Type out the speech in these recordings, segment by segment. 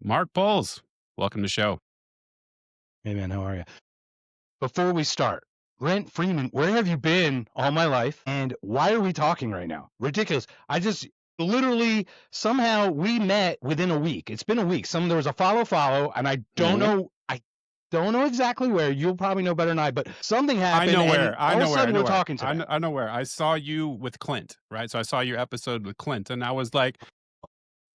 Mark Puls, welcome to the show. Hey man, how are you? Before we start, Brent Freeman, where have you been all my life? And why are we talking right now? Ridiculous. I just literally somehow we met within a week. It's been a week. There was a follow, and I don't Mhm. know. I don't know exactly where. You'll probably know better than I. But something I happened, know and where. I all of a know where. I sudden know we're where. talking today. I know where. I saw you with Clint, right? So I saw your episode with Clint, and I was like,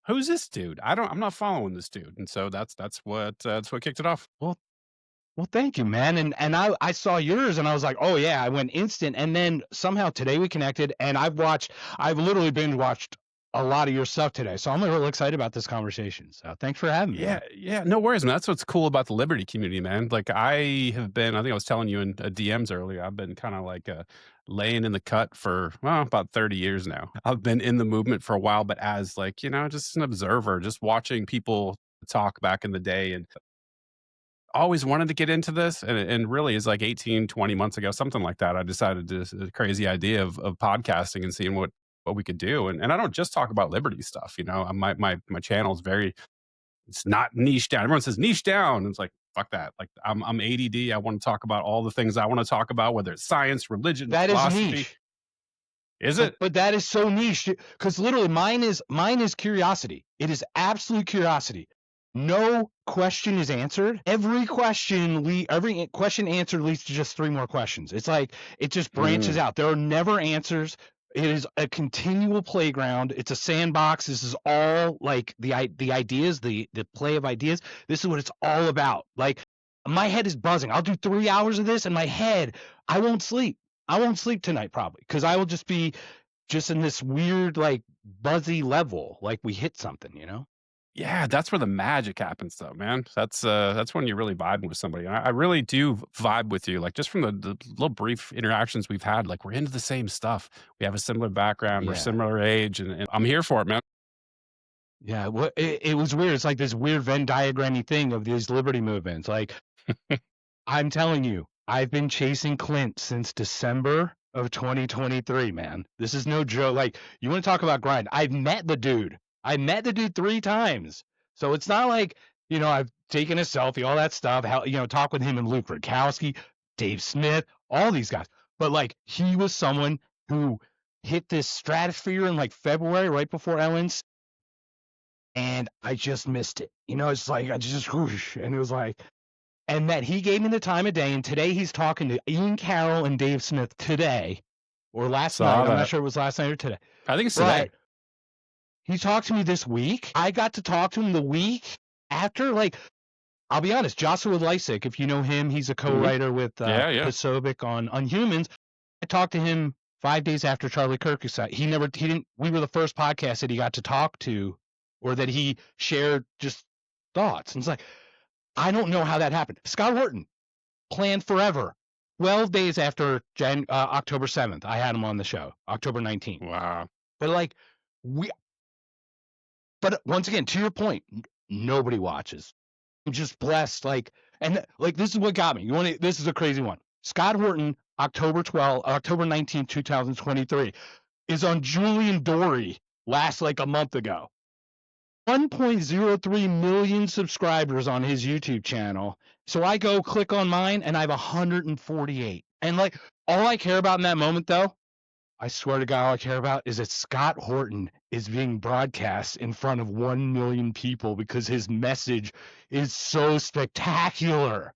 "Who's this dude? I'm not following this dude." And so that's what kicked it off. Well, thank you, man. And I saw yours, and I was like, oh yeah, I went instant. And then somehow today we connected, and I've literally binge watched a lot of your stuff today. So I'm really excited about this conversation. So thanks for having me, Yeah, man. yeah, no worries, man. That's what's cool about the Liberty community, man. Like I think I was telling you in DMs earlier, I've been kind of like laying in the cut for about 30 years now. I've been in the movement for a while, but as like, just an observer, just watching people talk back in the day and always wanted to get into this. And really is like 18, 20 months ago, something like that. I decided this crazy idea of podcasting and seeing what we could do. And I don't just talk about Liberty stuff, my channel is very it's not niche down. Everyone says niche down. It's like, fuck that. Like I'm ADD. I want to talk about all the things I want to talk about, whether it's science, religion, That is philosophy. niche, Is but it? that is so niche because literally mine is curiosity. It is absolute curiosity. No question is answered. Every question answered leads to just three more questions. It's like it just branches Mm. out. There are never answers. It is a continual playground. It's a sandbox. This is all like the ideas, the play of ideas. This is what it's all about. Like my head is buzzing. I'll do 3 hours of this, and my head, I won't sleep. I won't sleep tonight probably because I will just be just in this weird like buzzy level, like we hit something. Yeah, that's where the magic happens though, man. That's when you're really vibing with somebody. And I really do vibe with you. Like just from the little brief interactions we've had, like we're into the same stuff. We have a similar background, we're Yeah. similar age, and I'm here for it, man. Yeah, it was weird. It's like this weird Venn diagrammy thing of these liberty movements. Like I'm telling you, I've been chasing Clint since December of 2023, man. This is no joke. Like you want to talk about grind? I've met the dude. I met the dude 3 times. So it's not like, I've taken a selfie, all that stuff, talk with him and Luke Rudkowski, Dave Smith, all these guys. But like he was someone who hit this stratosphere in like February, right before Ellen's, and I just missed it. It's like I just whoosh, and it was like, and that he gave me the time of day. And today he's talking to Ian Carroll and Dave Smith today or last Saw night. I'm not that. sure it was last night or today, I think it's today. but he talked to me this week. I got to talk to him the week after. Like, I'll be honest, Joshua Lysick, if you know him, he's a Hmm. co-writer with Yeah, yeah. Pasobic on Humans. I talked to him 5 days after Charlie Kirk was he didn't. We were the first podcast that he got to talk to, or that he shared just thoughts. And it's like, I don't know how that happened. Scott Horton planned forever. 12 days after October 7th, I had him on the show, October 19th. Wow. But like, but once again, to your point, nobody watches. I'm just blessed. And this is what got me. This is a crazy one. Scott Horton, October 19th, 2023, is on Julian Dory last like a month ago. 1.03 million subscribers on his YouTube channel. So I go click on mine and I have 148. And like all I care about in that moment though, I swear to God, all I care about is that Scott Horton is being broadcast in front of 1 million people because his message is so spectacular.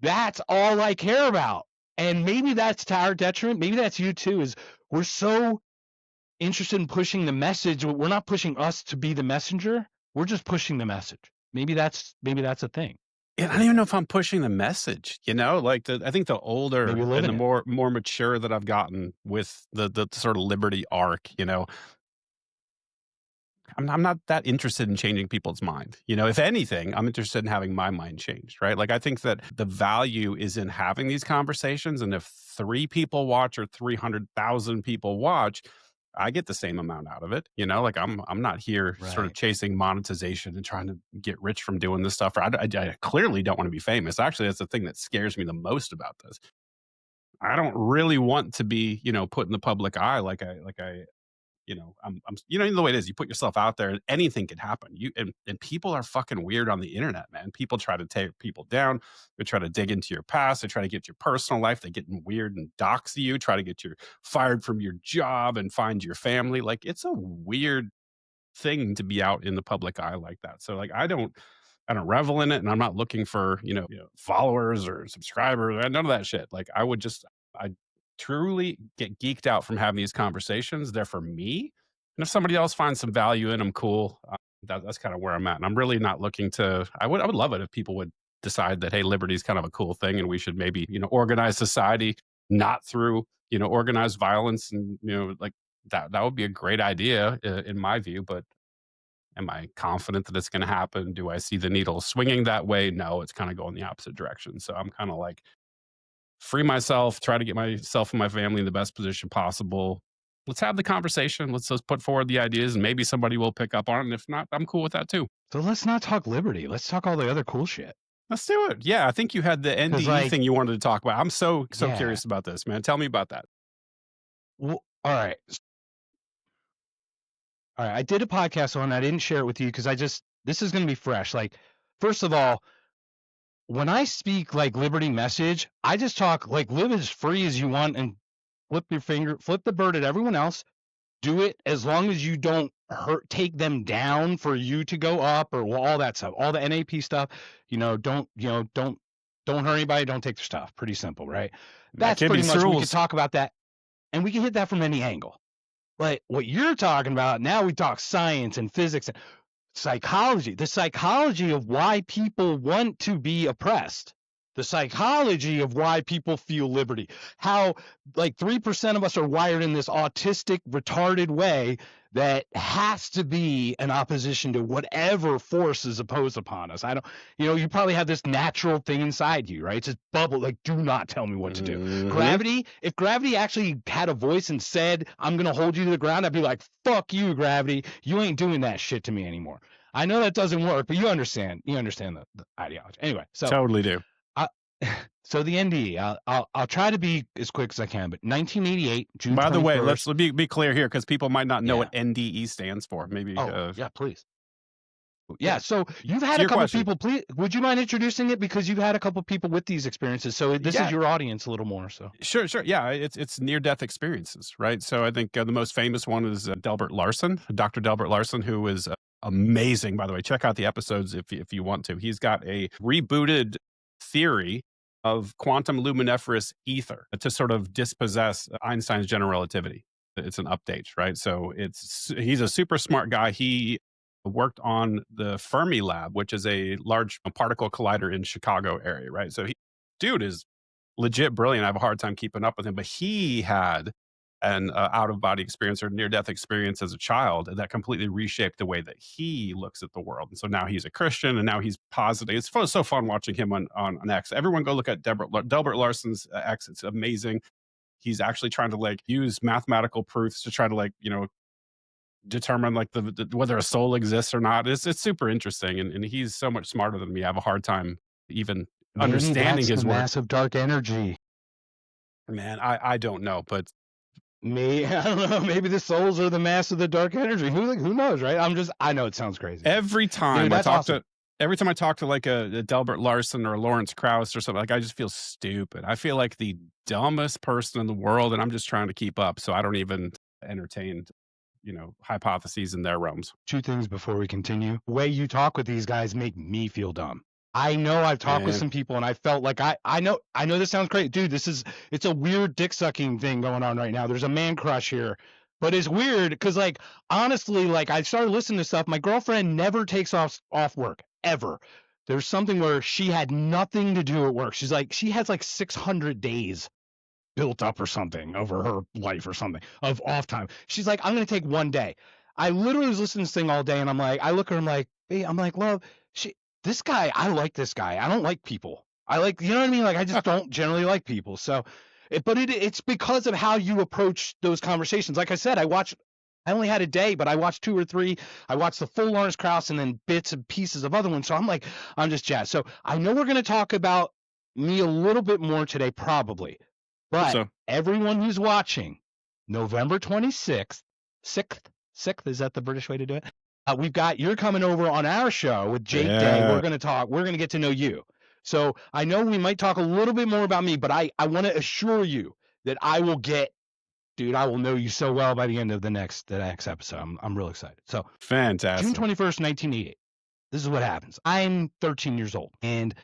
That's all I care about. And maybe that's to our detriment. Maybe that's you too, is we're so interested in pushing the message. We're not pushing us to be the messenger. We're just pushing the message. Maybe that's a thing. Yeah, I don't even know if I'm pushing the message, like I think the Maybe older and living the it. more mature that I've gotten with the sort of liberty arc, I'm not that interested in changing people's mind. If anything, I'm interested in having my mind changed, right? Like I think that the value is in having these conversations. And if 3 people watch or 300,000 people watch, I get the same amount out of it. Like I'm not here sort of Right. chasing monetization and trying to get rich from doing this stuff. Or I clearly don't want to be famous. Actually, that's the thing that scares me the most about this. I don't really want to be, put in the public eye like I you know the way it is. You put yourself out there, and anything can happen. And people are fucking weird on the internet, man. People try to take people down. They try to dig into your past. They try to get your personal life. They get weird and dox you. Try to get you fired from your job and find your family. Like it's a weird thing to be out in the public eye like that. So like I don't revel in it, and I'm not looking for, followers or subscribers, none of that shit. Like I truly get geeked out from having these conversations. They're for me. And if somebody else finds some value in them, cool. That's kind of where I'm at. And I'm really not looking to, I would love it if people would decide that, hey, liberty is kind of a cool thing and we should maybe, organize society, not through, organized violence and, like that would be a great idea in my view. But am I confident that it's going to happen? Do I see the needle swinging that way? No, it's kind of going the opposite direction. So I'm kind of like, free myself, try to get myself and my family in the best position possible. Let's have the conversation. Let's put forward the ideas and maybe somebody will pick up on it. And if not, I'm cool with that too. So let's not talk liberty. Let's talk all the other cool shit. Let's do it. Yeah, I think you had the NDE thing you wanted to talk about. I'm so curious about this, man. Tell me about that. Well, all right. I did a podcast on it. I didn't share it with you because this is going to be fresh. Like, first of all, when I speak like liberty message, I just talk like live as free as you want and flip the bird at everyone else. Do it as long as you don't take them down for you to go up or all that stuff, all the NAP stuff. Don't hurt anybody. Don't take their stuff. Pretty simple, right? That's pretty much, we can talk about that and we can hit that from any angle. But what you're talking about now, we talk science and physics and psychology, the psychology of why people want to be oppressed, the psychology of why people feel liberty, how like 3% of us are wired in this autistic, retarded way that has to be an opposition to whatever force is opposed upon us. You probably have this natural thing inside you, right? It's this bubble, like, do not tell me what to do. Gravity, if gravity actually had a voice and said, I'm going to hold you to the ground, I'd be like, fuck you, gravity. You ain't doing that shit to me anymore. I know that doesn't work, but you understand the ideology. Anyway, so totally do. So the NDE, I'll try to be as quick as I can, but 1988, June 21st. By the way, let's be clear here because people might not know what NDE stands for. Maybe. Yeah, please. Yeah, so you've had a couple people. Please, would you mind introducing it because you've had a couple people with these experiences? So this is your audience a little more. So sure. Yeah, it's near-death experiences, right? So I think the most famous one is Delbert Larson, Dr. Delbert Larson, who is amazing. By the way, check out the episodes if you want to. He's got a rebooted theory of quantum luminiferous ether to sort of dispossess Einstein's general relativity. It's an update, right? So he's a super smart guy. He worked on the Fermi Lab, which is a large particle collider in Chicago area, right? So dude is legit brilliant. I have a hard time keeping up with him, but he had an out-of-body experience or near-death experience as a child that completely reshaped the way that he looks at the world. And so now he's a Christian, and now he's positive. It's so fun watching him on X. Everyone go look at Delbert Larson's X. It's amazing. He's actually trying to use mathematical proofs to try to determine whether a soul exists or not. It's super interesting, and he's so much smarter than me. I have a hard time even understanding his work. Massive dark energy. Man, I don't know, but I don't know. Maybe the souls are the mass of the dark energy. Who knows, right? I know it sounds crazy. Every time I talk to like a Delbert Larson or a Lawrence Krauss or something, I just feel stupid. I feel like the dumbest person in the world, and I'm just trying to keep up. So I don't even entertain, hypotheses in their realms. Two things before we continue. The way you talk with these guys make me feel dumb. I know I've talked with some people and I felt like I know this sounds great. Dude, it's a weird dick sucking thing going on right now. There's a man crush here. But it's weird because honestly, I started listening to stuff. My girlfriend never takes off work ever. There's something where she had nothing to do at work. She has 600 days built up or something over her life or something of off time. She's like, I'm going to take one day. I literally was listening to this thing all day and I look at her, I'm like, hey, love, this guy, I like this guy. I don't like people. You know what I mean? I just don't generally like people. So, it's because of how you approach those conversations. Like I said, I only had a day, but I watched 2 or 3. I watched the full Lawrence Krauss and then bits and pieces of other ones. So I'm just jazzed. So I know we're going to talk about me a little bit more today, probably. But everyone who's watching, November 26th, Sixth, is that the British way to do it? You're coming over on our show with Jake Day. Yeah. We're going to get to know you. So I know we might talk a little bit more about me, but I want to assure you that I will know you so well by the end of the next episode. I'm real excited. So Fantastic. June 21st, 1988. This is what happens. I'm 13 years old, and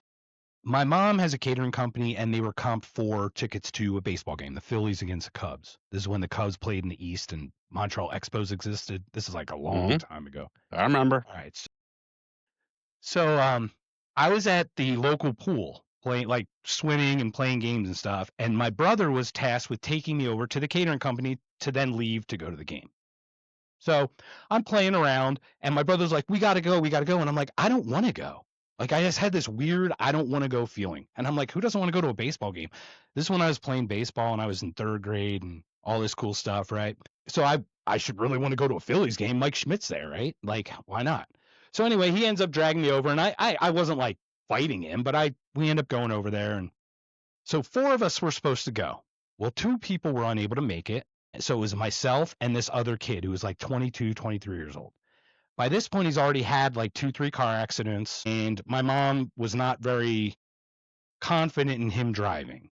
my mom has a catering company, and they were comped for tickets to a baseball game, the Phillies against the Cubs. This is when the Cubs played in the East and Montreal Expos existed. This is like a long time ago. I remember. All right. So I was at the local pool playing, like swimming and playing games and stuff, and my brother was tasked with taking me over to the catering company to then leave to go to the game. So I'm playing around, and my brother's like, we got to go. And I'm like, I don't want to go. Like, I just had this weird, I don't want to go feeling. And I'm like, who doesn't want to go to a baseball game? This is when I was playing baseball, and I was in 3rd grade and all this cool stuff, right? So I should really want to go to a Phillies game. Mike Schmidt's there, right? Like, why not? So anyway, he ends up dragging me over, and I wasn't like fighting him, but we end up going over there. And so 4 of us were supposed to go. Well, 2 people were unable to make it. So it was myself and this other kid who was like 22, 23 years old. By this point, he's already had like 2-3 car accidents, and my mom was not very confident in him driving.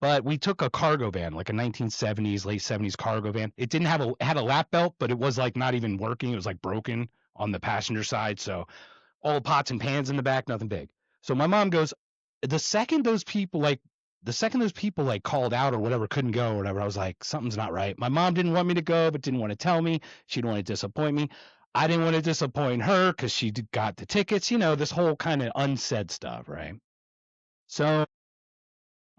But we took a cargo van, like a 1970s, late 70s cargo van. It had a lap belt, but it was like not even working. It was like broken on the passenger side. So all pots and pans in the back, nothing big. So my mom goes, the second those people called out or whatever, couldn't go or whatever, I was like, something's not right. My mom didn't want me to go, but didn't want to tell me. She didn't want to disappoint me. I didn't want to disappoint her because she got the tickets, this whole kind of unsaid stuff, right? So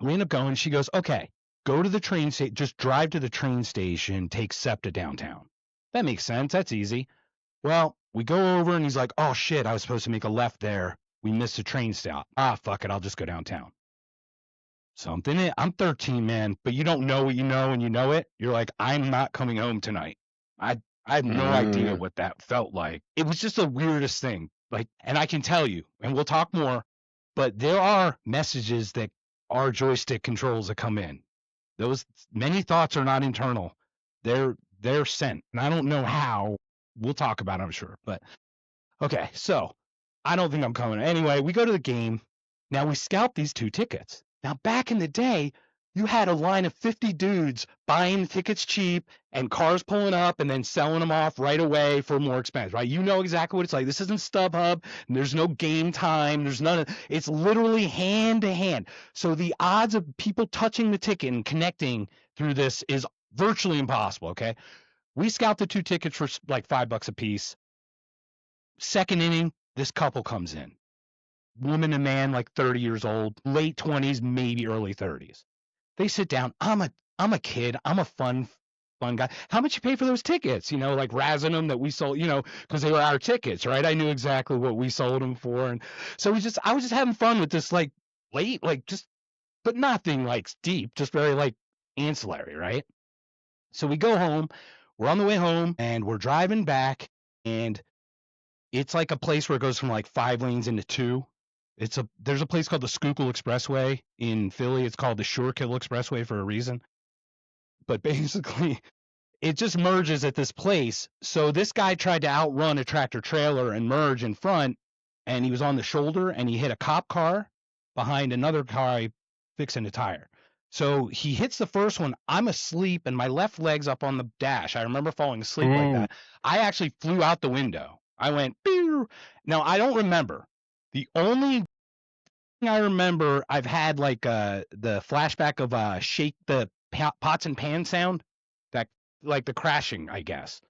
we end up going. She goes, okay, go to the train station, just drive to the train station, take SEPTA downtown. That makes sense. That's easy. Well, we go over, and he's like, oh, shit, I was supposed to make a left there. We missed a train stop. Fuck it, I'll just go downtown. I'm 13, man, but you don't know what you know and you know it. You're like, I'm not coming home tonight. I have no idea what that felt like. It was just the weirdest thing. Like, and I can tell you, and we'll talk more, but there are messages that are joystick controls that come in. Those many thoughts are not internal. They're sent. And I don't know how. We'll talk about it, I'm sure. But okay, so I don't think I'm coming. Anyway, we go to the game. Now we scalp these 2 tickets. Now, back in the day, you had a line of 50 dudes buying tickets cheap and cars pulling up and then selling them off right away for more expense, right? You know exactly what it's like. This isn't StubHub. There's no game time. There's none of it's literally hand to hand. So the odds of people touching the ticket and connecting through this is virtually impossible, okay? We scalped the 2 tickets for like $5 a piece. Second inning, this couple comes in. Woman and man, like 30 years old, late 20s, maybe early 30s. They sit down. I'm a kid. I'm a fun guy. How much you pay for those tickets? Like razzing them that we sold, because they were our tickets, right? I knew exactly what we sold them for. And so I was just having fun with this, like late, like just, but nothing like deep, just very like ancillary, right? So we go home. We're on the way home, and we're driving back, and it's like a place where it goes from like 5 lanes into 2. There's a place called the Schuylkill Expressway in Philly. It's called the Schuylkill Expressway for a reason. But basically, it just merges at this place. So this guy tried to outrun a tractor trailer and merge in front, and he was on the shoulder, and he hit a cop car behind another car fixing a tire. So he hits the first one. I'm asleep, and my left leg's up on the dash. I remember falling asleep like that. I actually flew out the window. I went, pew. Now, I don't remember. The only thing I remember, I've had like the flashback of shake the pots and pan sound, that like the crashing, I guess.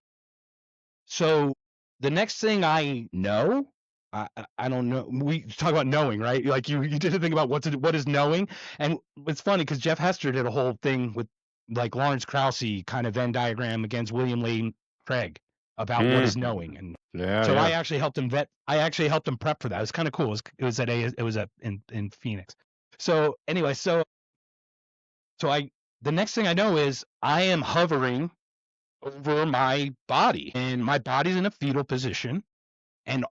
So the next thing I know, I don't know. We talk about knowing, right? Like you did a thing about what is knowing, and it's funny because Jeff Hester did a whole thing with like Lawrence Krauss kind of Venn diagram against William Lane Craig about what is knowing, and I actually helped him prep for that. It was kind of cool. It was in Phoenix. So anyway, so the next thing I know is I am hovering over my body, and my body's in a fetal position, and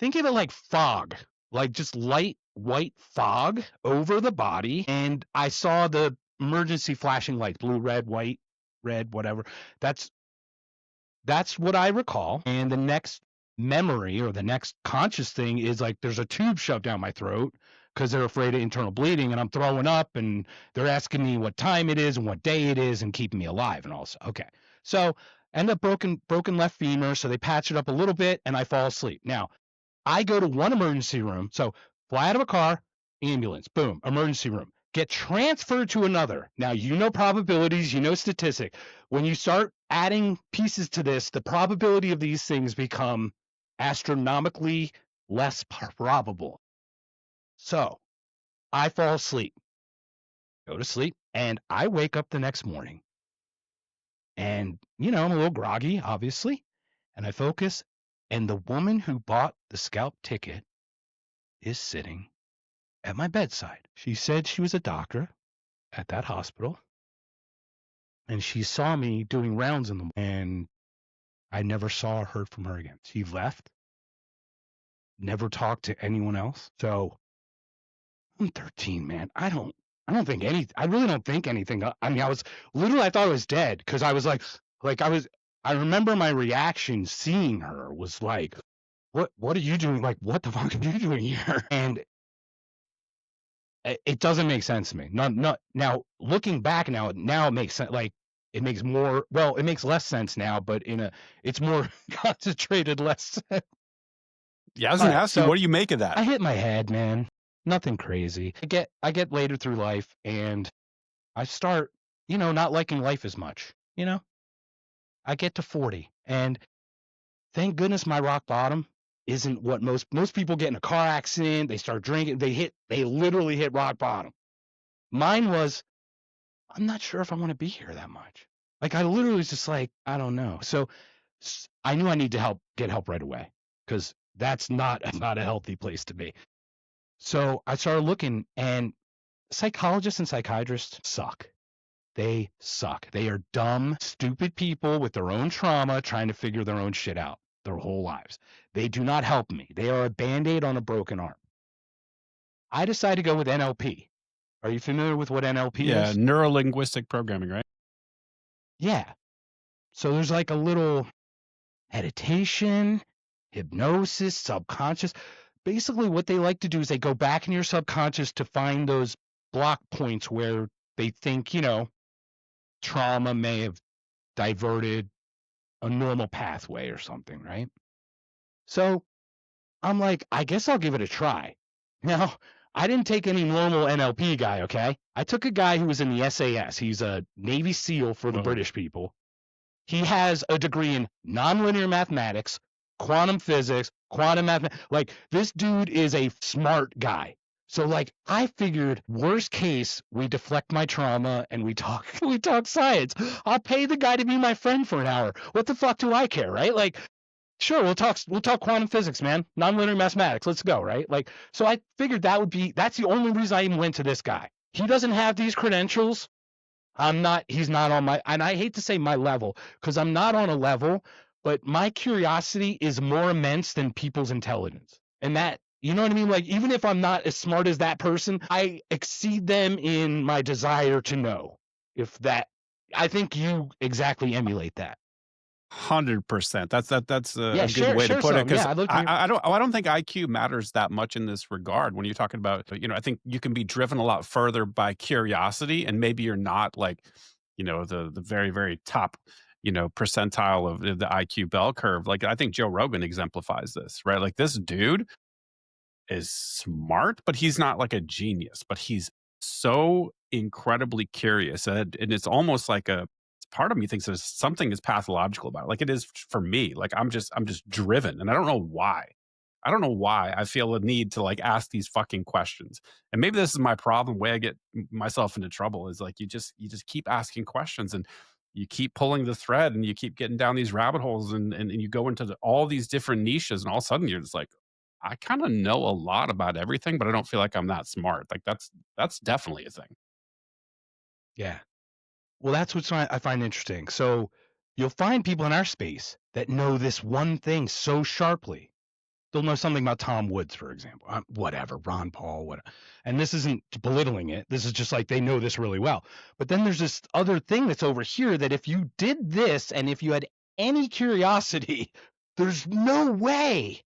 think of it like fog, like just light white fog over the body, and I saw the emergency flashing lights, blue, red, white, red, whatever. That's that's what I recall. And the next memory or the next conscious thing is like there's a tube shoved down my throat because they're afraid of internal bleeding, and I'm throwing up, and they're asking me what time it is and what day it is and keeping me alive and all. Okay. So end up broken left femur. So they patch it up a little bit and I fall asleep. Now I go to one emergency room. So fly out of a car, ambulance, boom, emergency room. Get transferred to another. Now, you know probabilities, you know statistic. When you start adding pieces to this, the probability of these things become astronomically less probable. So I fall asleep, go to sleep, and I wake up the next morning. And, I'm a little groggy, obviously. And I focus, and the woman who bought the scalp ticket is sitting at my bedside. She said she was a doctor at that hospital, and she saw me doing rounds in the morning, and I never saw or heard from her again. She left, never talked to anyone else. So I'm 13, man. I really don't think anything. I mean, I thought I was dead because I was I remember my reaction seeing her was like, what are you doing? Like, what the fuck are you doing here? And it doesn't make sense to me. Not now. Looking back now it makes sense. Like it makes more. Well, it makes less sense now, but it's more concentrated, less. Yeah, I was going to ask you, what do you make of that? I hit my head, man. Nothing crazy. I get later through life, and I start, not liking life as much. I get to 40, and thank goodness my rock bottom isn't what most people get in a car accident. They start drinking. They literally hit rock bottom. Mine was, I'm not sure if I want to be here that much. Like I literally was just like, I don't know. So I knew I need to get help right away because that's not a healthy place to be. So I started looking, and psychologists and psychiatrists suck. They suck. They are dumb, stupid people with their own trauma trying to figure their own shit out their whole lives. They do not help me. They are a Band-Aid on a broken arm. I decided to go with NLP. Are you familiar with what NLP is? Yeah, neuro-linguistic programming, right? Yeah. So there's like a little meditation, hypnosis, subconscious. Basically what they like to do is they go back in your subconscious to find those block points where they think, trauma may have diverted a normal pathway or something, right? So I'm like, I guess I'll give it a try. Now, I didn't take any normal NLP guy, okay? I took a guy who was in the SAS. He's a Navy SEAL for the British people. He has a degree in nonlinear mathematics, quantum physics, quantum mathematics. Like, this dude is a smart guy. So, like, I figured, worst case, we deflect my trauma and we talk science. I'll pay the guy to be my friend for an hour. What the fuck do I care, right? Like, sure, we'll talk quantum physics, man. Nonlinear mathematics. Let's go, right? Like, so I figured that's the only reason I even went to this guy. He doesn't have these credentials. He's not on my, and I hate to say my level, because I'm not on a level, but my curiosity is more immense than people's intelligence. And that, you know what I mean? Like, even if I'm not as smart as that person, I exceed them in my desire to know. I think you exactly emulate that. 100%. That's a good way to put it, because I don't think IQ matters that much in this regard. When you're talking about, I think you can be driven a lot further by curiosity, and maybe you're not like, the very, very top, percentile of the IQ bell curve. Like, I think Joe Rogan exemplifies this, right? Like, this dude is smart, but he's not like a genius, but he's so incredibly curious, and it's almost like part of me thinks there's something is pathological about it. Like it is for me. Like I'm just driven, and I don't know why. I don't know why I feel a need to like ask these fucking questions. And maybe this is my problem. Way I get myself into trouble is like you just keep asking questions, and you keep pulling the thread, and you keep getting down these rabbit holes, and you go into all these different niches, and all of a sudden you're just like, I kind of know a lot about everything, but I don't feel like I'm that smart. Like that's definitely a thing. Yeah. Well, that's what I find interesting. So you'll find people in our space that know this one thing so sharply. They'll know something about Tom Woods, for example, whatever, Ron Paul, whatever. And this isn't belittling it. This is just like they know this really well. But then there's this other thing that's over here that if you did this, and if you had any curiosity, there's no way,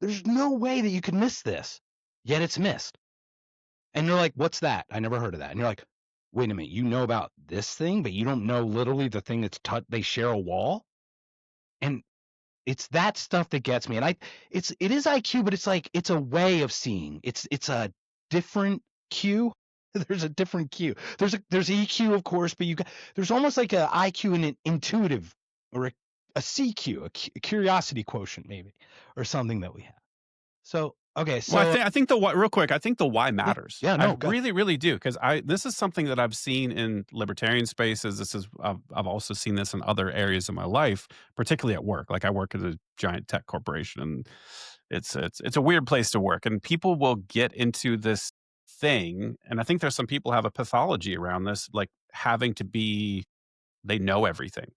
there's no way that you could miss this. Yet it's missed. And you're like, what's that? I never heard of that. And you're like, wait a minute, you know about this thing, but you don't know literally the thing that's they share a wall. And it's that stuff that gets me. And it is IQ, but it's like, it's a way of seeing. It's a different Q. There's a different Q. There's EQ, of course, but there's almost like a IQ and an intuitive, or a CQ, a curiosity quotient maybe, or something that we have. So, okay. Well, So I think the why, real quick, I think the why yeah, matters. yeah, I no, go. really, really do, because this is something that I've seen in libertarian spaces. I've also seen this in other areas of my life, particularly at work. Like I work at a giant tech corporation, and it's a weird place to work, and people will get into this thing, and I think there's some people have a pathology around this, like having to be, they know everything.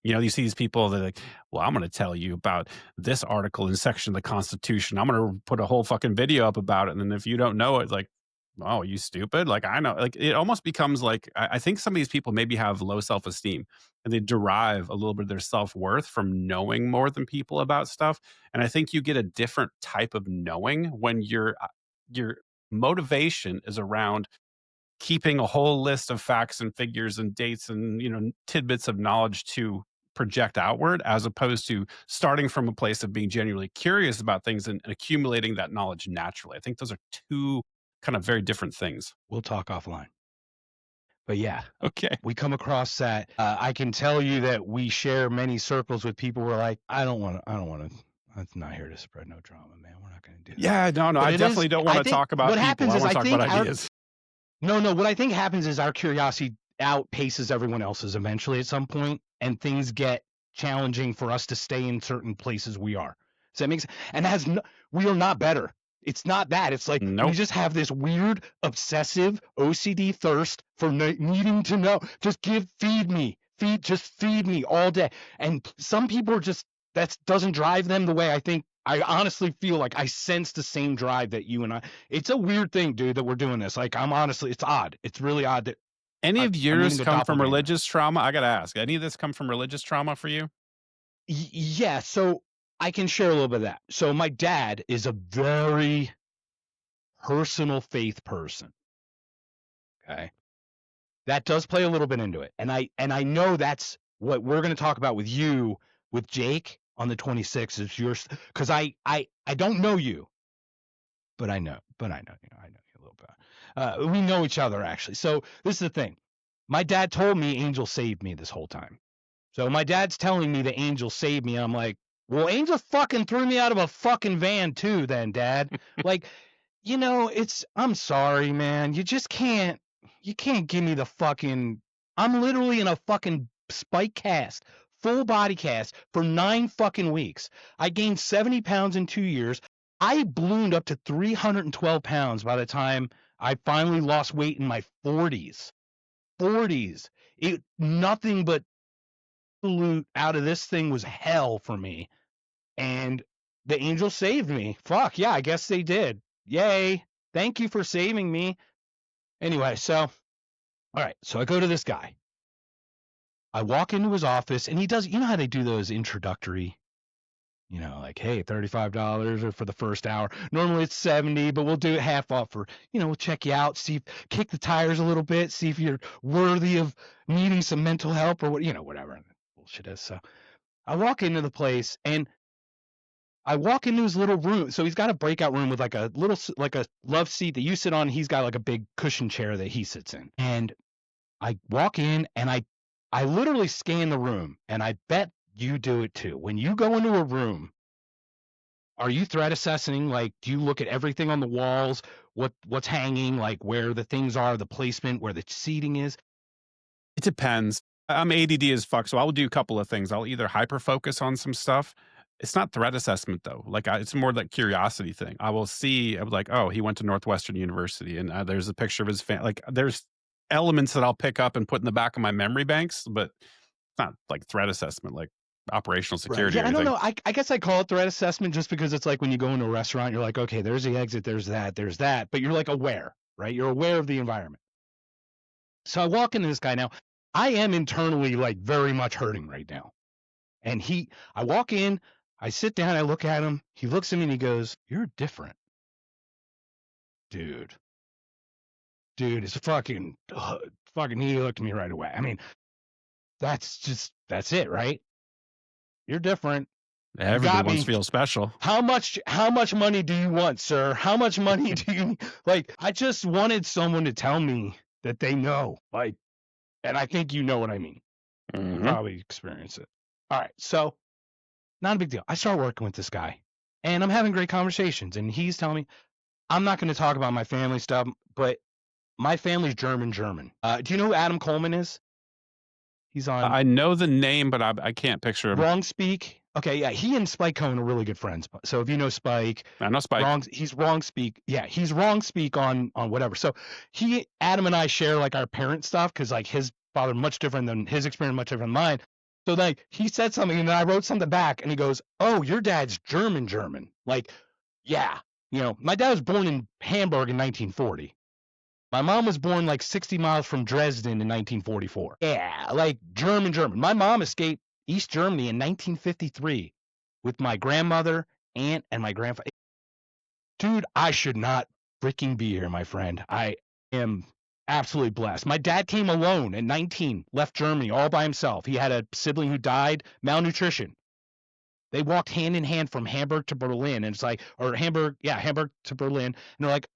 You know, you see these people that are like, well, I'm going to tell you about this article in section of the Constitution. I'm going to put a whole fucking video up about it. And then if you don't know it, like, oh, you stupid. Like, I know, like, it almost becomes like, I think some of these people maybe have low self esteem, and they derive a little bit of their self worth from knowing more than people about stuff. And I think you get a different type of knowing when your motivation is around keeping a whole list of facts and figures and dates and, you know, tidbits of knowledge to project outward, as opposed to starting from a place of being genuinely curious about things and accumulating that knowledge naturally. I think those are two kind of very different things. We'll talk offline. But yeah, Okay. we come across that. I can tell you that we share many circles with people who are like, I don't want to. I'm not here to spread no drama, man. We're not going to do that. Yeah, no, But I it is. definitely don't want I to think talk about what people. happens I is want to I talk think about ideas. no. What I think happens is our curiosity outpaces everyone else's eventually at some point, and things get challenging for us to stay in certain places we are. Does that make sense? And we are not better. It's not that. It's like we Nope. just have this weird, obsessive OCD thirst for needing to know. Just feed me, just feed me all day. And some people are just, that doesn't drive them the way I think. I honestly feel like I sense the same drive that you and I. It's a weird thing, dude, that we're doing this. Like, it's odd. It's really odd that Any of I'm meeting yours a come from doppelganger. religious trauma? I got to ask, any of this come from religious trauma for you? Yeah, so I can share a little bit of that. So my dad is a very personal faith person. Okay. That does play a little bit into it. And I know that's what we're going to talk about with you, with Jake on the 26th, is yours, because I don't know you, but I know you. I know you a little bit. We know each other, actually. So this is the thing. My dad told me Angel saved me this whole time. So my dad's telling me the angel saved me. And I'm like, well, Angel fucking threw me out of a fucking van too, then, Dad. Like, I'm sorry, man. You can't give me the fucking, I'm literally in a fucking spike cast, full body cast for 9 fucking weeks. I gained 70 pounds in 2 years. I ballooned up to 312 pounds by the time I finally lost weight in my 40s. 40s. Nothing but absolute out of this thing was hell for me. And the angels saved me. Fuck yeah, I guess they did. Yay. Thank you for saving me. Anyway, so all right, so I go to this guy. I walk into his office, and he does, you know how they do those introductory, like, hey, $35 for the first hour. Normally it's 70, but we'll do it half off for, we'll check you out, kick the tires a little bit, see if you're worthy of needing some mental help or whatever bullshit is. So I walk into the place, and I walk into his little room. So he's got a breakout room with like a little, like a love seat that you sit on. He's got like a big cushion chair that he sits in. And I walk in, and I literally scan the room, and I bet you do it too. When you go into a room, are you threat assessing? Like, do you look at everything on the walls, what's hanging, like where the things are, the placement, where the seating is? It depends. I'm ADD as fuck, so I'll do a couple of things. I'll either hyper focus on some stuff. It's not threat assessment though. Like it's more that curiosity thing. I'm like, oh, he went to Northwestern University, and there's a picture of his family. Like there's elements that I'll pick up and put in the back of my memory banks, but it's not like threat assessment, like operational Right. security Yeah, or I don't anything. know. I guess I call it threat assessment just because it's like when you go into a restaurant, you're like, okay, there's the exit, there's that, but you're like aware, right? You're aware of the environment. So I walk into this guy now. I am internally like very much hurting right now. And I walk in, I sit down, I look at him. He looks at me and he goes, "You're different, dude." Dude, it's fucking. He looked at me right away. I mean, that's it, right? You're different. You Everybody got wants to me. feel special. How much money do you want, sir? How much money do you like? I just wanted someone to tell me that they know. Like, and I think you know what I mean. You Mhm. probably experience it. All right, so not a big deal. I start working with this guy, and I'm having great conversations, and he's telling me I'm not going to talk about my family stuff, but my family's German. Do you know who Adam Coleman is? He's on I know the name, but I can't picture him. Wrong Speak. Okay, yeah, he and Spike Cohen are really good friends. So if you know Spike, I know Spike. He's Wrong Speak. Yeah, he's Wrong Speak on whatever. So Adam and I share like our parent stuff because like his father much different than his experience, much different than mine. So like he said something and then I wrote something back and he goes, "Oh, your dad's German." Like, yeah, my dad was born in Hamburg in 1940. My mom was born like 60 miles from Dresden in 1944. Yeah, like German. My mom escaped East Germany in 1953 with my grandmother, aunt, and my grandfather. Dude, I should not freaking be here, my friend. I am absolutely blessed. My dad came alone at 19, left Germany all by himself. He had a sibling who died, malnutrition. They walked hand in hand from Hamburg to Berlin, and it's like, or Hamburg to Berlin. And they're like,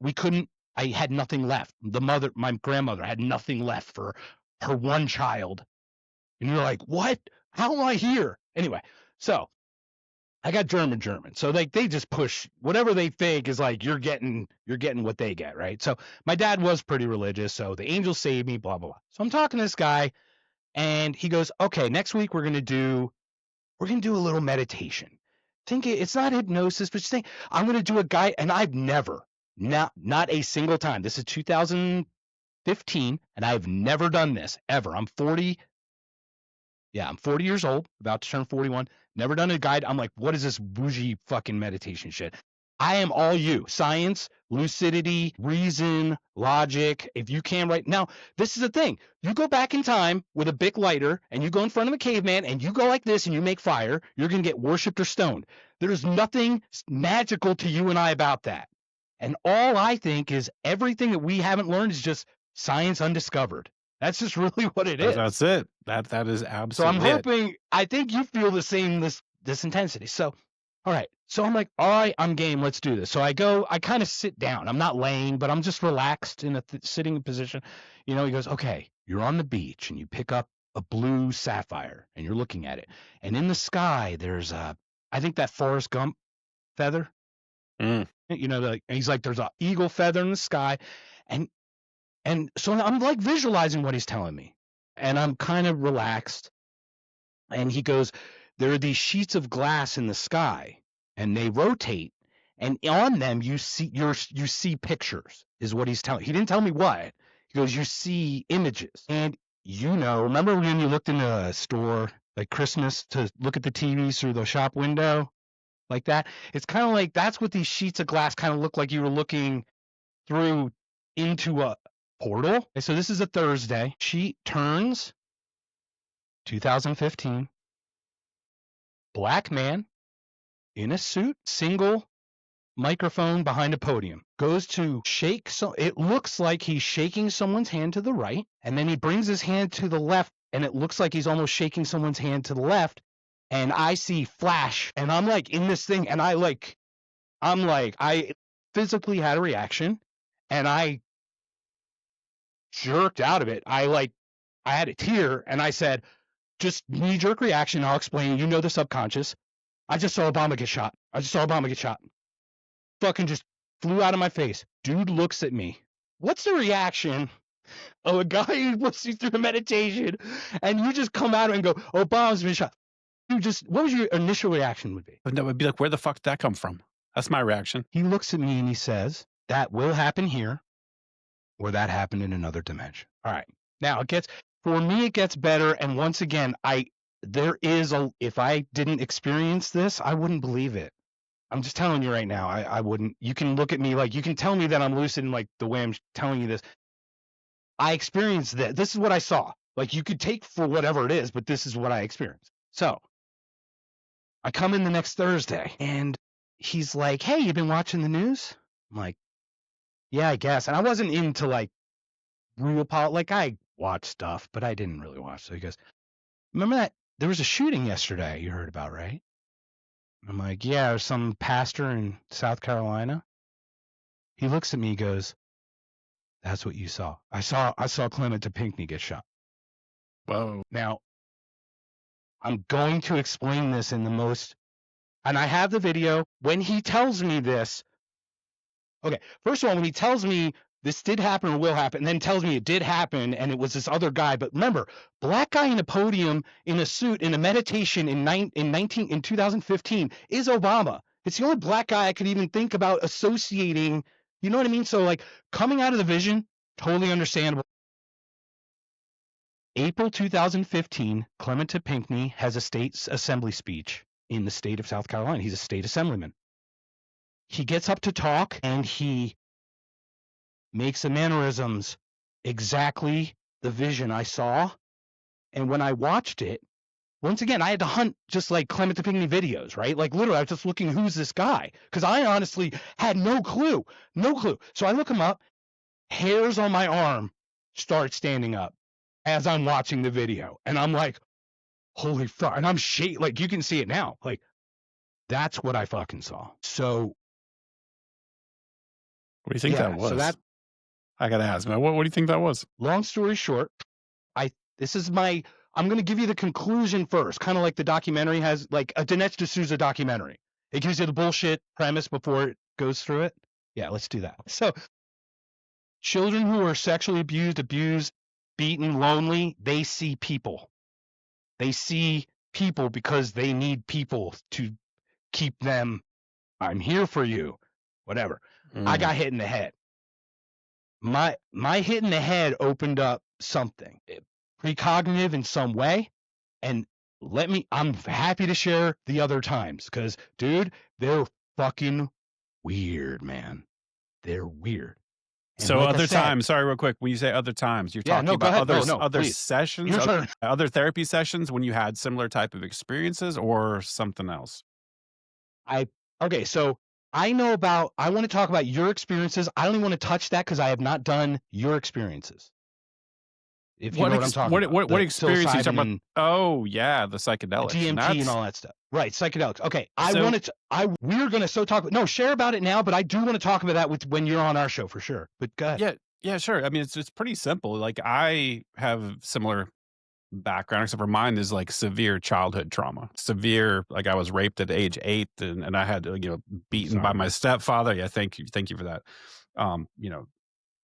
I had nothing left. My grandmother had nothing left for her one child. And you're like, what? How am I here? Anyway, so I got German. So they just push whatever they think is like, you're getting what they get, right? So my dad was pretty religious. So the angels saved me, blah, blah, blah. So I'm talking to this guy and he goes, okay, next week we're going to do a little meditation. Think it's not hypnosis, but just think I'm going to do a guide. And I've never, not a single time. This is 2015, and I've never done this ever. I'm 40. Yeah, I'm 40 years old, about to turn 41. Never done a guide. I'm like, what is this bougie fucking meditation shit? I am all you. Science, lucidity, reason, logic. If you can right now, this is the thing. You go back in time with a Bic lighter and you go in front of a caveman and you go like this and you make fire, you're going to get worshipped or stoned. There's nothing magical to you and I about that. And all I think is everything that we haven't learned is just science undiscovered. That's just really what it is. That's it. That is absolutely So I'm hoping, I think you feel the same, this intensity. So, all right. So I'm like, all right, I'm game. Let's do this. So I kind of sit down. I'm not laying, but I'm just relaxed in a sitting position. He goes, okay, you're on the beach and you pick up a blue sapphire and you're looking at it. And in the sky, there's I think that Forrest Gump feather. Mm. He's like, there's an eagle feather in the sky. And so I'm like visualizing what he's telling me. And I'm kind of relaxed. And he goes, there are these sheets of glass in the sky and they rotate. And on them, you see pictures is what he's telling. He didn't tell me what. He goes, you see images. And remember when you looked in a store like Christmas to look at the TVs through the shop window like that? It's kind of like that's what these sheets of glass kind of look like. You were looking through into a portal. So this is a Thursday. Sheet turns. 2015. Black man in a suit, single microphone behind a podium, goes to shake. So it looks like he's shaking someone's hand to the right, and then he brings his hand to the left, and it looks like he's almost shaking someone's hand to the left. And I see flash, and I'm like in this thing, and I physically had a reaction, and I jerked out of it. I had a tear, and I said, just knee-jerk reaction. I'll explain. The subconscious. I just saw Obama get shot. Fucking just flew out of my face. Dude looks at me. What's the reaction of a guy who puts you through a meditation and you just come out and go, Obama's been shot? What was your initial reaction would be? That would be like, where the fuck did that come from? That's my reaction. He looks at me and he says, that will happen here or that happened in another dimension. All right. Now for me, it gets better. And once again, if I didn't experience this, I wouldn't believe it. I'm just telling you right now, I wouldn't. You can look at me like, you can tell me that I'm lucid in like the way I'm telling you this. I experienced that. This is what I saw. Like you could take for whatever it is, but this is what I experienced. So I come in the next Thursday and he's like, "Hey, you been watching the news?" I'm like, "Yeah, I guess." And I wasn't into like real like I watch stuff, but I didn't really watch. So he goes, "Remember that there was a shooting yesterday you heard about, right?" I'm like, "Yeah, there's some pastor in South Carolina." He looks at me, he goes, "That's what you saw. I saw Clementa Pinckney get shot." Whoa. Now, I'm going to explain this in the most, and I have the video. When he tells me this, okay, first of all, when he tells me this did happen or will happen, and then tells me it did happen and it was this other guy, but remember, black guy in a podium in a suit in a meditation in 2015 is Obama. It's the only black guy I could even think about associating, you know what I mean? So like coming out of the vision, totally understandable. April 2015, Clementa Pinckney has a state assembly speech in the state of South Carolina. He's a state assemblyman. He gets up to talk and he makes the mannerisms exactly the vision I saw. And when I watched it, once again, I had to hunt just like Clementa Pinckney videos, right? Like literally, I was just looking, who's this guy? Because I honestly had no clue. So I look him up, hairs on my arm start standing up as I'm watching the video. And I'm like, holy fuck. And I'm shaking, like you can see it now. Like that's what I fucking saw. So What do you think yeah, that was? so that, I gotta ask, man. What do you think that was? long story short, I'm going to give you the conclusion first, kind of like the documentary has, like a Dinesh D'Souza documentary. It gives you the bullshit premise before it goes through it. Yeah, let's do that. So, children who are sexually abused, beaten, lonely, they see people. They see people because they need people to keep them, I'm here for you, whatever. I got hit in the head. My hit in the head opened up something precognitive in some way, and I'm happy to share the other times because dude, they're fucking weird, man. They're weird. And So like I other said, times, sorry, real quick. When you say other times, you're yeah, talking no, go about ahead. No, other please. sessions, Your turn. other therapy sessions when you had similar type of experiences, or something else. Okay, so I want to talk about your experiences. I don't even want to touch that because I have not done your experiences. If you know what I'm talking about. What experience are you talking about? And Oh yeah, the psychedelics. DMT and all that stuff. Right, psychedelics. Okay, So- we're gonna share about it now, but I do want to talk about that when you're on our show for sure. But go ahead. Yeah, sure. I mean, it's pretty simple. Like I have similar background, except for mine is like severe childhood trauma. Severe, like I was raped at age 8, and I had beaten by my stepfather. Yeah, thank you for that.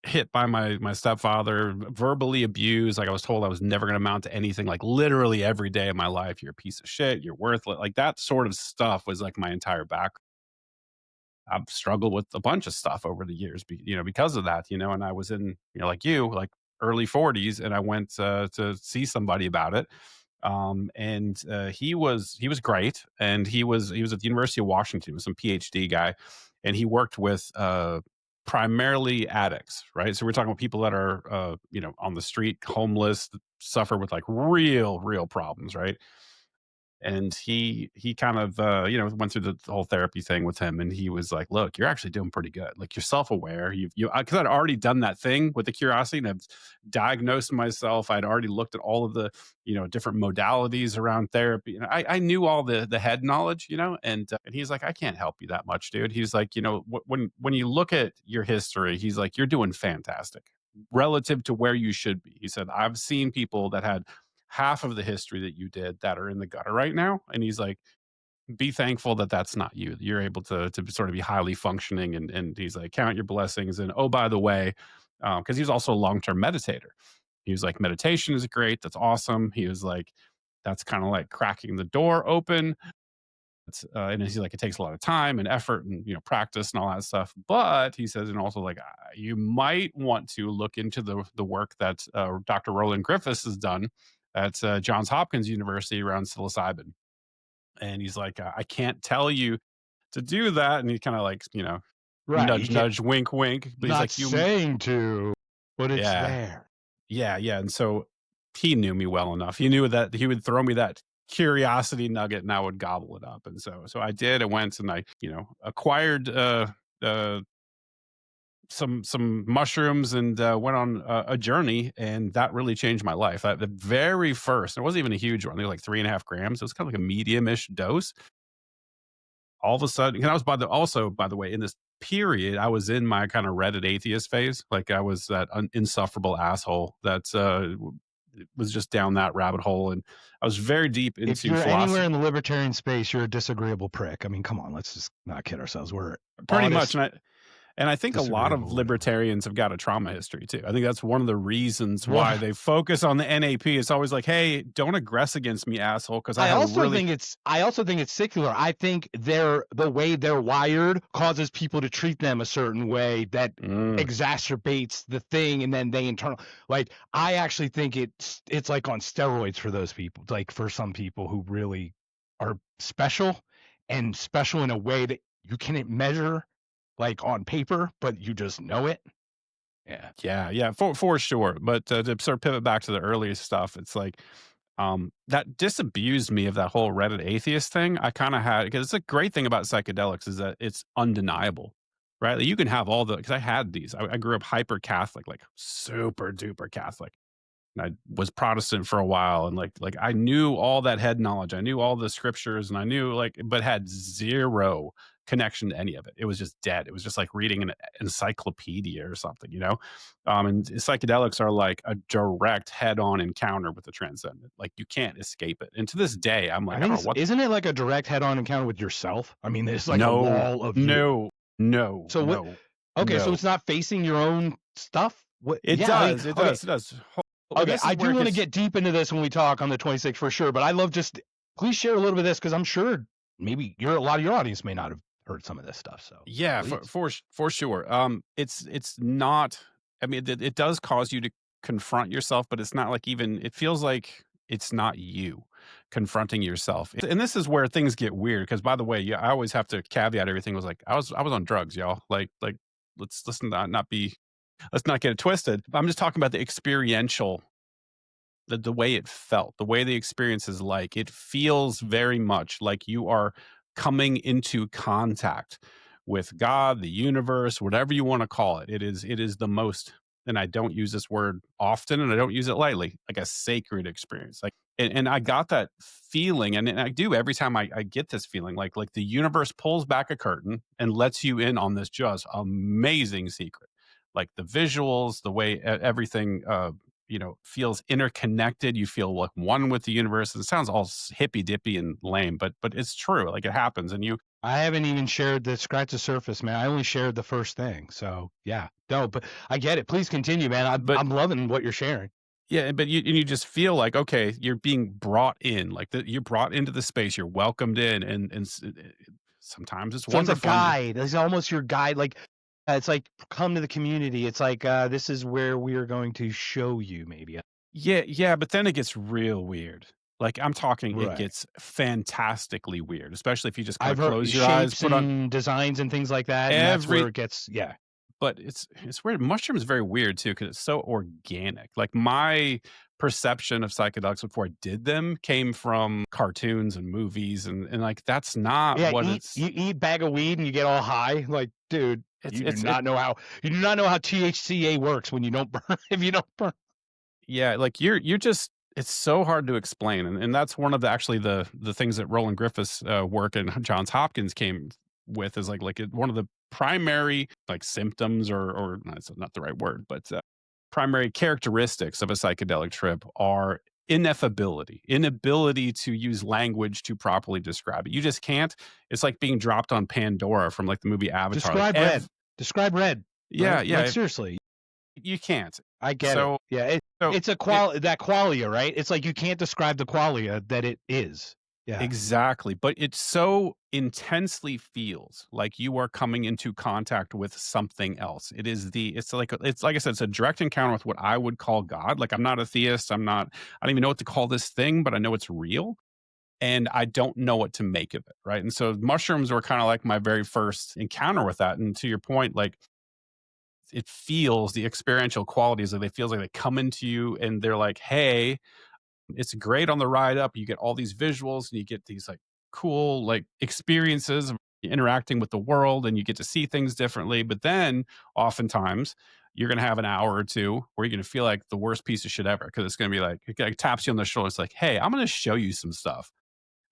Hit by my stepfather, verbally abused. Like I was told I was never going to amount to anything. Like literally every day of my life, you're a piece of shit. You're worthless. Like that sort of stuff was like my entire background. I've struggled with a bunch of stuff over the years, because of that, and I was in, like you, like early 40s, and I went to see somebody about it. He was great, and he was at the University of Washington, he was some PhD guy, and he worked with primarily addicts, right? So we're talking about people that are on the street, homeless, suffer with like real problems, right? And he kind of went through the whole therapy thing with him, and he was like, look, you're actually doing pretty good. Like you're self-aware. Because I'd already done that thing with the curiosity, and I've diagnosed myself. I'd already looked at all of the different modalities around therapy, and I knew all the head knowledge, and he's like, I can't help you that much, dude. He's like, when you look at your history, he's like, you're doing fantastic relative to where you should be. He said, I've seen people that had half of the history that you did that are in the gutter right now. And he's like, be thankful that that's not you. You're able to sort of be highly functioning. And he's like, count your blessings. And oh, by the way, because he was also a long-term meditator. He was like, meditation is great. That's awesome. He was like, that's kind of like cracking the door open. And he's like, it takes a lot of time and effort and practice and all that stuff. But he says, and also like, you might want to look into the work that Dr. Roland Griffiths has done at Johns Hopkins University around psilocybin. And he's like, I can't tell you to do that. And he kind of like, Right, nudge, wink, wink. But not he's like, saying to, but it's there. Yeah. And so he knew me well enough. He knew that he would throw me that curiosity nugget and I would gobble it up. And so I did. I went and I, acquired uh some mushrooms and went on a journey, and that really changed my life. The very first, it wasn't even a huge one, they were like 3.5 grams. It was kind of like a medium-ish dose. All of a sudden, and I was by the way, in this period, I was in my kind of Reddit atheist phase. Like I was that insufferable asshole that was just down that rabbit hole, and I was very deep If into you're anywhere philosophy. in the libertarian space, you're a disagreeable prick. I mean, come on, let's just not kid ourselves. We're Pretty much, honest, and I think a lot of disagreeable, whatever. libertarians have got a trauma history too. I think that's one of the reasons why Well, they focus on the NAP. It's always like, "Hey, don't aggress against me, asshole," because I I have a also really think it's I also think it's secular. I think the way they're wired causes people to treat them a certain way that Mm, exacerbates the thing, and then they internal like I actually think it's like on steroids for those people, like for some people who really are special and special in a way that you can't measure like on paper, but you just know it. Yeah. yeah, yeah, for sure. But to sort of pivot back to the earliest stuff, it's like that disabused me of that whole Reddit atheist thing. I kind of had, because it's a great thing about psychedelics is that it's undeniable, right? Like you can have all the, because I had these. I grew up hyper Catholic, like super duper Catholic. And I was Protestant for a while, and like I knew all that head knowledge. I knew all the scriptures, and I knew like, but had zero connection to any of it. It was just dead. It was just like reading an encyclopedia or something, you know. And psychedelics are like a direct head-on encounter with the transcendent. Like you can't escape it. And to this day, I'm I like, I think don't it's know what. isn't it like a direct head-on encounter with yourself? I mean, there's like a No, wall of you. no, no, So what no, okay, so no. it's not facing your own stuff? What It yeah, I mean, does. It okay. does. It does. And Okay, this is I where do it want to gets. get deep into this when we talk on the 26th for sure, but I love just please share a little bit of this because I'm sure maybe a lot of your audience may not have heard some of this stuff. So Yeah, please. for sure. It's not. I mean, it does cause you to confront yourself, but it's not like even. It feels like it's not you confronting yourself, and this is where things get weird. Because by the way, yeah, I always have to caveat everything. Was like I was on drugs, y'all. Like let's not get it twisted. I'm just talking about the experiential, the way it felt, the way the experience is like. It feels very much like you are coming into contact with God, the universe, whatever you want to call it. It is the most, and I don't use this word often and I don't use it lightly, like a sacred experience. Like and I got that feeling, and I do every time I get this feeling like the universe pulls back a curtain and lets you in on this just amazing secret. Like the visuals, the way everything feels interconnected. You feel like one with the universe. It sounds all hippy dippy and lame, but it's true. Like it happens, and you. I haven't even shared the scratch the surface, man. I only shared the first thing. So yeah, no, but I get it. Please continue, man. But I'm loving what you're sharing. yeah, but you just feel like okay, you're being brought in, like you're brought into the space. You're welcomed in, sometimes it's So it's a wonderful. And guide. It's almost your guide. Like it's like come to the community. It's like this is where we are going to show you maybe. yeah, yeah, but then it gets real weird. Like I'm talking, it Right. gets fantastically weird, especially if you just kind I've of heard close your eyes, shapes put on and designs and things like that, and that's where every. it gets yeah. But it's weird. Mushrooms very weird too because it's so organic. Like my perception of psychedelics before I did them came from cartoons and movies, and like that's not Yeah, what eat it's. you eat bag of weed and you get all high. Like, dude, It's you do it's it not know how THCA works when you don't burn if you don't burn. yeah. Like you're just. It's so hard to explain, and that's one of the actually the things that Roland Griffiths work and Johns Hopkins came with is one of the primary like symptoms or that's not the right word, but primary characteristics of a psychedelic trip are inability to use language to properly describe it. You just can't. It's like being dropped on Pandora from like the movie Avatar. Like Describe red. Describe red, yeah, Brent. Like yeah, seriously, you can't. I get it. So Yeah, so it's a it that qualia, right? It's like you can't describe the qualia that it is. Yeah. exactly, but it so intensely feels like you are coming into contact with something else. It's like I said, it's a direct encounter with what I would call God. Like I'm not a theist. I don't even know what to call this thing, but I know it's real. And I don't know what to make of it, right? And so mushrooms were kind of like my very first encounter with that. And to your point, like it feels the experiential qualities of it feels like they come into you and they're like, hey, It's great on the ride up. You get all these visuals and you get these like cool like experiences of interacting with the world and you get to see things differently. But then oftentimes you're going to have an hour or two where you're going to feel like the worst piece of shit ever because it's going to be like, it like taps you on the shoulder. It's like, hey, I'm going to show you some stuff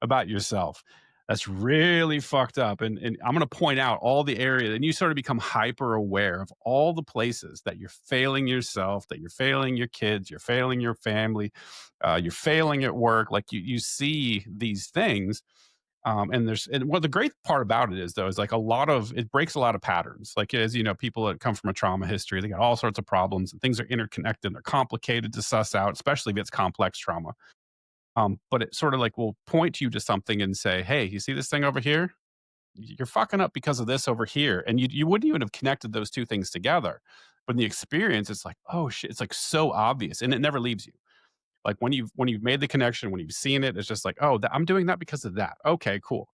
about yourself that's really fucked up. And I'm going to point out all the area and you sort of become hyper aware of all the places that you're failing yourself, that you're failing your kids, you're failing your family, you're failing at work. Like you see these things. And what the great part about it is though, is like a lot of it breaks a lot of patterns. Like, as you know, people that come from a trauma history, they got all sorts of problems and things are interconnected and they're complicated to suss out, especially if it's complex trauma. But it sort of like will point you to something and say, hey, you see this thing over here? You're fucking up because of this over here. And you wouldn't even have connected those two things together. But in the experience, it's like, oh shit, it's like so obvious and it never leaves you. Like when you've made the connection, when you've seen it, it's just like, oh, I'm doing that because of that. Okay, cool.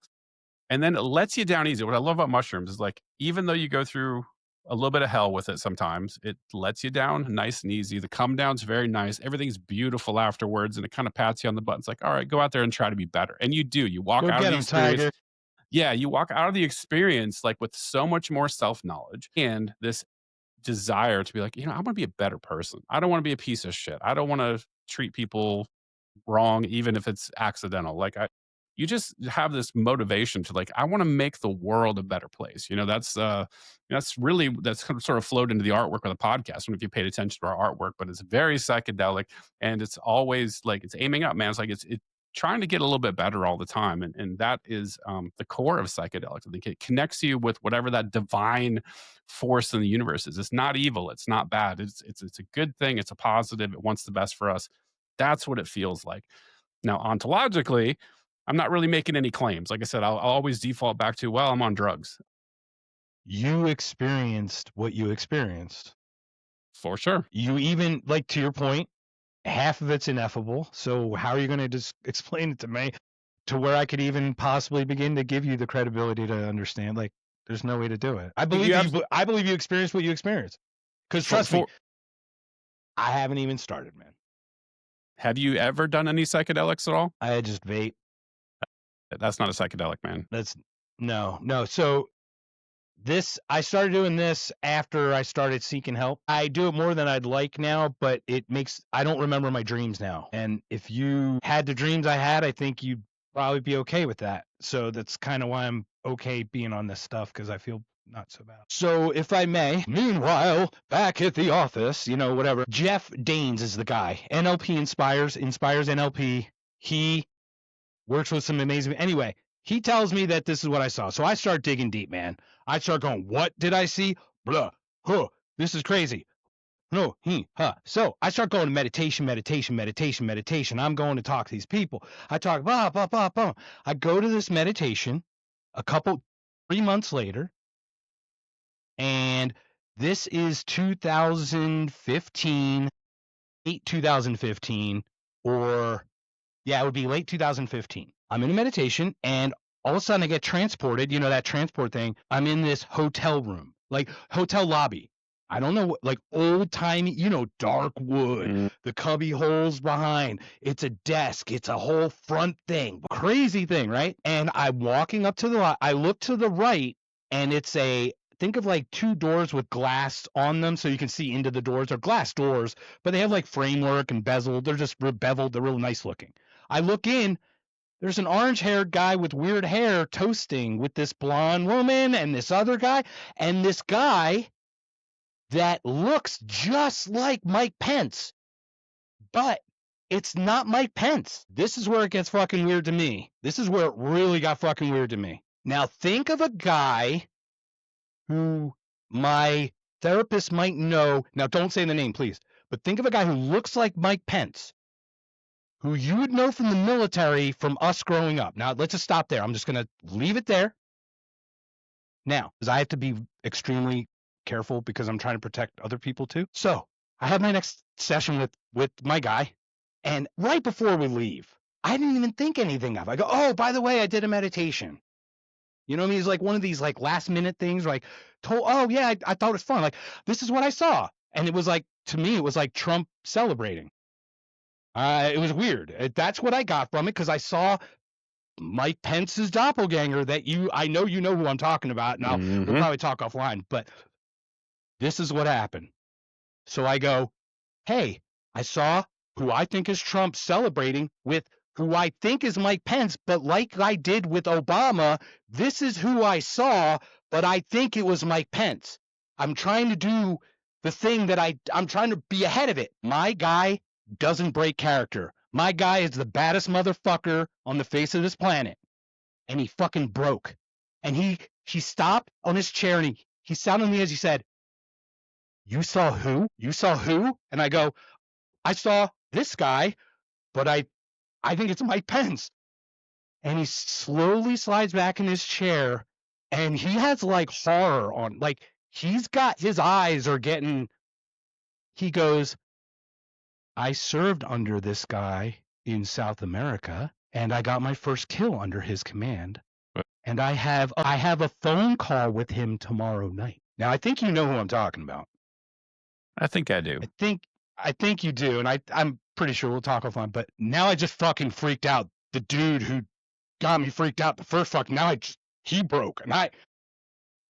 And then it lets you down easy. What I love about mushrooms is like, even though you go through a little bit of hell with it sometimes, it lets you down nice and easy. The come down's very nice. Everything's beautiful afterwards. And it kind of pats you on the butt. It's like, all right, go out there and try to be better. And you do. You walk Go out of get the him, experience. Tiger. Yeah, you walk out of the experience like with so much more self knowledge and this desire to be like, I want to be a better person. I don't want to be a piece of shit. I don't want to treat people wrong, even if it's accidental. You just have this motivation to like, I want to make the world a better place. That's kind of sort of flowed into the artwork of the podcast. I don't know if you paid attention to our artwork, but it's very psychedelic and it's always like it's aiming up, man. It's like it's trying to get a little bit better all the time. And that is the core of psychedelics. I think it connects you with whatever that divine force in the universe is. It's not evil. It's not bad. It's a good thing. It's a positive. It wants the best for us. That's what it feels like. Now, ontologically, I'm not really making any claims. Like I said, I'll always default back to, well, I'm on drugs. You experienced what you experienced. For sure. You even, like, to your point, half of it's ineffable. So how are you going to just explain it to me to where I could even possibly begin to give you the credibility to understand? Like, there's no way to do it. I believe I believe you experienced what you experienced. Because trust me, I haven't even started, man. Have you ever done any psychedelics at all? I just vape. That's not a psychedelic, man. No. So I started doing this after I started seeking help. I do it more than I'd like now, but I don't remember my dreams now. And if you had the dreams I had, I think you'd probably be okay with that. So that's kind of why I'm okay being on this stuff, because I feel not so bad. So if I may, meanwhile, back at the office, whatever. Jeff Danes is the guy. NLP inspires NLP. He works with some amazing. Anyway, he tells me that this is what I saw. So I start digging deep, man. I start going, what did I see? Blah, huh, this is crazy. No, So I start going to meditation. I'm going to talk to these people. I talk, blah, blah, blah, blah. I go to this meditation 3 months later. And this is 2015, late 2015, or yeah, it would be late 2015. I'm in a meditation and all of a sudden I get transported, that transport thing. I'm in this hotel room, like hotel lobby. I don't know what, like old timey, dark wood, the cubby holes behind. It's a desk. It's a whole front thing. Crazy thing, right? And I'm walking up to I look to the right and think of like two doors with glass on them so you can see into the doors. They're glass doors, but they have like framework and bezel. They're just beveled. They're really nice looking. I look in. There's an orange-haired guy with weird hair toasting with this blonde woman and this other guy. And this guy that looks just like Mike Pence. But it's not Mike Pence. This is where it gets fucking weird to me. This is where it really got fucking weird to me. Now think of a guy who my therapist might know. Now, don't say the name, please. But think of a guy who looks like Mike Pence, who you would know from the military from us growing up. Now, let's just stop there. I'm just going to leave it there. Now, because I have to be extremely careful because I'm trying to protect other people too. So I have my next session with my guy. And right before we leave, I didn't even think anything of it. I go, oh, by the way, I did a meditation. You know what I mean? It's like one of these like last minute things like, oh yeah, I thought it was fun. Like, this is what I saw. And it was like, to me, it was like Trump celebrating. It was weird. That's what I got from it because I saw Mike Pence's doppelganger I know you know who I'm talking about. Now we'll Mhm. probably talk offline, but this is what happened. So I go, hey, I saw who I think is Trump celebrating with who I think is Mike Pence, but like I did with Obama, this is who I saw, but I think it was Mike Pence. I'm trying to do the thing that I'm trying to be ahead of it. My guy doesn't break character. My guy is the baddest motherfucker on the face of this planet. And he fucking broke. And he stopped on his chair and he sounded me as he said, you saw who? You saw who? And I go, I saw this guy, but I think it's Mike Pence. And he slowly slides back in his chair and he has like horror on, like he's got his eyes are getting, he goes, I served under this guy in South America and I got my first kill under his command. And I have a phone call with him tomorrow night. Now I think you know who I'm talking about. I think I do. I think you do, and I'm pretty sure we'll talk offline. But now I just fucking freaked out. The dude who got me freaked out the first fucking he broke, and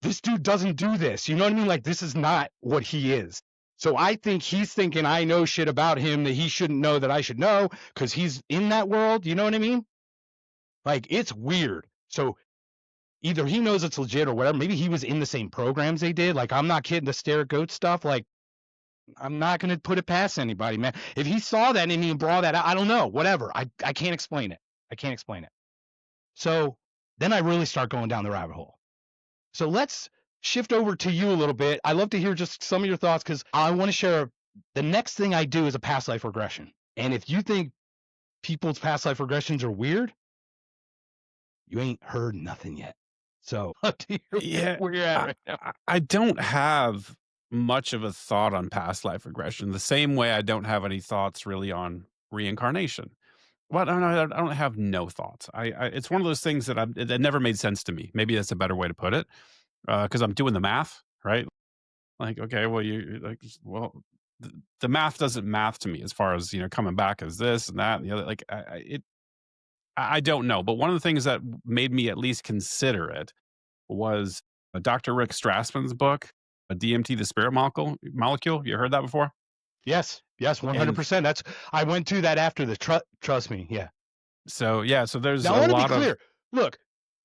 this dude doesn't do this. You know what I mean? Like this is not what he is. So I think he's thinking I know shit about him that he shouldn't know that I should know because he's in that world. You know what I mean? Like it's weird. So either he knows it's legit or whatever. Maybe he was in the same programs they did. Like I'm not kidding. The stare goat stuff. Like I'm not going to put it past anybody, man. If he saw that and he brought that out, I don't know, whatever. I can't explain it. I can't explain it. So then I really start going down the rabbit hole. So let's shift over to you a little bit. I love to hear just some of your thoughts because I want to share the next thing I do is a past life regression. And if you think people's past life regressions are weird, you ain't heard nothing yet. So up to you Yeah, where you're at I right now. I don't have much of a thought on past life regression, the same way I don't have any thoughts really on reincarnation. Well, I don't have no thoughts. It's one of those things that never made sense to me. Maybe that's a better way to put it, because I'm doing the math, right? Like, okay, well, the math doesn't math to me as far as, coming back as this and that and the other. Like, I don't know. But one of the things that made me at least consider it was Dr. Rick Strassman's book, a DMT, the spirit molecule. You heard that before? Yes, And 100%. I went to that after the trust me. Yeah. so, yeah, so there's Now, I a want to be lot of, clear. Look,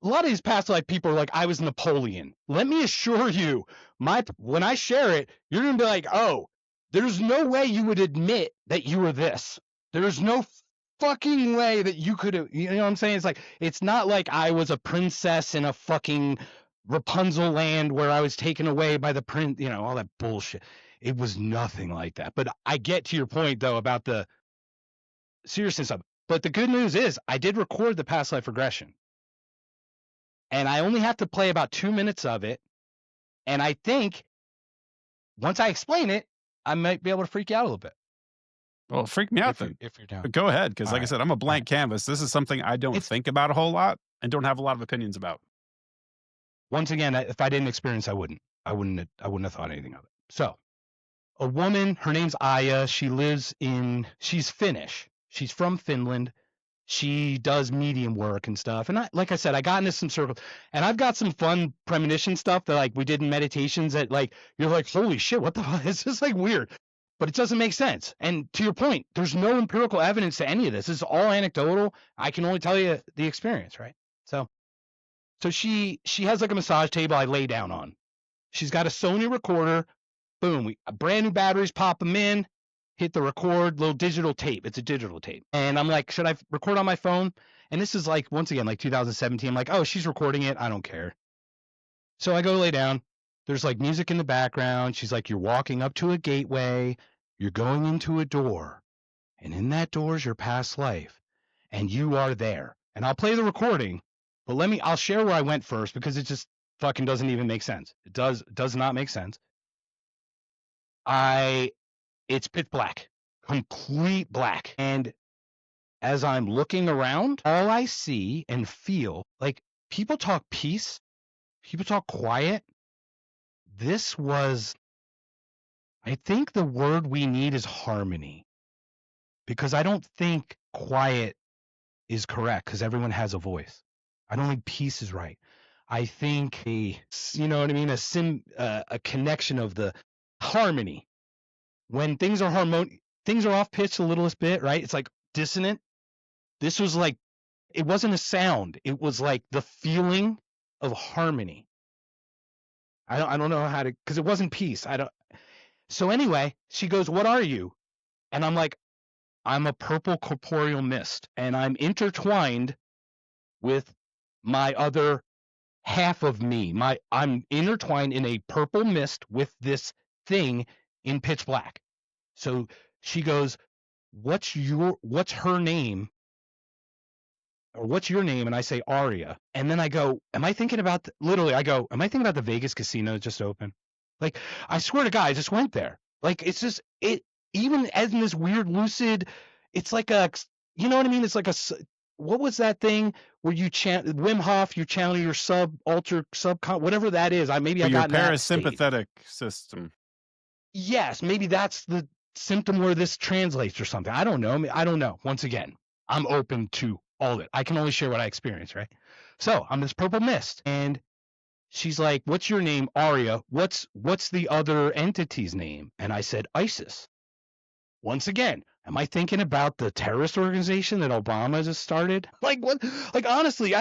a lot of these past life people are like, I was Napoleon. Let me assure you, when I share it, you're gonna be like, oh, there's no way you would admit that you were this. There's no fucking way that you could have. You know what I'm saying? It's like it's not like I was a princess in a fucking Rapunzel land where I was taken away by the prince. You know all that bullshit. It was nothing like that. But I get to your point though about the seriousness of it. But the good news is I did record the past life regression. And I only have to play about 2 minutes of it. And I think once I explain it, I might be able to freak you out a little bit. well, freak me out then. If you're down. But go ahead, because All like I right. said, I'm a All right. blank canvas. This is something I don't It's think about a whole lot and don't have a lot of opinions about. once again, if I didn't experience, I wouldn't have thought anything of it. So a woman, her name's Aya. She's Finnish. She's from Finland. She does medium work and stuff. And like I said, I got into some circles and I've got some fun premonition stuff that like we did in meditations that like, you're like, holy shit, what the fuck? It's just like weird, but it doesn't make sense. And to your point, there's no empirical evidence to any of this. It's all anecdotal. I can only tell you the experience, right? So she has like a massage table I lay down on. She's got a Sony recorder. Boom, brand new batteries, pop them in, hit the record, little digital tape. It's a digital tape. And I'm like, should I record on my phone? And this is like, once again, like 2017. I'm like, oh, she's recording it. I don't care. So I go lay down. There's like music in the background. She's like, you're walking up to a gateway. You're going into a door. And in that door is your past life. And you are there. And I'll play the recording, but I'll share where I went first because it just fucking doesn't even make sense. It does not make sense. It's pitch black, complete black. And as I'm looking around, all I see and feel, like people talk peace, people talk quiet. I think the word we need is harmony. because I don't think quiet is correct because everyone has a voice. I don't think peace is right. I think you know what I mean, a connection of the harmony. When things are things are off pitch the littlest bit, right? It's like dissonant. This was like, it wasn't a sound. It was like the feeling of harmony. I don't know how to, because it wasn't peace. So anyway, she goes, "What are you?" And I'm like, "I'm a purple corporeal mist, and I'm intertwined with my other half of me. I'm intertwined in a purple mist with this thing in pitch black." So she goes, what's her name? Or what's your name? And I say Aria. And then I go, am I thinking about the Vegas casino that just opened? Like, I swear to God, I just went there. Like, it's just, even as in this weird lucid, it's like you know what I mean? It's like what was that thing where you chant Wim Hof, you channel your whatever that is. Maybe I your got in that state. parasympathetic system. Yes, maybe that's the symptom where this translates or something. I don't know. Once again, I'm open to all of it. I can only share what I experience, right? So I'm this purple mist, and she's like, "What's your name, Aria? What's the other entity's name?" And I said, ISIS. Once again, am I thinking about the terrorist organization that Obama just started? Like, what? Like, honestly,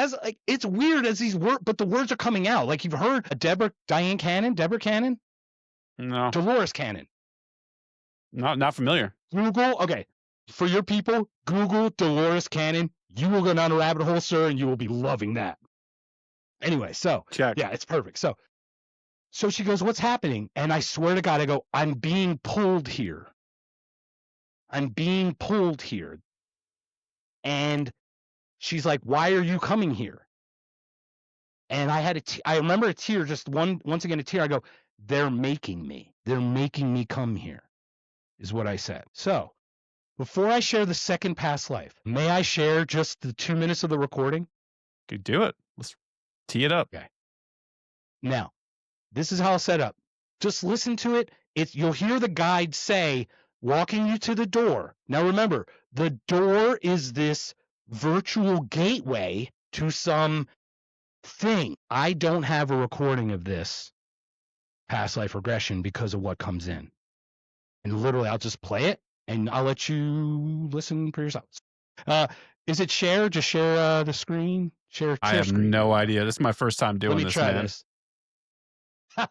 it's weird as these words, but the words are coming out. Like, you've heard Deborah Cannon? No, Dolores Cannon. not familiar. Google, okay, for your people, Google Dolores Cannon. You will go down a rabbit hole, sir, and you will be loving that. Anyway, so Check. Yeah, it's perfect. So she goes, "What's happening?" And I swear to God, I go, "I'm being pulled here. I'm being pulled here." And she's like, "Why are you coming here?" And I remember a tear, just once again a tear. I go, "They're making me. They're making me come here," is what I said. So before I share the second past life, may I share just the 2 minutes of the recording? Could do it. Let's tee it up. Okay. Now, this is how I'll set up. Just listen to it. You'll hear the guide say, walking you to the door. Now remember, the door is this virtual gateway to some thing. I don't have a recording of this past life regression because of what comes in. And literally, I'll just play it, and I'll let you listen for yourselves. Is it share? Just share the screen? Share I have screen. no idea. This is my first time doing this, man. Let me try this.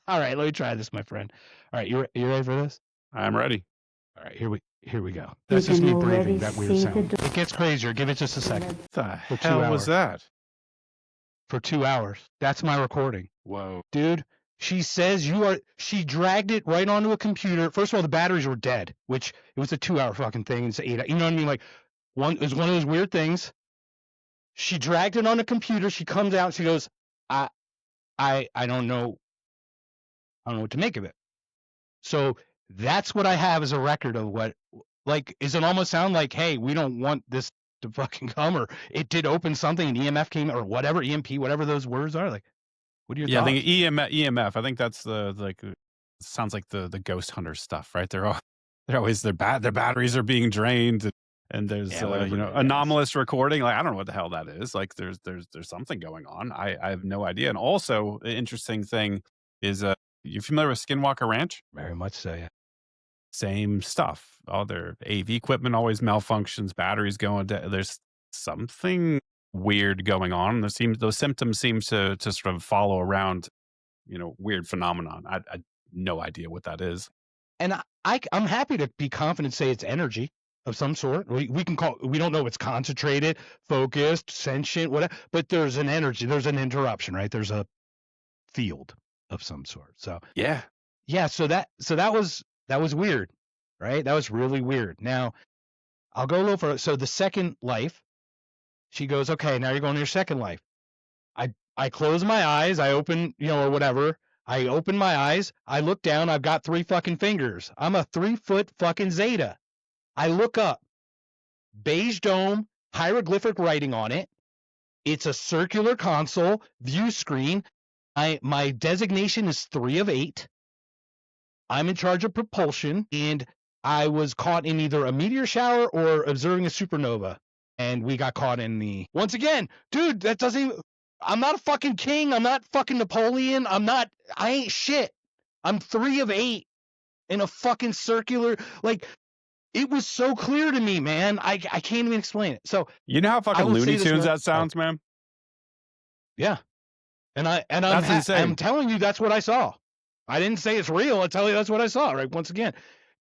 All right, let me try this, my friend. All right, you ready for this? I'm ready. All right, here we go. That's just me breathing, that weird sound. It gets crazier. Give it just a second. What the hell was that? For 2 hours. That's my recording. Whoa. Dude, she says she dragged it right onto a computer. First of all, the batteries were dead, which it was a 2-hour fucking thing. It's 8, you know what I mean? Like, it was one of those weird things. She dragged it on a computer. She comes out. She goes, I don't know. I don't know what to make of it. So that's what I have as a record of what, like, does it almost sound like, hey, we don't want this to fucking come, or it did open something, an EMF came, or whatever, EMP, whatever those words are. Like, what are your thoughts? I think EMF. I think that's sounds like the ghost hunter stuff, right? They're always their batteries are being drained, and there's anomalous recording. Like, I don't know what the hell that is. Like, there's something going on. I have no idea. And also, the interesting thing is, you familiar with Skinwalker Ranch? Very much so, yeah. Same stuff. All their AV equipment always malfunctions, batteries going down. There's something weird going on. Those symptoms seem to sort of follow around, weird phenomenon. I no idea what that is. And I'm happy to be confident, say it's energy of some sort. We don't know if it's concentrated, focused, sentient, whatever, but there's an energy, there's an interruption, right? There's a field of some sort. So yeah. So that was weird, right? That was really weird. Now I'll go a little further. So the second life, she goes, okay, now you're going to your second life. I close my eyes, I open, or whatever. I open my eyes, I look down, I've got 3 fucking fingers. I'm a 3-foot fucking Zeta. I look up, beige dome, hieroglyphic writing on it. It's a circular console, view screen. My designation is 3 of 8. I'm in charge of propulsion, and I was caught in either a meteor shower or observing a supernova, and we got caught in the once again, dude. That doesn't. Even, I'm not a fucking king. I'm not fucking Napoleon. I'm not. I ain't shit. I'm 3 of 8 in a fucking circular. Like it was so clear to me, man. I can't even explain it. So You know how I fucking will say Looney this. Tunes that sounds, man? Yeah, and That's I'm insane. telling you that's what I saw. I didn't say it's real. I tell you that's what I saw. Right? Once again,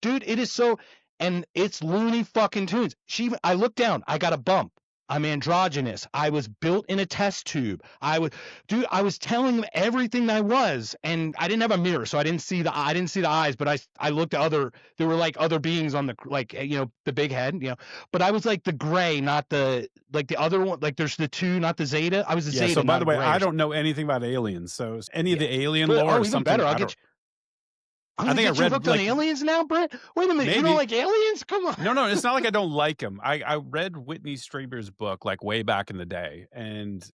dude, it is so, and it's Looney fucking Tunes. I looked down. I got a bump. I'm androgynous. I was built in a test tube. Dude, I was telling them everything I was, and I didn't have a mirror, so I didn't see the eyes, but I looked at there were like other beings on the, like, the big head, but I was like the gray, not the, like the other one, like there's the two, not the zeta. I was a Yeah, so zeta, by not the a way, gray I or don't something. know anything about aliens, so is any of Yeah. the alien But, lore oh, is even something better. I don't I'm I gonna think I get you read, hooked on like aliens now, Brent. Wait a minute, you don't maybe. like aliens? Come on. No, it's not like I don't like him. I read Whitney Strieber's book, like, way back in the day, and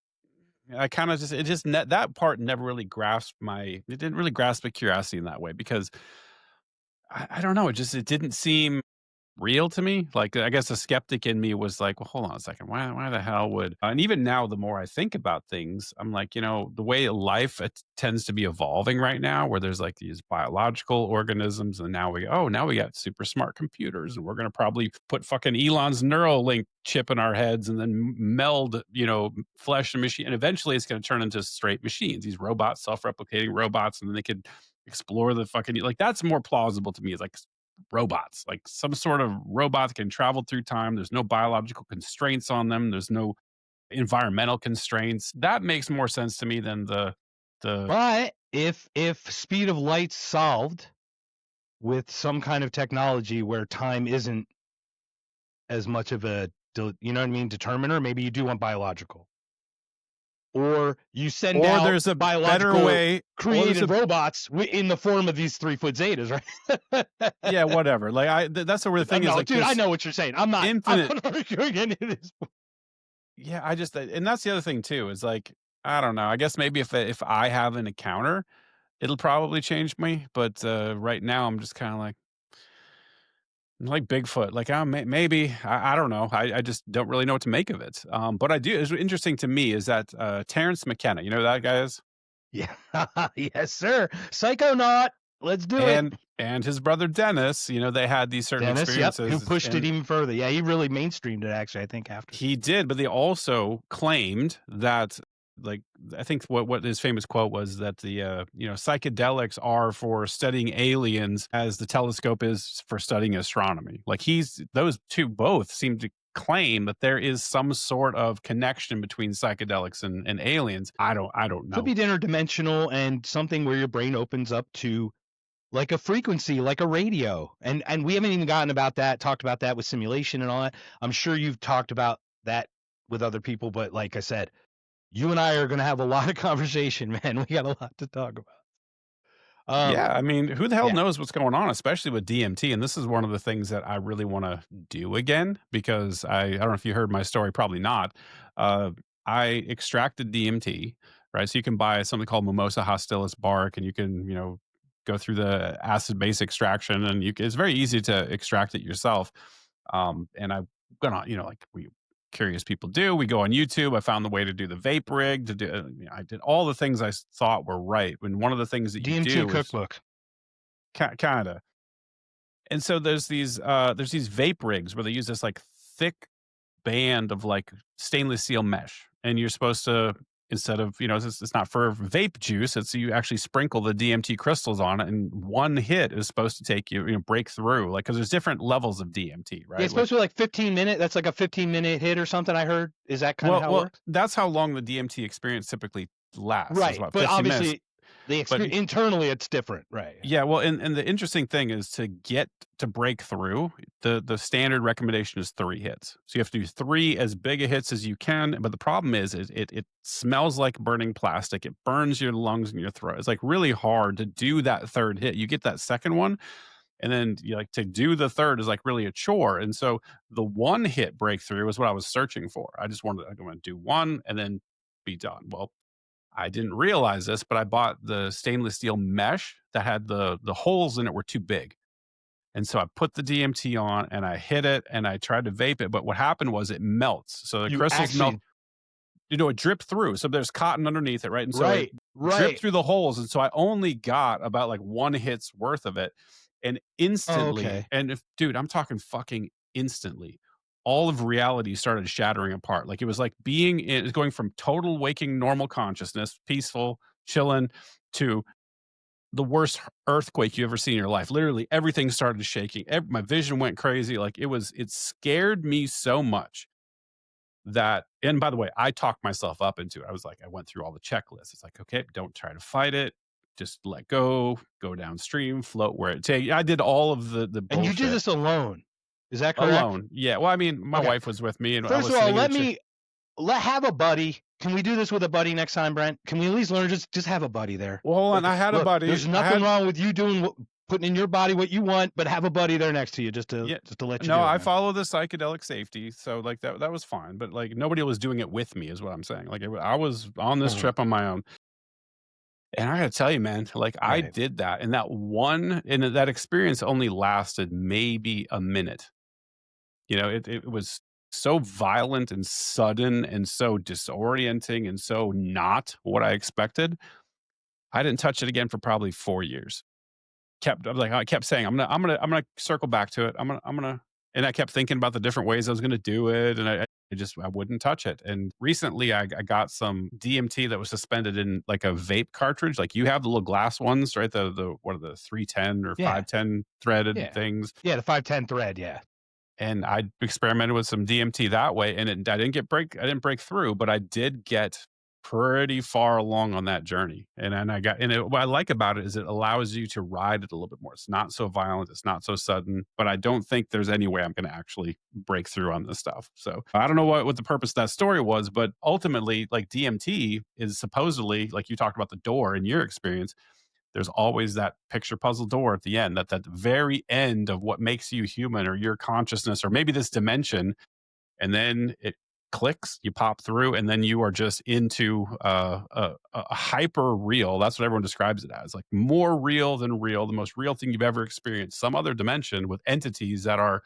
I kinda just it just that part never really grasped my it didn't really grasp my curiosity in that way because I don't know, it didn't seem real to me. Like, I guess the skeptic in me was like, "Well, hold on a second. Why the hell would" and even now, the more I think about things, I'm like, the way life tends to be evolving right now, where there's like these biological organisms, and now we got super smart computers, and we're gonna probably put fucking Elon's Neuralink chip in our heads, and then meld, flesh and machine, and eventually it's gonna turn into straight machines. These robots, self-replicating robots, and then they could explore the fucking like that's more plausible to me. Is like robots, like some sort of robot that can travel through time. There's no biological constraints on them. There's no environmental constraints. That makes more sense to me than the But if speed of light's solved with some kind of technology where time isn't as much of a, you know what I mean, determiner, maybe you do want biological, or you send or out there's a better biological way, or there's created a robots in the form of these 3-foot zetas, right? yeah, whatever. Like that's the weird thing is No, like dude, I there's know what you're saying. I'm infinite. not arguing any of this. Yeah, I just and that's the other thing too is like I don't know. I guess maybe if I have an encounter, it'll probably change me. But right now, I'm just kind of like Bigfoot, like, maybe, I don't know. I just don't really know what to make of it. But I do it's interesting to me is that, Terrence McKenna, you know who that guy is? Yeah, yes, sir. Psychonaut. Let's do it. And his brother Dennis, they had these certain Dennis, yep, who experiences, pushed it and even further. Yeah, he really mainstreamed it, actually, I think, after. he did, but they also claimed that, like, I think what his famous quote was that psychedelics are for studying aliens as the telescope is for studying astronomy. Like those two both seem to claim that there is some sort of connection between psychedelics and aliens. I don't Could know. be interdimensional and something where your brain opens up to like a frequency, like a radio. And we haven't even talked about that with simulation and all that. I'm sure you've talked about that with other people, but like I said, you and I are going to have a lot of conversation, man. We got a lot to talk about. Yeah, I mean, who the hell Yeah. knows what's going on, especially with DMT? And this is one of the things that I really want to do again because I don't know if you heard my story, probably not. Uh, I extracted DMT, right? So you can buy something called Mimosa hostilis bark, and you can, go through the acid base extraction, and it's very easy to extract it yourself. And I've gone on, like we curious people do. We go on YouTube. I found the way to do the vape rig. I did all the things thought were right. And one of the things that you DMT do is cookbook. kind of. And so there's these vape rigs where they use this like thick band of like stainless steel mesh, and you're supposed to instead of it's not for vape juice. It's you actually sprinkle the DMT crystals on it, and one hit is supposed to take break through like because there's different levels of DMT, Yeah, right? it's Like supposed to be like 15-minute. That's like a 15-minute hit or something, I heard. Is that kind of how it well, works? that's how long the DMT experience typically lasts. Is Right. about But 15 minutes. obviously, the But experience internally, it's different. Right. yeah, well, and the interesting thing is to get to break through, the standard recommendation is 3 hits. So you have to do 3 as big a hits as you can, but the problem is it smells like burning plastic. It burns your lungs and your throat. It's, like, really hard to do that 3rd hit. You get that 2nd one, and then you like to do the 3rd is, like, really a chore, and so the 1-hit breakthrough is what I was searching for. I just wanted I'm gonna do 1 and then be done. Well, I didn't realize this, but I bought the stainless steel mesh that had the holes in it were too big. And so I put the DMT on and I hit it and I tried to vape it. But what happened was it melts. So the You crystals melt, actually it dripped through. So there's cotton underneath it, right? And so it right, dripped right. through the holes. And so I only got about like one hit's worth of it. And Oh, instantly, okay. and if, dude, I'm talking fucking instantly, all of reality started shattering apart. Like it was like it was going from total waking normal consciousness, peaceful, chilling, to the worst earthquake you ever seen in your life. Literally everything started shaking. My vision went crazy. Like it scared me so much that, and by the way, I talked myself up into it. I was like, I went through all the checklists. It's like, okay, don't try to fight it. Just let go downstream, float where it takes. I did all of the And you did bullshit this alone. Is that correct? alone. Yeah. Well, I mean, my Okay. wife was with me and I First was of all, sitting in a chair. let have a buddy. Can we do this with a buddy next time, Brent? Can we at least learn just have a buddy there? Well, hold on. Look, I had a look, buddy. there's nothing wrong with you putting in your body what you want, but have a buddy there next to you Yeah. just to let you No, do it, I man. follow the psychedelic safety. So like that was fine. But like nobody was doing it with me is what I'm saying. Like I was on this Mhm. trip on my own. And I gotta tell you, man, like I Right. did that. And that experience only lasted maybe a minute. It was so violent and sudden and so disorienting and so not what I expected. I didn't touch it again for probably 4 years. I kept saying, I'm gonna circle back to it. And I kept thinking about the different ways I was gonna do it, and I wouldn't touch it. And recently, I got some DMT that was suspended in like a vape cartridge. Like you have the little glass ones, right? The what are the 310 or Yeah. 510 threaded Yeah. things. Yeah, the 510 thread, yeah. And I experimented with some DMT that way, and I didn't break through, but I did get pretty far along on that journey. What I like about it is it allows you to ride it a little bit more. It's not so violent, it's not so sudden, but I don't think there's any way I'm going to actually break through on this stuff. So I don't know what the purpose of that story was, but ultimately, like DMT is supposedly, like you talked about the door in your experience, there's always that picture puzzle door at the end, that very end of what makes you human or your consciousness or maybe this dimension. And then it clicks, you pop through, and then you are just into a hyper real. That's what everyone describes it as, like more real than real, the most real thing you've ever experienced, some other dimension with entities that are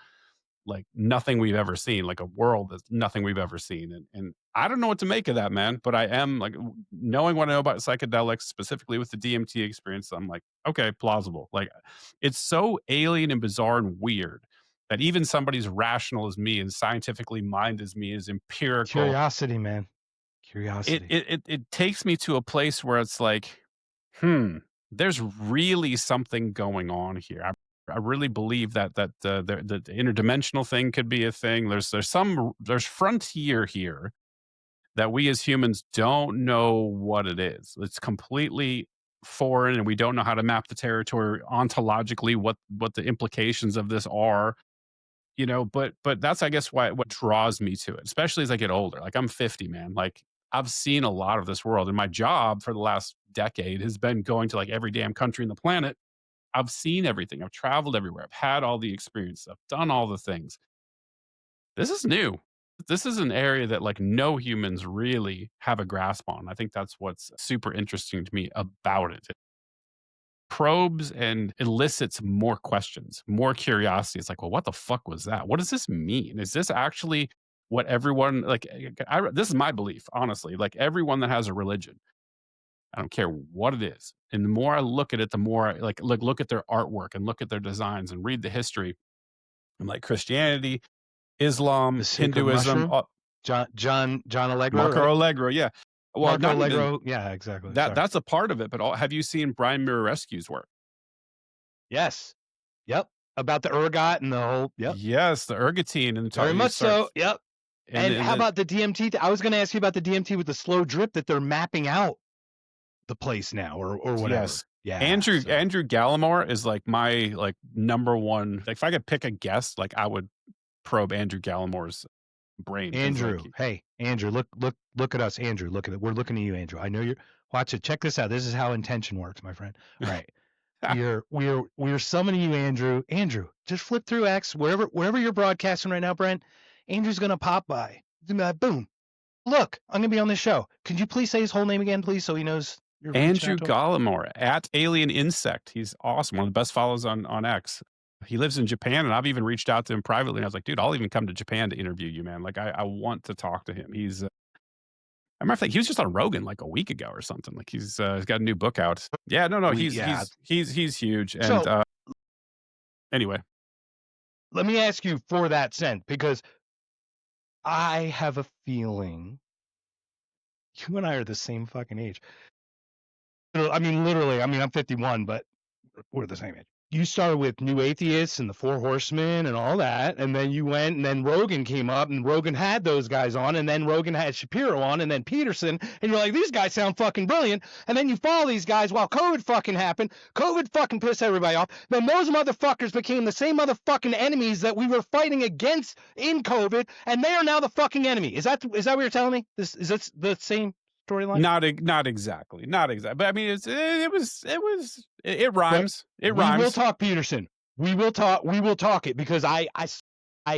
like nothing we've ever seen, like a world that's nothing we've ever seen. And I don't know what to make of that, man. But I am like knowing what I know about psychedelics, specifically with the DMT experience, I'm like, okay, plausible. Like it's so alien and bizarre and weird that even somebody as rational as me and scientifically mind as me is empirical. Curiosity, man. It Curiosity. it it, it takes me to a place where it's like, hmm, there's really something going on here. I really believe the interdimensional thing could be a thing. There's frontier here that we as humans don't know what it is. It's completely foreign, and we don't know how to map the territory ontologically. What the implications of this are, But that's, I guess, why what draws me to it, especially as I get older. Like I'm 50, man. Like I've seen a lot of this world, and my job for the last decade has been going to like every damn country on the planet. I've seen everything. I've traveled everywhere. I've had all the experience. I've done all the things. This is new. This is an area that like no humans really have a grasp on. I think that's what's super interesting to me about it. It probes and elicits more questions, more curiosity. It's like, well, what the fuck was that? What does this mean? Is this actually what everyone like? This is my belief, honestly. Like everyone that has a religion, I don't care what it is. And the more I look at it, the more I look at their artwork and look at their designs and read the history. And like Christianity, The Islam, sacred Hinduism, mushroom? John Allegro, Marco right? Allegro, yeah. Well, Marco not even Allegro. Yeah, exactly. that. Sorry. That's a part of it. But have you seen Brian Murarescu's work? Yes. Yep. About the ergot and the whole. Yep. Yes, the ergotine and Very you much start so. Yep. And and how then about the DMT? I was going to ask you about the DMT with the slow drip that they're mapping out the place now or whatever. yes. Yeah. Andrew Gallimore is like my like number one. Like if I could pick a guest, like I would probe Andrew Gallimore's brain because like Andrew. Hey, Andrew, look at us. Andrew, look at it. We're looking at you, Andrew. I know you're watch it. Check this out. This is how intention works, my friend. All right. We're summoning you, Andrew. Andrew, just flip through X, wherever you're broadcasting right now, Brent. Andrew's gonna pop by. Boom. Look, I'm gonna be on this show. Could you please say his whole name again, please, so he knows you're reaching Andrew out to him? Gallimore at Alien Insect. He's awesome. One of the best follows on X. He lives in Japan, and I've even reached out to him privately, and I was like, "Dude, I'll even come to Japan to interview you, man." Like, I want to talk to him. He's, a matter of fact, he was just on Rogan like a week ago or something. Like, he's got a new book out. Yeah, no, We he's yeah. he's huge, and, So anyway. let me ask you for that sense, because I have a feeling you and I are the same fucking age. I mean, literally. I mean, I'm 51, but we're the same age. You started with New Atheists and the Four Horsemen and all that, and then you went, and then Rogan came up, and Rogan had those guys on, and then Rogan had Shapiro on, and then Peterson, and you're like, these guys sound fucking brilliant, and then you follow these guys while COVID fucking happened. COVID fucking pissed everybody off. Then those motherfuckers became the same motherfucking enemies that we were fighting against in COVID, and they are now the fucking enemy. Is that what you're telling me? Is that the same storyline? Not exactly, not exactly. But I mean, it But rhymes. It we will rhymes. talk Peterson. We will talk it, because I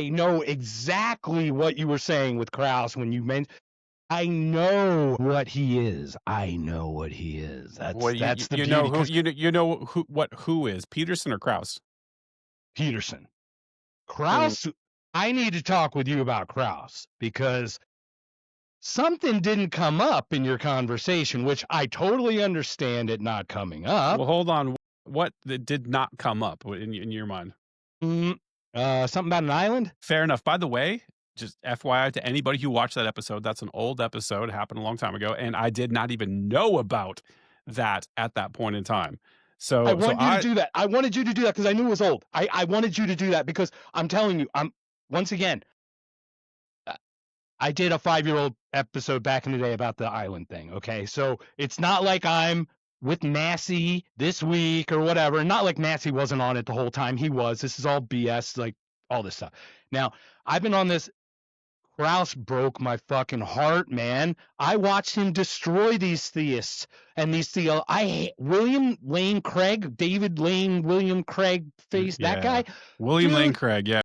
know exactly what you were saying with Krauss when you meant. I know what he is. I know what he is. Well, That's the you beauty. know who 'Cause you know who is Peterson or Kraus? Peterson, Mm. Krauss. I need to talk with you about Krauss, because something didn't come up in your conversation, which I totally understand it not coming up. Well, hold on. What that did not come up in your mind? Mm, something about an island. Fair enough. By the way, just FYI to anybody who watched that episode, that's an old episode. It happened a long time ago, and I did not even know about that at that point in time. I So want you to I do that. I wanted you to do that because I knew it was old. I wanted you to do that because I'm telling you, once again, uh, I did a 5-year-old episode back in the day about the island thing. Okay. So it's not like I'm with Massey this week or whatever. Not like Massey wasn't on it the whole time. He was. This is all BS, like all this stuff. Now, I've been on this. Krauss broke my fucking heart, man. I watched him destroy these theists and these William Lane Craig, David Lane, William Craig face, that yeah, guy. William Dude, Lane Craig. Yeah,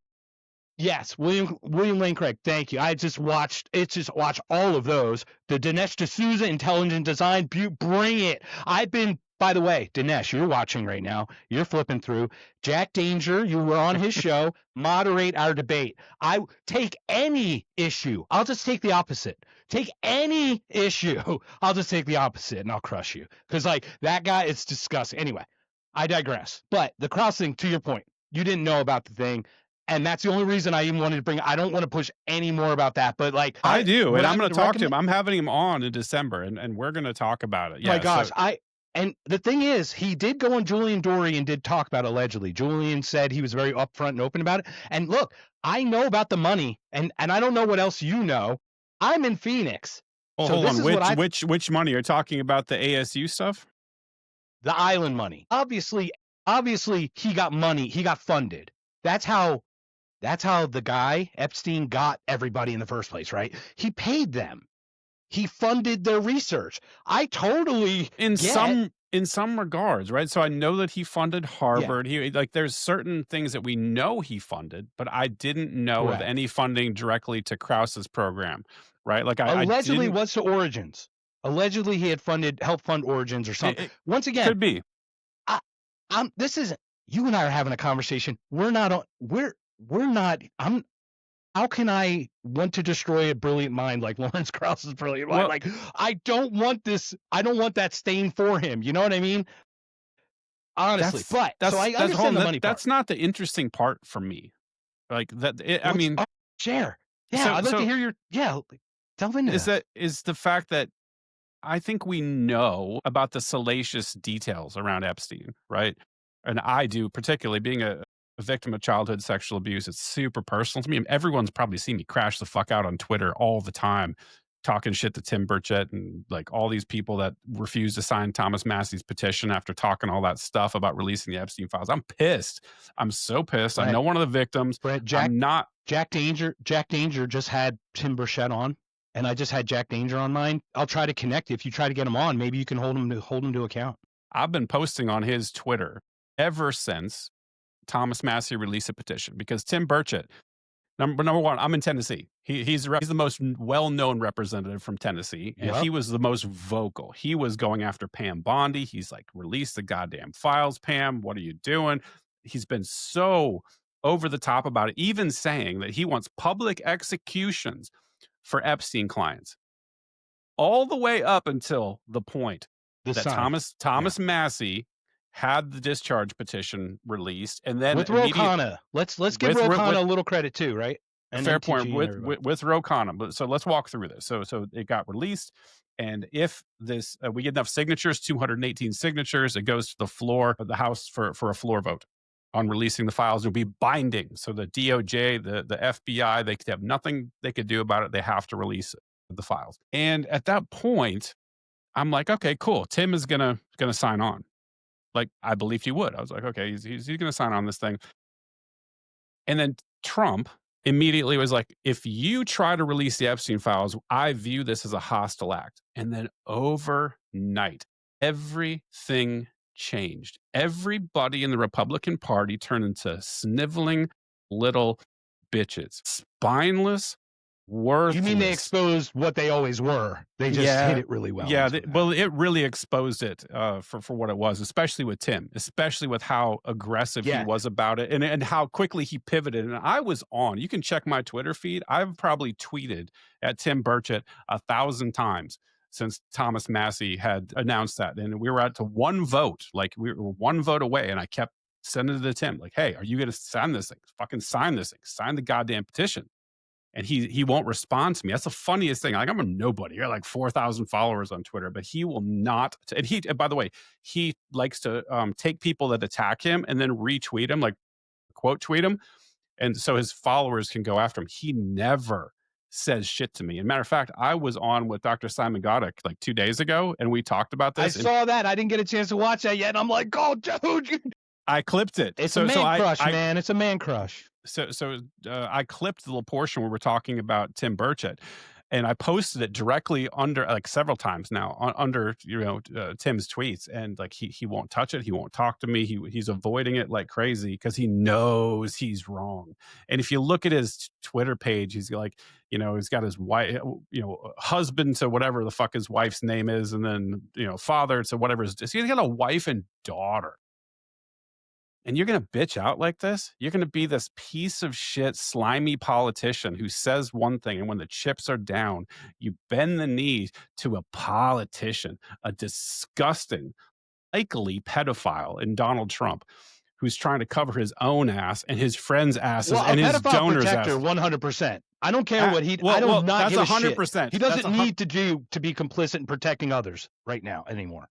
yes, William Lane Craig. Thank you. I just watched all of those. The Dinesh D'Souza Intelligent Design, bring it. By the way, Dinesh, you're watching right now. You're flipping through. Jack Danger, you were on his show. Moderate our debate. I take any issue. I'll just take the opposite. Take any issue. I'll just take the opposite, and I'll crush you. Because like that guy, it's disgusting. Anyway, I digress. But the cross thing, to your point, you didn't know about the thing. And that's the only reason I even wanted to bring. I don't want to push any more about that, but like I do, what and I'm I'm going going to to talk to him. recommend. I'm having him on in December, and we're going to talk about it. My Yeah. gosh, So and the thing is, he did go on Julian Dory and did talk about it allegedly. Julian said he was very upfront and open about it. And look, I know about the money, and I don't know what else you know. I'm in Phoenix, well, so hold this on. is what I Which money? Are you talking about the ASU stuff? the island money. Obviously, he got money. He got funded. That's how the guy Epstein got everybody in the first place, right? He paid them. He funded their research. I totally In get. some regards, right? So I know that he funded Yeah, Harvard. He like there's certain things that we know he funded, but I didn't know of correct. any funding directly to Krause's program, right? Like I Allegedly didn't. was to Origins. Allegedly he had helped fund Origins or something. It Once again, could be. I, this isn't. You and I are having a conversation. We're not on. We're not. How can I want to destroy a brilliant mind like Lawrence Krauss's brilliant mind? Well, Like, I don't want this. I don't want that stain for him. You know what I mean? Honestly, but so I that's hold understand the on, money part. that's not the interesting part for me. Like that. I What's mean, share? Yeah, so I'd like to hear your delve into that. is the fact that I think we know about the salacious details around Epstein, right? And I do, particularly being a victim of childhood sexual abuse. It's super personal to me. And everyone's probably seen me crash the fuck out on Twitter all the time, talking shit to Tim Burchett and like all these people that refused to sign Thomas Massey's petition after talking all that stuff about releasing the Epstein files. I'm pissed. I'm so pissed. I Brent, know one of the victims. Jack I'm not. Danger just had Tim Burchett on, and I just had Jack Danger on mine. I'll try to connect. If you try to get him on, maybe you can hold him to account. I've been posting on his Twitter ever since Thomas Massey released a petition because Tim Burchett, number one, I'm in Tennessee. He's the most well-known representative from Tennessee, and Yep. he was the most vocal. He was going after Pam Bondi. He's like, release the goddamn files, Pam. What are you doing? he's been so over the top about it, even saying that he wants public executions for Epstein clients, all the way up until the point The that son. Yeah. Thomas Massey had the discharge petition released, and then With Ro Khanna. Let's give Ro with Khanna a little credit too, right? And fair point, MTG and everybody. with Ro Khanna. But so let's walk through this. So it got released, and if this we get enough signatures, 218 signatures, it goes to the floor of the House for a floor vote on releasing the files. It'll be binding. So the DOJ, the FBI, they could have nothing they could do about it. They have to release the files. And at that point, I'm like, okay, cool. Tim is gonna sign on. Like I believed he would. I was like, okay, he's gonna sign on this thing. And then Trump immediately was like, if you try to release the Epstein files, I view this as a hostile act. And then overnight, everything changed. Everybody in the Republican Party turned into sniveling little bitches, spineless, You mean they worthless. exposed what they always were? They just hit it really well. Yeah, well, it really exposed it for what it was, especially with Tim, especially with how aggressive he was about it, and how quickly he pivoted. And I was on. You can check my Twitter feed. I've probably tweeted at Tim Burchett 1,000 times since Thomas Massey had announced that, and we were at to one vote. Like we were one vote away, and I kept sending it to Tim, like, "Hey, are you going to sign this thing? Fucking sign this thing. Sign the goddamn petition." And he won't respond to me. That's the funniest thing. Like I'm a nobody. You're like 4,000 followers on Twitter, but he will not. And by the way, he likes to take people that attack him and then retweet him, like quote tweet him, and so his followers can go after him. He never says shit to me. And matter of fact, I was on with Dr. Simon Godek like 2 days ago, and we talked about this. I saw that. I didn't get a chance to watch that yet. And I'm like, oh, dude. I clipped it. It's a man crush, man. It's a man crush. So I clipped the little portion where we're talking about Tim Burchett, and I posted it directly under, like several times now, under Tim's tweets, and like he won't touch it, he won't talk to me, he's avoiding it like crazy because he knows he's wrong. And if you look at his Twitter page, he's like, he's got his wife, husband to whatever the fuck his wife's name is, and then father to whatever he's got a wife and daughter. And you're going to bitch out like this? You're going to be this piece of shit, slimy politician who says one thing, and when the chips are down, you bend the knee to a politician, a disgusting, likely pedophile in Donald Trump, who's trying to cover his own ass and his friends' asses and his donors' asses. 100%. I don't care what he. I do not give a 100%. Shit. He doesn't need to do to be complicit in protecting others right now anymore.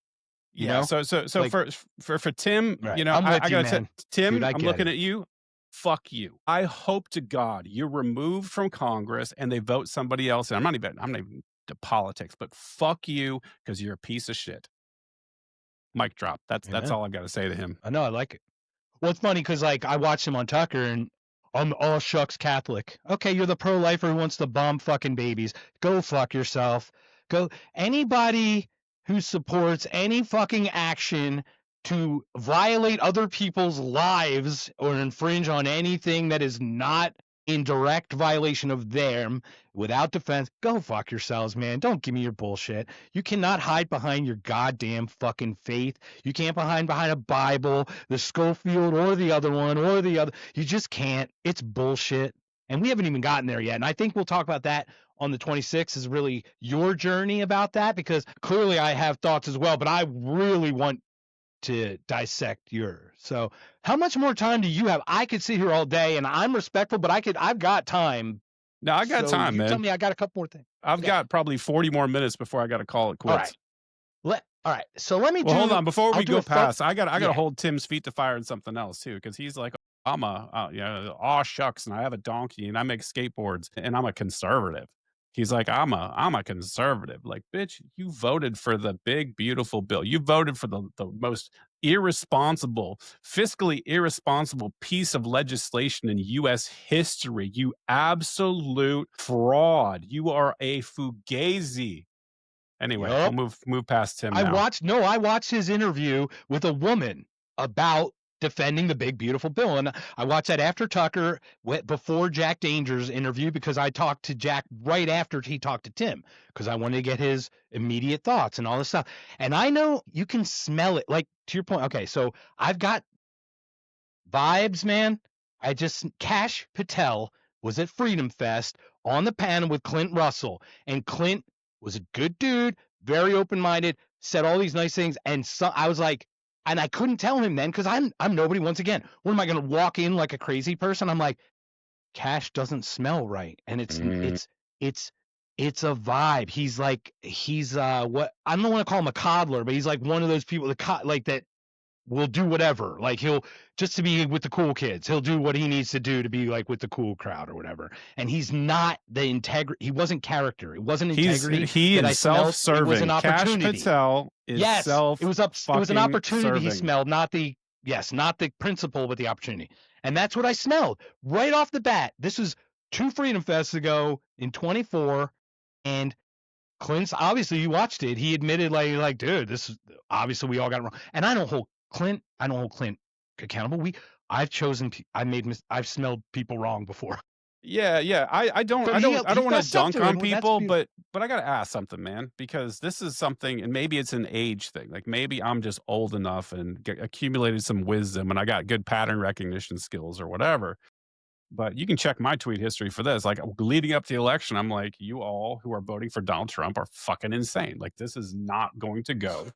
Yeah. So like, for Tim, right. I gotta say, Tim, dude, I'm looking at you. Fuck you. I hope to God you're removed from Congress and they vote somebody else. And I'm not even to politics, but fuck you because you're a piece of shit. Mic drop. That's all I've got to say to him. I know. I like it. Well, it's funny because like I watched him on Tucker and I'm all shucks Catholic. Okay, you're the pro-lifer who wants to bomb fucking babies. Go fuck yourself. Go anybody who supports any fucking action to violate other people's lives or infringe on anything that is not in direct violation of them without defense, go fuck yourselves, man. Don't give me your bullshit. You cannot hide behind your goddamn fucking faith. You can't hide behind a Bible, the Schofield or the other one or the other. You just can't. It's bullshit. And we haven't even gotten there yet. And I think we'll talk about that on the 26th is really your journey about that, because clearly I have thoughts as well, but I really want to dissect yours. So how much more time do you have? I could sit here all day and I'm respectful, but I've got time. No, I got time, man. Tell me I got a couple more things. I've got probably 40 more minutes before I got to call it quits. All right. So let me hold on. Before we go past, I got to hold Tim's feet to fire and something else too. Cause he's like, I'm aw shucks. And I have a donkey and I make skateboards and I'm a conservative. He's like, I'm a conservative. Like, bitch, you voted for the big, beautiful bill. You voted for the most irresponsible, fiscally irresponsible piece of legislation in U.S. history. You absolute fraud. You are a fugazi. Anyway, I'll move past him now. I watched his interview with a woman about defending the big, beautiful bill. And I watched that after Tucker, before Jack Danger's interview, because I talked to Jack right after he talked to Tim, because I wanted to get his immediate thoughts and all this stuff. And I know you can smell it, like to your point. Okay, so I've got vibes, man. Cash Patel was at Freedom Fest on the panel with Clint Russell, and Clint was a good dude, very open minded, said all these nice things, and so I was like, and I couldn't tell him then because I'm nobody. Once again, what am I going to walk in like a crazy person? I'm like, Cash doesn't smell right, and Mm. it's it's a vibe. He's what I don't want to call him a coddler, but he's like one of those people that like that will do whatever. Like he'll just to be with the cool kids. He'll do what he needs to do to be like with the cool crowd or whatever. And he's not the integrity. He wasn't character. It wasn't integrity He that I is smelled. It was an self-serving. Cash opportunity. Patel is Yes, self it was an fucking opportunity he serving. smelled, not the principle, but the opportunity. And that's what I smelled right off the bat. This was 2 Freedom Fests ago in 24, and Clint's obviously you watched it. He admitted like dude, this is obviously we all got it wrong. And I don't hold Clint accountable. I've smelled people wrong before. Yeah, yeah. But I don't he wanna fessed up dunk to it. on And that's people, beautiful. but I gotta ask something, man, because this is something, and maybe it's an age thing. Like, maybe I'm just old enough and accumulated some wisdom, and I got good pattern recognition skills or whatever. But you can check my tweet history for this. Like, leading up to the election, I'm like, you all who are voting for Donald Trump are fucking insane. Like, this is not going to go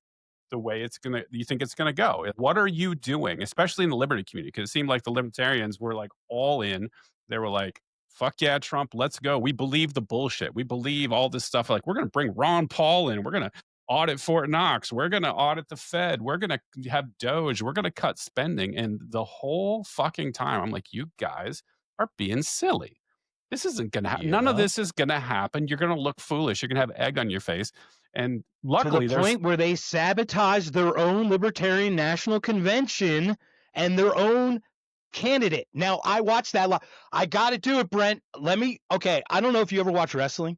the way you think it's gonna go. What are you doing, especially in the liberty community? Because it seemed like the libertarians were like all in. They were like, fuck yeah, Trump, let's go. We believe the bullshit. We believe all this stuff. Like, we're gonna bring Ron Paul in. We're gonna audit Fort Knox. We're gonna audit the Fed. We're gonna have Doge. We're gonna cut spending. And the whole fucking time, I'm like, you guys are being silly. This isn't gonna happen. None of Yeah. this is gonna happen. You're gonna look foolish. You're gonna have egg on your face. And To the luckily, there's point where they sabotaged their own Libertarian National Convention and their own candidate. Now, I watched that. I got to do it, Brent. Okay, I don't know if you ever watch wrestling.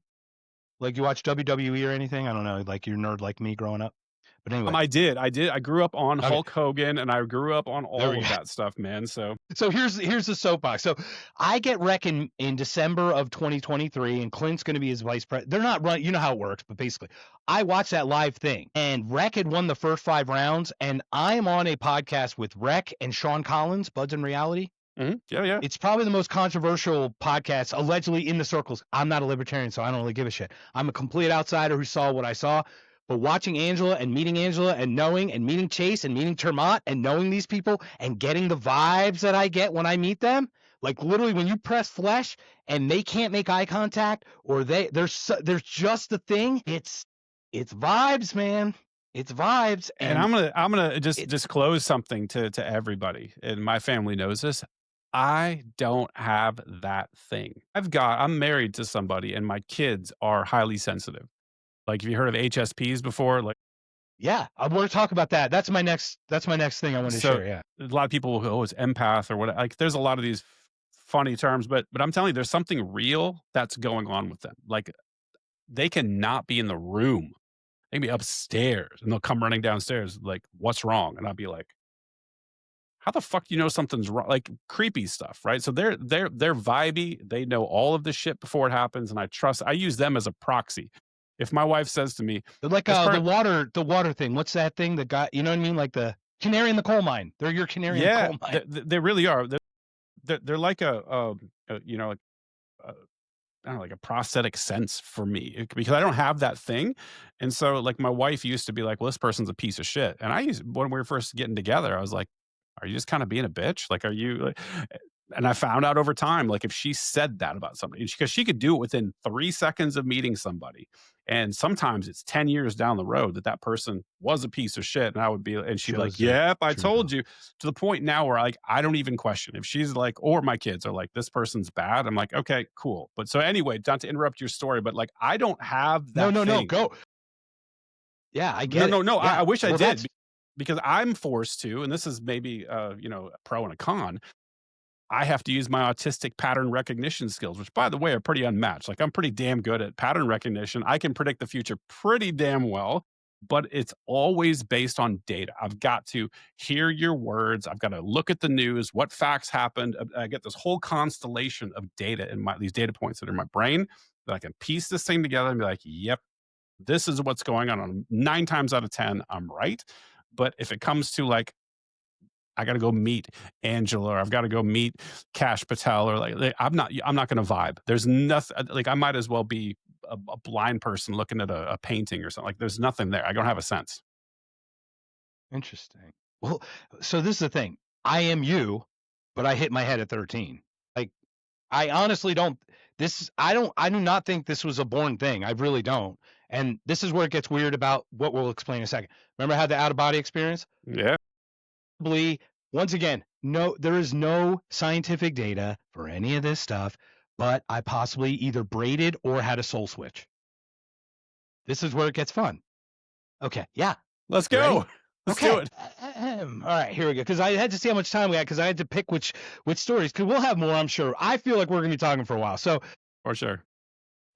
Like you watch WWE or anything. I don't know. Like you're a nerd like me growing up. But anyway, I did. I grew up on okay, Hulk Hogan, and I grew up on there we all go. of that stuff, man. So So here's the soapbox. So I get Rec in December of 2023, and Clint's going to be his vice president. They're not run. You know how it works, but basically, I watched that live thing, and Rec had won the first 5 rounds, and I am on a podcast with Rec and Sean Collins, Buds in Reality. mhm, yeah, yeah. It's probably the most controversial podcast, allegedly in the circles. I'm not a libertarian, so I don't really give a shit. I'm a complete outsider who saw what I saw. But watching Angela and knowing and meeting Chase and meeting Termont and knowing these people and getting the vibes that I get when I meet them, like literally when you press flesh and they can't make eye contact or there's just a thing. It's vibes, man. It's vibes, And and I'm gonna just it disclose something to everybody, and my family knows this. I don't have that thing. I'm married to somebody, and my kids are highly sensitive. Like, have you heard of HSPs before? Like, yeah. I want to talk about that. That's my next thing I want to so share. Yeah. a lot of people who, oh, it's empath or what. Like, there's a lot of these funny terms, but I'm telling you, there's something real that's going on with them. Like, they cannot be in the room. They can be upstairs, and they'll come running downstairs like, "What's wrong?" And I'll be like, "How the fuck do you know something's wrong?" Like, creepy stuff, right? So they're vibey. They know all of this shit before it happens, and I use them as a proxy. If my wife says to me, They're like "This part," the water thing. What's that thing that got you know what I mean? Like the canary in the coal mine. They're your canary in the yeah, coal mine. they really are. They're like you know, a I don't know, like a prosthetic sense for me because I don't have that thing. And so, like, my wife used to be like, well, this person's a piece of shit. And when we were first getting together, I was like, are you just kind of being a bitch? Like, are you like, and I found out over time, like, if she said that about somebody, because she could do it within 3 seconds of meeting somebody. And sometimes it's 10 years down the road that person was a piece of shit. And and she'd be like, Shows the yep, I true told love. you, to the point now where like, I don't even question if she's like, or my kids are like, this person's bad. I'm like, okay, cool. But so anyway, not to interrupt your story, but like, I don't have No, that no, no. thing. Go. Yeah, I No, get it. no, no. I Yeah. wish I Well, did that's because I'm forced to, and this is maybe, a pro and a con. I have to use my autistic pattern recognition skills, which, by the way, are pretty unmatched. Like, I'm pretty damn good at pattern recognition. I can predict the future pretty damn well, but it's always based on data. I've got to hear your words. I've got to look at the news, what facts happened. I get this whole constellation of data in these data points that are in my brain that I can piece this thing together and be like, yep, this is what's going on. 9 times out of 10, I'm right. But if it comes to like I got to go meet Angela, or I've got to go meet Cash Patel, or I'm not going to vibe. There's nothing like I might as well be a blind person looking at a painting or something. Like there's nothing there. I don't have a sense. Interesting. Well, so this is the thing. I am you, but I hit my head at 13. Like, I honestly don't. I do not think this was a born thing. I really don't. And this is where it gets weird about what we'll explain in a second. Remember I had the out of body experience? Yeah. Probably, once again, no, there is no scientific data for any of this stuff, but I possibly either braided or had a soul switch. This is where it gets fun. Okay, yeah. Let's You ready? go. Let's do it. All right, here we go. Because I had to see how much time we had, because I had to pick which stories, because we'll have more, I'm sure. I feel like we're going to be talking for a while. So, For sure.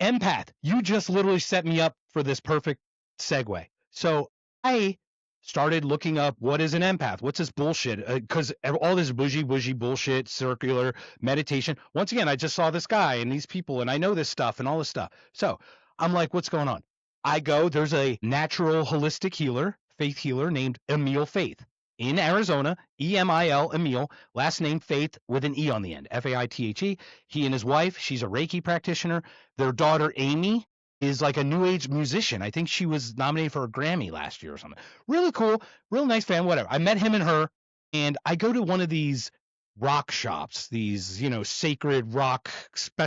Empath, you just literally set me up for this perfect segue. So I started looking up, what is an empath? What's this bullshit? Because all this bougie bullshit, circular meditation. Once again, I just saw this guy and these people, and I know this stuff and all this stuff. So I'm like, what's going on? There's a natural holistic healer, faith healer named Emil Faith in Arizona, Emil, Emil, last name Faith with an E on the end, Faithe. He and his wife, she's a Reiki practitioner. Their daughter, Amy, is like a new age musician. I think she was nominated for a Grammy last year or something. Really cool, real nice fan, whatever. I met him and her, and I go to one of these rock shops, these, sacred rock,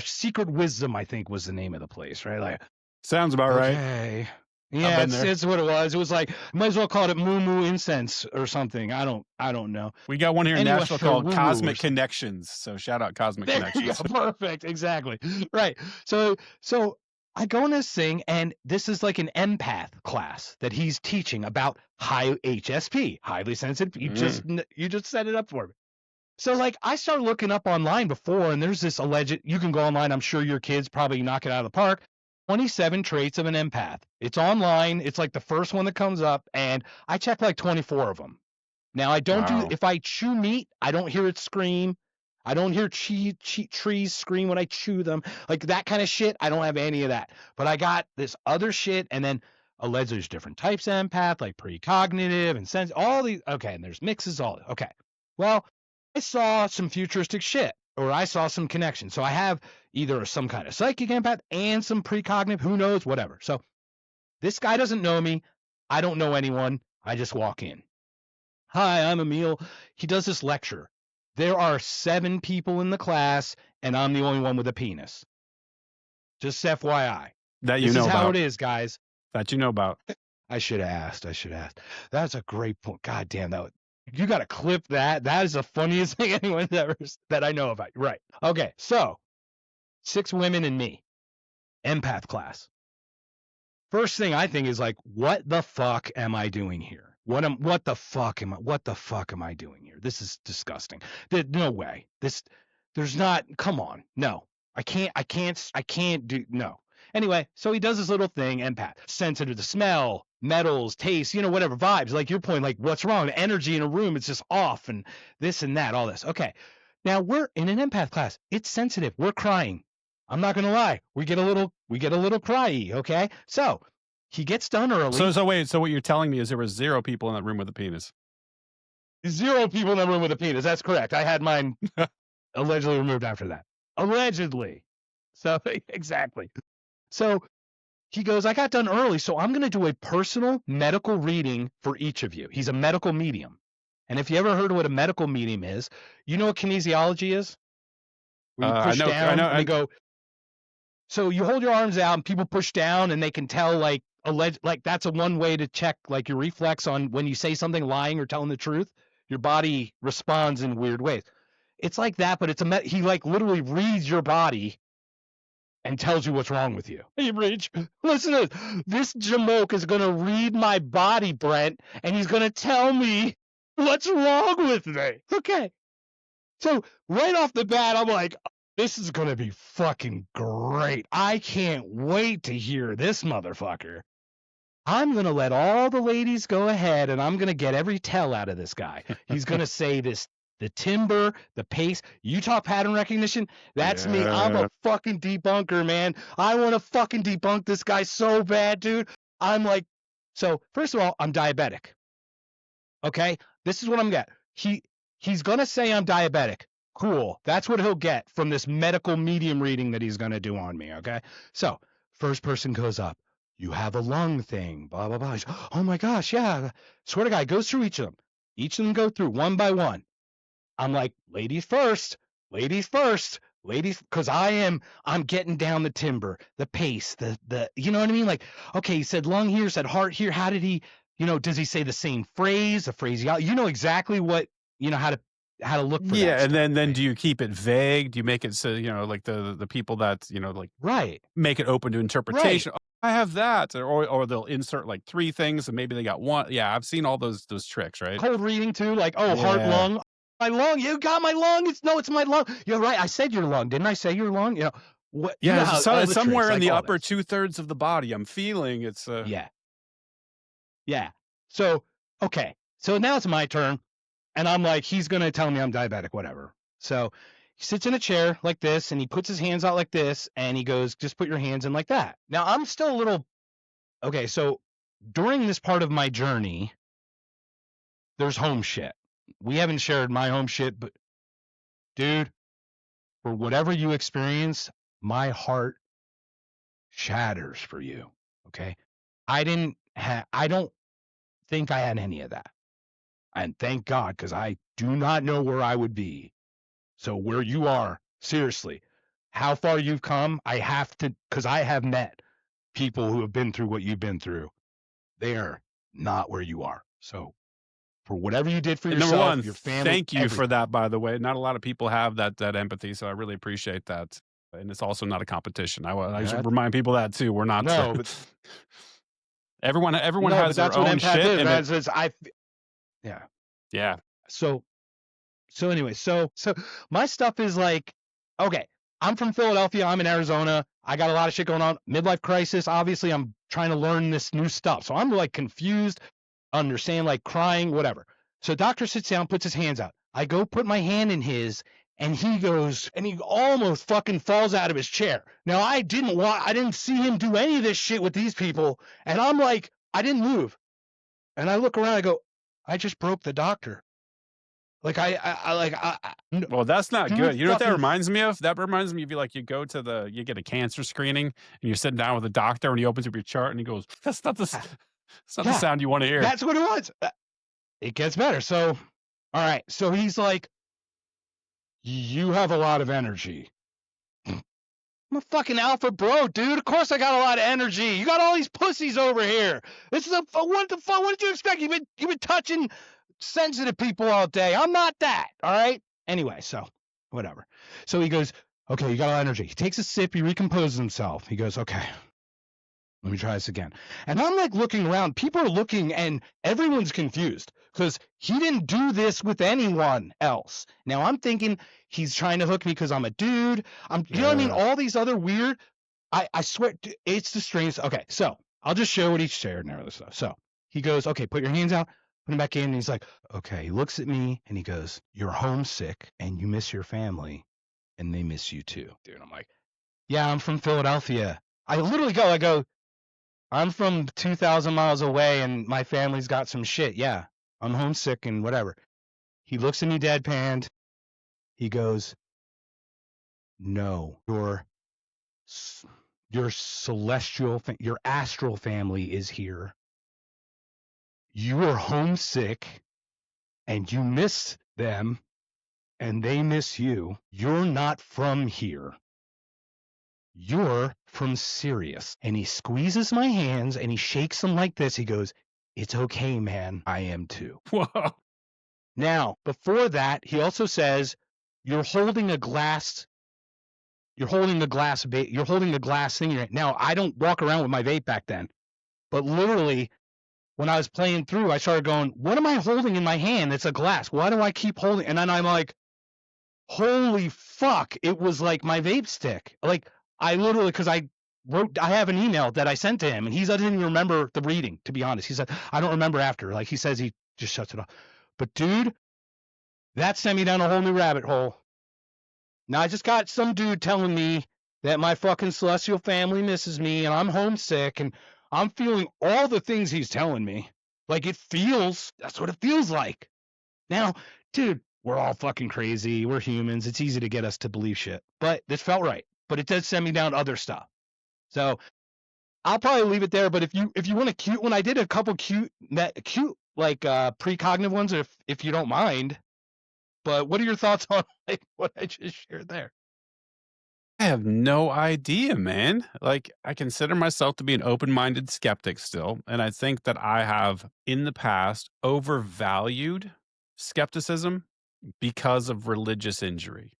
secret wisdom, I think was the name of the place, right? Like, Sounds about right. okay. Yeah, it's what it was. It was like, might as well call it Moo Moo Incense or something. I don't know. We got one here in Anyway, Nashville called Cosmic Connections. So shout out Cosmic There Connections. you go. Perfect. Exactly. Right. So I go in this thing, and this is like an empath class that he's teaching about high HSP, highly sensitive. You just set it up for me. So like I started looking up online before, and there's this alleged, you can go online, I'm sure your kids probably knock it out of the park, 27 traits of an empath. It's online. It's like the first one that comes up, and I checked like 24 of them. Now I don't do, if I chew meat, I don't hear it scream. I don't hear trees scream when I chew them. Like that kind of shit, I don't have any of that. But I got this other shit, and then allegedly there's different types of empath, like precognitive and sense, all these. Okay, and there's mixes, all. Okay. Well, I saw some futuristic shit, or I saw some connection. So I have either some kind of psychic empath and some precognitive, who knows, whatever. So this guy doesn't know me. I don't know anyone. I just walk in. Hi, I'm Emil. He does this lecture. There are 7 people in the class, and I'm the only one with a penis. Just FYI. That you this know is about. how it is, guys. That you know about. I should have asked. That's a great point. God damn, you got to clip that. That is the funniest thing anyone's ever that I know about. Right. Okay. So 6 women and me. Empath class. First thing I think is like, what the fuck am I doing here? What the fuck am I doing here? This is disgusting. No way. There's not, come on. No. I can't do, no. Anyway, so he does this little thing, empath, sensitive to smell, metals, taste, whatever, vibes. Like your point, like what's wrong? The energy in a room, it's just off, and this and that, all this. Okay. Now we're in an empath class. It's sensitive. We're crying. I'm not gonna lie. We get a little cryy, okay? So he gets done early. So wait, so what you're telling me is there were 0 people in that room with a penis? 0 people in that room with a penis. That's correct. I had mine allegedly removed after that. Allegedly. So exactly. So he goes, I got done early, so I'm going to do a personal medical reading for each of you. He's a medical medium. And if you ever heard of what a medical medium is, you know what kinesiology is? Where you push down and they go. So you hold your arms out and people push down and they can tell like that's a one way to check like your reflex on when you say something lying or telling the truth. Your body responds in weird ways. It's like that, but he like literally reads your body and tells you what's wrong with you. Hey, Rich, listen to this. This jamoke is going to read my body, Brent, and he's going to tell me what's wrong with me. Okay. So right off the bat, I'm like, this is going to be fucking great. I can't wait to hear this motherfucker. I'm going to let all the ladies go ahead, and I'm going to get every tell out of this guy. He's going to say this. The timbre, the pace, you talk pattern recognition, that's me. I'm a fucking debunker, man. I want to fucking debunk this guy so bad, dude. I'm like, so first of all, I'm diabetic. Okay? This is what I'm getting. he's going to say I'm diabetic. Cool. That's what he'll get from this medical medium reading that he's going to do on me. Okay. So first person goes up. You have a lung thing, blah, blah, blah. He's, oh my gosh. Yeah. Swear to God, goes through each of them. Each of them go through one by one. I'm like, ladies first, ladies first, ladies, because I'm getting down the timber, the pace, the, you know what I mean? Like, okay, he said lung here, said heart here. How did he, does he say the same phrase, the phrase, you know exactly what, how to look for that Yeah, and stuff, then right? do you keep it vague? Do you make it so, like the people that, like Right, make it open to right. interpretation? "Oh, I have that," or they'll insert like 3 things and maybe they got 1. Yeah, I've seen all those tricks, right? Cold reading too, like, oh, heart, Yeah. lung, my lung, you got my lung. It's my lung. You're right. I said your lung. Didn't I say your lung? What, Yeah, how, all it's the tricks, somewhere in like the all upper this. 2/3 of the body. I'm feeling it's, Yeah. Yeah. So, okay. So now it's my turn. And I'm like, he's going to tell me I'm diabetic, whatever. So he sits in a chair like this and he puts his hands out like this and he goes, just put your hands in like that. Now I'm still a little, okay. So during this part of my journey, there's home shit. We haven't shared my home shit, but dude, for whatever you experience, my heart shatters for you. Okay. I don't think I had any of that. And thank God, because I do not know where I would be. So where you are, seriously, how far you've come, I have to, because I have met people who have been through what you've been through. They are not where you are. So for whatever you did for and number yourself, 1, your family, thank you for everything. that, by the way. Not a lot of people have that empathy, so I really appreciate that. And it's also not a competition. I should That, remind people that too. We're not no, but everyone no, but has their that's what own empath shit is, and man. it Yeah. yeah. So anyway, so my stuff is like, okay, I'm from Philadelphia, I'm in Arizona, I got a lot of shit going on, midlife crisis, obviously I'm trying to learn this new stuff. So I'm like confused, understand, like crying, whatever. So doctor sits down, puts his hands out. I go put my hand in his and he goes and he almost fucking falls out of his chair. Now I didn't see him do any of this shit with these people and I'm like, I didn't move. And I look around, I go, I just broke the doctor. Like Well, that's not dude good. You know what that fucking reminds me of? That reminds me of you go to you get a cancer screening and you're sitting down with a doctor and he opens up your chart and he goes, that's not the yeah, sound you want to hear. that's what it was. It gets better. So, all right. So he's like, you have a lot of energy. I'm a fucking alpha bro, dude. Of course I got a lot of energy. You got all these pussies over here. This is what the fuck? What did you expect? You've been touching sensitive people all day. I'm not that. All right. Anyway, so whatever. So he goes, okay, you got a lot of energy. He takes a sip. He recomposes himself. He goes, okay, let me try this again. And I'm like looking around. People are looking and everyone's confused because he didn't do this with anyone else. Now I'm thinking he's trying to hook me because I'm a dude. You know what I mean? All these other weird, I swear, it's the strangest. Okay, so I'll just share what he shared and all this stuff. So he goes, okay, put your hands out, put them back in. And he's like, okay, he looks at me and he goes, you're homesick and you miss your family and they miss you too. Dude, I'm like, yeah, I'm from Philadelphia. I literally I go, I'm from 2,000 miles away and my family's got some shit. Yeah, I'm homesick and whatever. He looks at me deadpanned. He goes, no, your celestial, your astral family is here. You are homesick and you miss them and they miss you. You're not from here. You're from Sirius. And he squeezes my hands and he shakes them like this. He goes, it's okay, man. I am too. Whoa. Now, before that, he also says, you're holding a glass thing. Now, I don't walk around with my vape back then, but literally when I was playing through, I started going, what am I holding in my hand? It's a glass. Why do I keep holding? And then I'm like, holy fuck. It was like my vape stick. Like I literally, because I have an email that I sent to him and he doesn't even remember the reading, to be honest. He said, I don't remember after. Like he says he just shuts it off. But dude, that sent me down a whole new rabbit hole. Now I just got some dude telling me that my fucking celestial family misses me and I'm homesick and I'm feeling all the things he's telling me. Like that's what it feels like. Now, dude, we're all fucking crazy. We're humans. It's easy to get us to believe shit. But this felt right. But it does send me down other stuff. So I'll probably leave it there. But if you want a cute one, I did a couple cute like precognitive ones if you don't mind. But what are your thoughts on like what I just shared there? I have no idea, man. Like, I consider myself to be an open-minded skeptic still, and I think that I have, in the past, overvalued skepticism because of religious injury,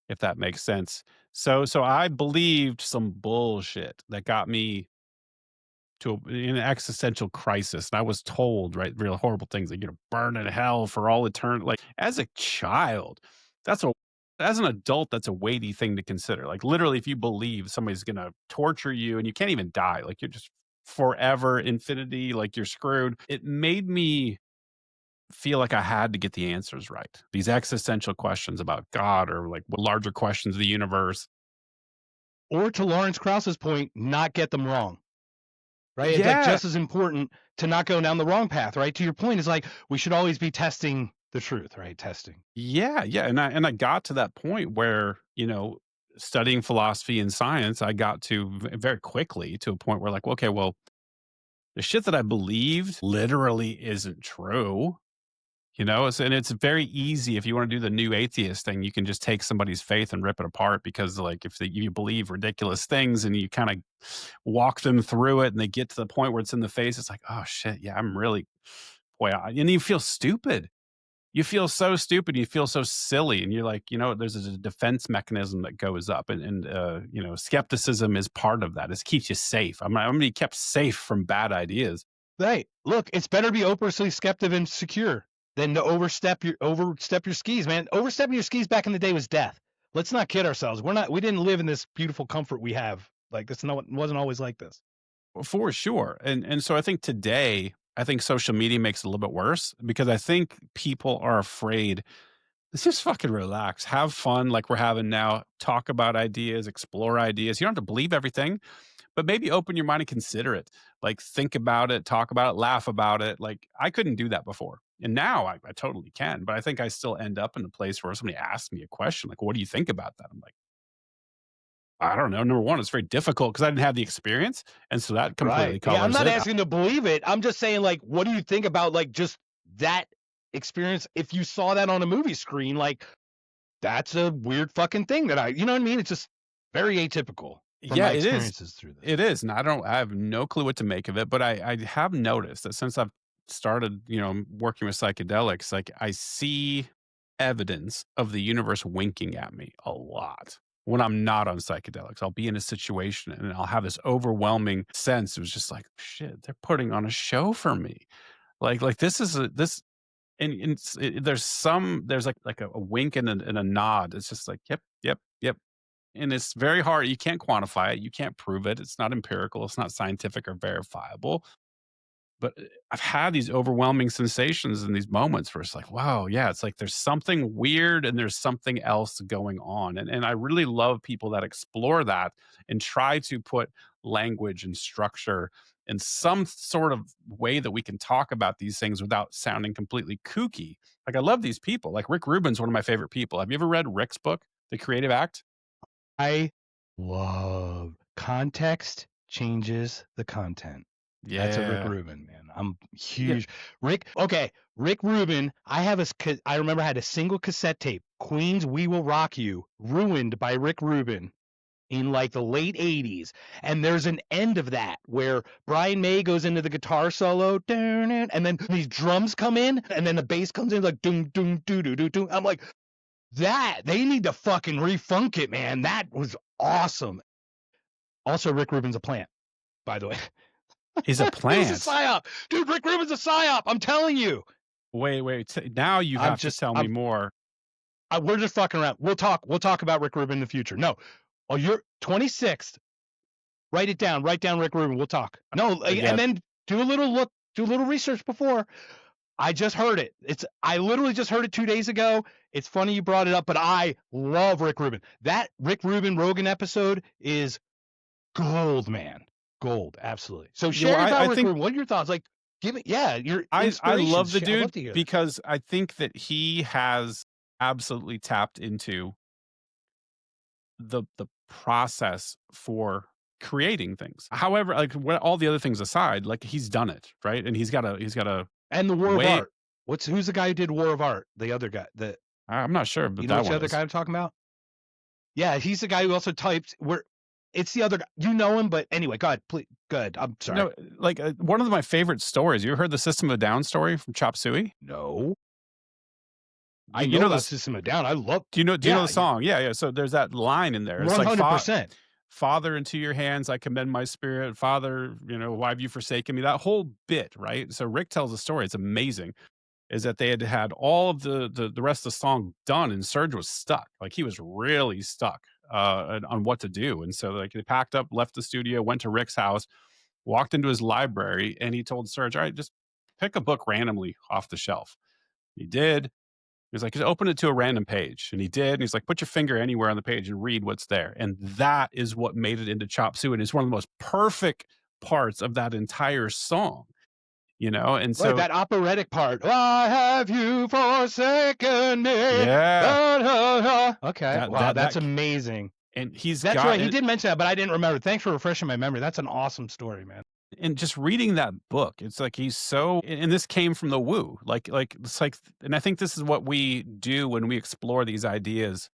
if that makes sense. So I believed some bullshit that got me to an existential crisis, and I was told, right, real horrible things like, burn in hell for all eternity. Like, as a child, that's a as an adult, that's a weighty thing to consider. Like, literally, if you believe somebody's gonna torture you and you can't even die, like, you're just forever, infinity, like, you're screwed. It made me feel like I had to get the answers right. These existential questions about God or, like, larger questions of the universe. Or to Lawrence Krauss's point, not get them wrong. Right? It's like Yeah. just as important to not go down the wrong path, right? To your point, it's like we should always be testing the truth, right? Testing. Yeah, yeah, and I got to that point where, studying philosophy and science, I got to very quickly to a point where like, okay, well, the shit that I believed literally isn't true. And it's very easy if you want to do the new atheist thing, you can just take somebody's faith and rip it apart because like if you believe ridiculous things and you kind of walk them through it and they get to the point where it's in the face, it's like, oh shit, yeah, I'm really boy, and you feel stupid. You feel so stupid, you feel so silly, and you're like, there's a defense mechanism that goes up, and skepticism is part of that. It keeps you safe. I'm gonna be kept safe from bad ideas. Right. Look, it's better to be overly skeptic and secure than to overstep your skis, man. Overstepping your skis back in the day was death. Let's not kid ourselves. We didn't live in this beautiful comfort we have. Like this wasn't always like this. For sure, and so I think today, I think social media makes it a little bit worse because I think people are afraid. Let's just fucking relax, have fun like we're having now, talk about ideas, explore ideas. You don't have to believe everything, but maybe open your mind and consider it. Like, think about it, talk about it, laugh about it. Like, I couldn't do that before. And now I totally can. But I think I still end up in a place where somebody asks me a question, like, what do you think about that? I'm like, I don't know. Number one, it's very difficult because I didn't have the experience. And so that completely Right. Yeah, I'm colors not it. asking to believe it. I'm just saying, like, what do you think about like just that experience? If you saw that on a movie screen, like that's a weird fucking thing that you know what I mean? It's just very atypical from Yeah, my it is. experiences through this. It is. And I have no clue what to make of it, but I have noticed that since I've started, working with psychedelics, like I see evidence of the universe winking at me a lot when I'm not on psychedelics. I'll be in a situation and I'll have this overwhelming sense. It was just like, shit, they're putting on a show for me. Like this is this and there's like a wink and a nod. It's just like, yep, yep, yep. And it's very hard. You can't quantify it. You can't prove it. It's not empirical. It's not scientific or verifiable. But I've had these overwhelming sensations in these moments where it's like, wow, yeah, it's like there's something weird and there's something else going on. And I really love people that explore that and try to put language and structure in some sort of way that we can talk about these things without sounding completely kooky. Like I love these people. Like Rick Rubin's one of my favorite people. Have you ever read Rick's book, The Creative Act? I love context changes the content. That's a Rick Yeah. Rubin, man. I'm Yeah. huge. Rick Rubin. I remember I had a single cassette tape, Queen's "We Will Rock You," ruined by Rick Rubin in like the late '80s. And there's an end of that where Brian May goes into the guitar solo, and then these drums come in, and then the bass comes in like doom doom doo doo doo doo. I'm like, that they need to fucking refunk it, man. That was awesome. Also, Rick Rubin's a plant, by the way. He's a It was a plant. psyop, dude. Rick Rubin's a psyop. I'm telling you. Wait. Now you I'm have to just. tell me more. We're just fucking around. We'll talk. We'll talk about Rick Rubin in the future. No. Oh, you're 26th. Write it down. Write down Rick Rubin. We'll talk. No, and Yeah. then do a little look. Do a little research before. I just heard it. I literally just heard it 2 days ago. It's funny you brought it up, but I love Rick Rubin. That Rick Rubin Rogan episode is gold, man. Gold, absolutely. So Yeah, well, share about I Rick think Rubin. What are your thoughts? Like, Give it, yeah, your I love inspirations. the I'd love dude to hear. because I think that he has absolutely tapped into the process for creating things. However, like, what all the other things aside, like, he's done it, right? And he's got a And the War of way. Art. Who's the guy who did War of Art? The other guy. I'm not sure, You but know that which one other is. guy I'm talking about? Yeah, he's the guy who also typed. Where it's the other guy. You know him, but anyway, go ahead, please. Good. I'm sorry. No, like, one of my favorite stories, you ever heard the System of a Down story from Chop Suey? No, I You know know about this. System of a Down. I love. Do you know Yeah, the song? Yeah, yeah, so there's that line in there. It's like, 100%. Father, into your hands I commend my spirit. Father, why have you forsaken me?" That whole bit, right? So Rick tells a story, it's amazing, is that they had all of the rest of the song done, and Serge was stuck. Like, he was really stuck, on what to do, and so, like, they packed up, left the studio, went to Rick's house, walked into his library, and he told Serge, "Alright, just pick a book randomly off the shelf." He did. He's like, "Just open it to a random page." And he did. And he's like, "Put your finger anywhere on the page and read what's there." And that is what made it into Chop Suey. And it's one of the most perfect parts of that entire song, And Right, so, that operatic part. Why have you forsaken me? yeah, Okay, that, wow, that, that's that, amazing. and he's That's got right. He it. did mention that, but I didn't remember. Thanks for refreshing my memory. That's an awesome story, man. And just reading that book, it's like he's so, and this came from the woo, like, it's like, and I think this is what we do when we explore these ideas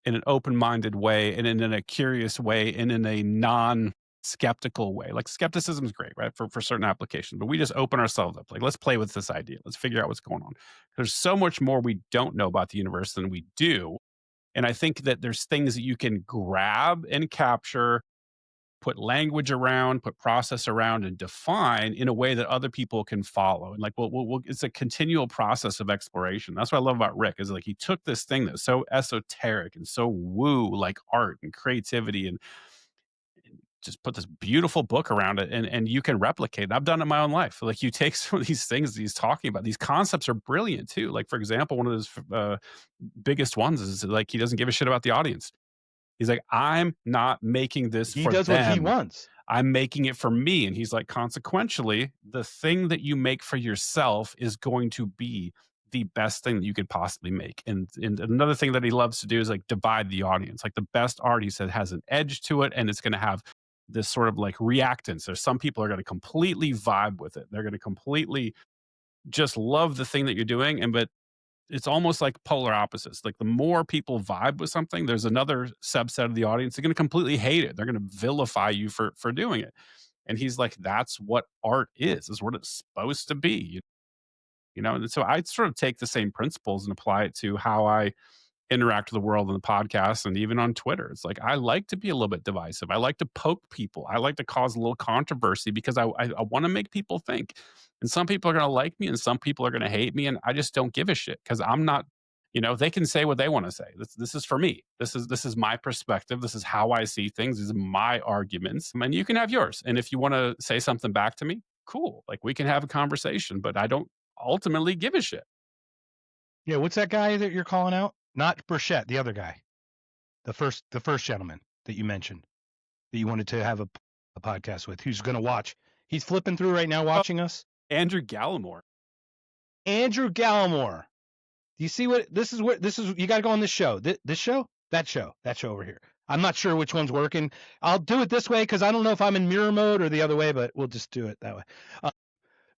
in an open-minded way and in a curious way and in a non-skeptical way. Like, skepticism is great, right? For certain applications, but we just open ourselves up. Like, let's play with this idea. Let's figure out what's going on. There's so much more we don't know about the universe than we do. And I think that there's things that you can grab and capture, put language around, put process around, and define in a way that other people can follow. And like, it's a continual process of exploration. That's what I love about Rick, is like he took this thing that's so esoteric and so woo, like art and creativity, and just put this beautiful book around it, and you can replicate it. I've done it in my own life. Like, you take some of these things that he's talking about, these concepts are brilliant too. Like, for example, one of his biggest ones is like, he doesn't give a shit about the audience. He's like, "I'm not making this He for does what he them. wants. I'm making it for me." And he's like, "Consequentially, the thing that you make for yourself is going to be the best thing that you could possibly make." And another thing that he loves to do is like divide the audience. Like, the best art, he said, has an edge to it, and it's going to have this sort of like reactance. There's some people are going to completely vibe with it. They're going to completely just love the thing that you're doing. But it's almost like polar opposites. Like, the more people vibe with something, there's another subset of the audience, they're going to completely hate it. They're going to vilify you for doing it. And he's like, that's what art is what it's supposed to be. And so I sort of take the same principles and apply it to how I interact with the world in the podcast and even on Twitter. It's like, I like to be a little bit divisive. I like to poke people. I like to cause a little controversy because I want to make people think. And some people are going to like me and some people are going to hate me. And I just don't give a shit because I'm not, they can say what they want to say. This is for me. This is my perspective. This is how I see things. These are my arguments. And you can have yours. And if you want to say something back to me, cool. Like, we can have a conversation, but I don't ultimately give a shit. Yeah, what's that guy that you're calling out? Not Burchett, the other guy, the first gentleman that you mentioned that you wanted to have a podcast with. Who's going to watch? He's flipping through right now, watching us. Andrew Gallimore. Andrew Gallimore. Do you see what this is? You got to go on this show. This show, that show over here. I'm not sure which one's working. I'll do it this way because I don't know if I'm in mirror mode or the other way, but we'll just do it that way.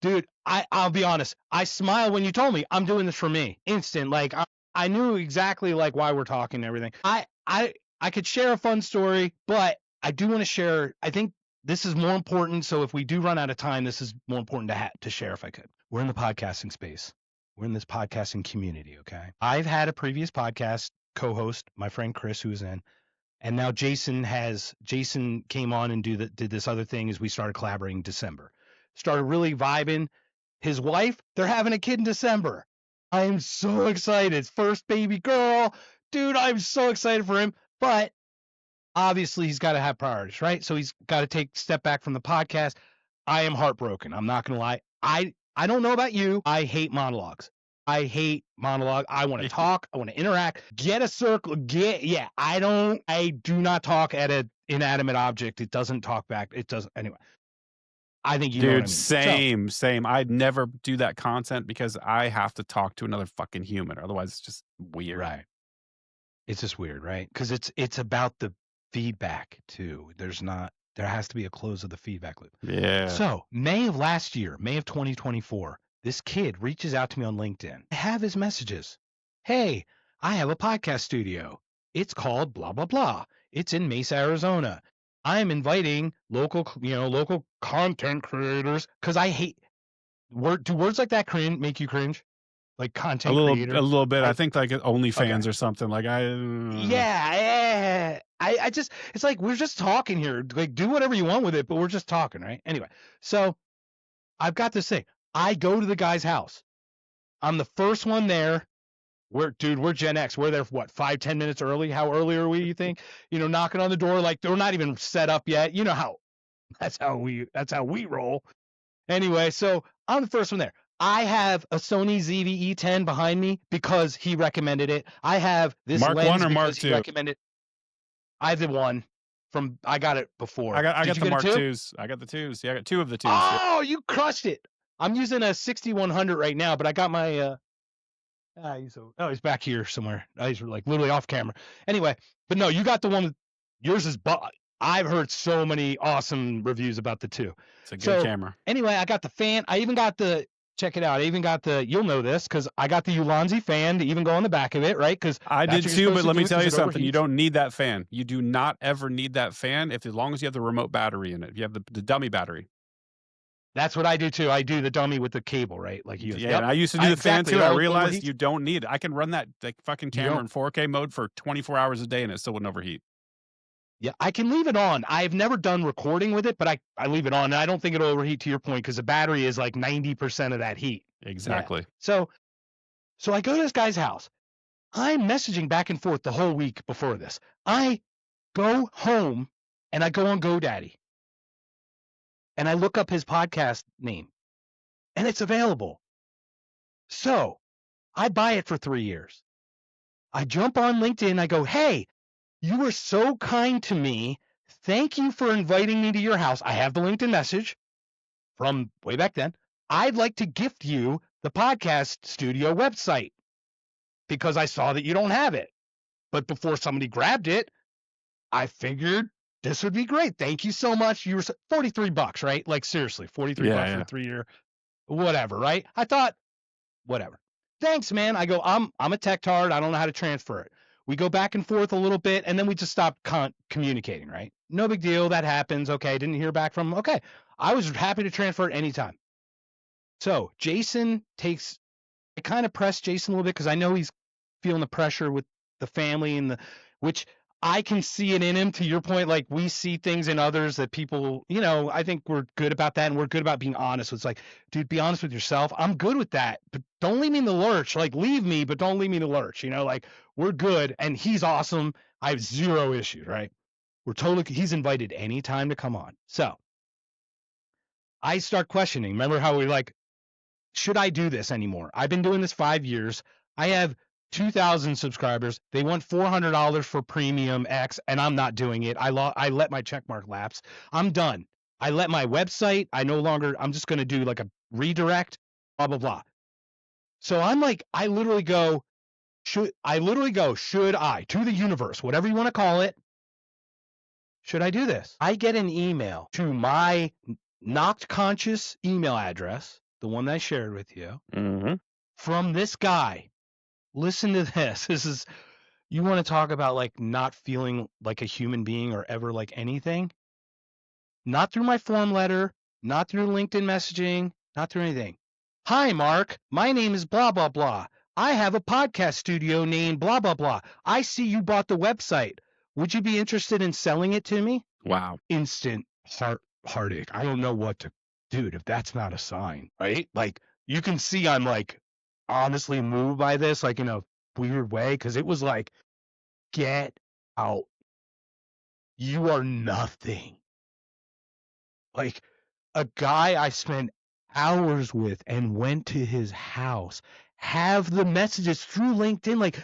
Dude, I'll be honest. I smiled when you told me I'm doing this for me. Instant. Like, I knew exactly like why we're talking and everything. I could share a fun story, but I do want to share. I think this is more important. So if we do run out of time, this is more important to share if I could. We're in the podcasting space. We're in this podcasting community. Okay. I've had a previous podcast co-host, my friend Chris, who was in, and now Jason came on and did this other thing as we started collaborating in December. Started really vibing. His wife, they're having a kid in December. I am so excited. First baby girl. Dude, I'm so excited for him. But obviously he's got to have priorities, right? So he's got to step back from the podcast. I am heartbroken. I'm not going to lie. I don't know about you. I hate monologues. I hate monologue. I want to talk. I want to interact. Get a circle. I do not talk at an inanimate object. It doesn't talk back. It doesn't. Anyway, I think you know what I Dude, mean. So same. I'd never do that content because I have to talk to another fucking human, otherwise it's just weird. right. It's just weird, right? Because it's about the feedback too. There has to be a close of the feedback loop. Yeah. So May of last year, May of 2024, this kid reaches out to me on LinkedIn. I have his messages. Hey, I have a podcast studio. It's called blah blah blah. It's in Mesa, Arizona. I am inviting local content creators because I hate do words like that make you cringe? Like content A creator? little bit. I I think like okay. OnlyFans or something. Like Yeah, I just it's like we're just talking here. Like do whatever you want with it, but we're just talking, right? Anyway, so I've got this thing. I go to the guy's house. I'm the first one there. We're Gen X. We're there for what, 5-10 minutes early? How early are we, you think? Knocking on the door like they're not even set up yet. You know how that's how we roll. Anyway, so I'm the first one there. I have a Sony ZV-E10 behind me because he recommended it. I have this Mark 1 lens or Mark because he 2? recommended. I have the one I got it before. I Did got you the get it Mark too? 2s. I got the 2s. Yeah, I got 2 of the 2s. Yeah. Oh, you crushed it. I'm using a 6100 right now, but I got my he's back here somewhere. He's like literally off camera. Anyway, but no, you got the one. Yours is I've heard so many awesome reviews about the two. It's a good So camera. anyway, I got the fan. I even got check it out. I even got you'll know this because I got the Ulanzi fan to even go on the back of it, right? Because I that's did what you're too, supposed but to let me do tell because you it something. You overheats. don't need that fan. You do not ever need that fan as long as you have the remote battery in it. If you have the dummy battery. That's what I do too. I do the dummy with the cable, right? Like you. Yeah, Yep. and I used to do the fan Exactly. too. It I all realized overheats. you don't need it. I can run that like fucking You camera don't. in 4K mode for 24 hours a day and it still wouldn't overheat. Yeah, I can leave it on. I've never done recording with it, but I leave it on, and I don't think it'll overheat to your point because the battery is like 90% of that heat. Yeah. Exactly. So I go to this guy's house. I'm messaging back and forth the whole week before this. I go home and I go on GoDaddy and I look up his podcast name and it's available. So I buy it for 3 years. I jump on LinkedIn. I go, hey, you were so kind to me. Thank you for inviting me to your house. I have the LinkedIn message from way back then. I'd like to gift you the podcast studio website because I saw that you don't have it. But before somebody grabbed it, I figured this would be great. Thank you so much. You were $43, right? Like seriously, $43 for Yeah. a 3-year, whatever, right? I thought, whatever. Thanks, man. I go, I'm a tech tard. I don't know how to transfer it. We go back and forth a little bit, and then we just stop communicating, right? No big deal. That happens. Okay, didn't hear back from him. Okay, I was happy to transfer it anytime. So Jason I kind of pressed Jason a little bit because I know he's feeling the pressure with the family and which I can see it in him. To your point, like we see things in others that people, I think we're good about that, and we're good about being honest. It's like, dude, be honest with yourself. I'm good with that, but don't leave me in the lurch. Like, leave me, but don't leave me in the lurch. Like we're good, and he's awesome. I have zero issues, right? He's invited anytime to come on. So I start questioning. Remember how we should I do this anymore? I've been doing this 5 years. I have 2,000 subscribers. They want $400 for premium X, and I'm not doing it. I let my check mark lapse. I'm done. I let my website. I'm just going to do like a redirect, blah, blah, blah. So I'm like, I literally go, should I, to the universe, whatever you want to call it, should I do this? I get an email to my knocked conscious email address, the one that I shared with you, from this guy. Listen to this. You want to talk about like not feeling like a human being or ever like anything? Not through my form letter, not through LinkedIn messaging, not through anything. Hi, Mark. My name is blah, blah, blah. I have a podcast studio named blah, blah, blah. I see you bought the website. Would you be interested in selling it to me? Wow. Instant heartache. I don't know what to, dude, if that's not a sign, right? Like you can see I'm like honestly moved by this, like in a weird way, because it was like, get out. You are nothing. Like a guy I spent hours with and went to his house, have the messages through LinkedIn, like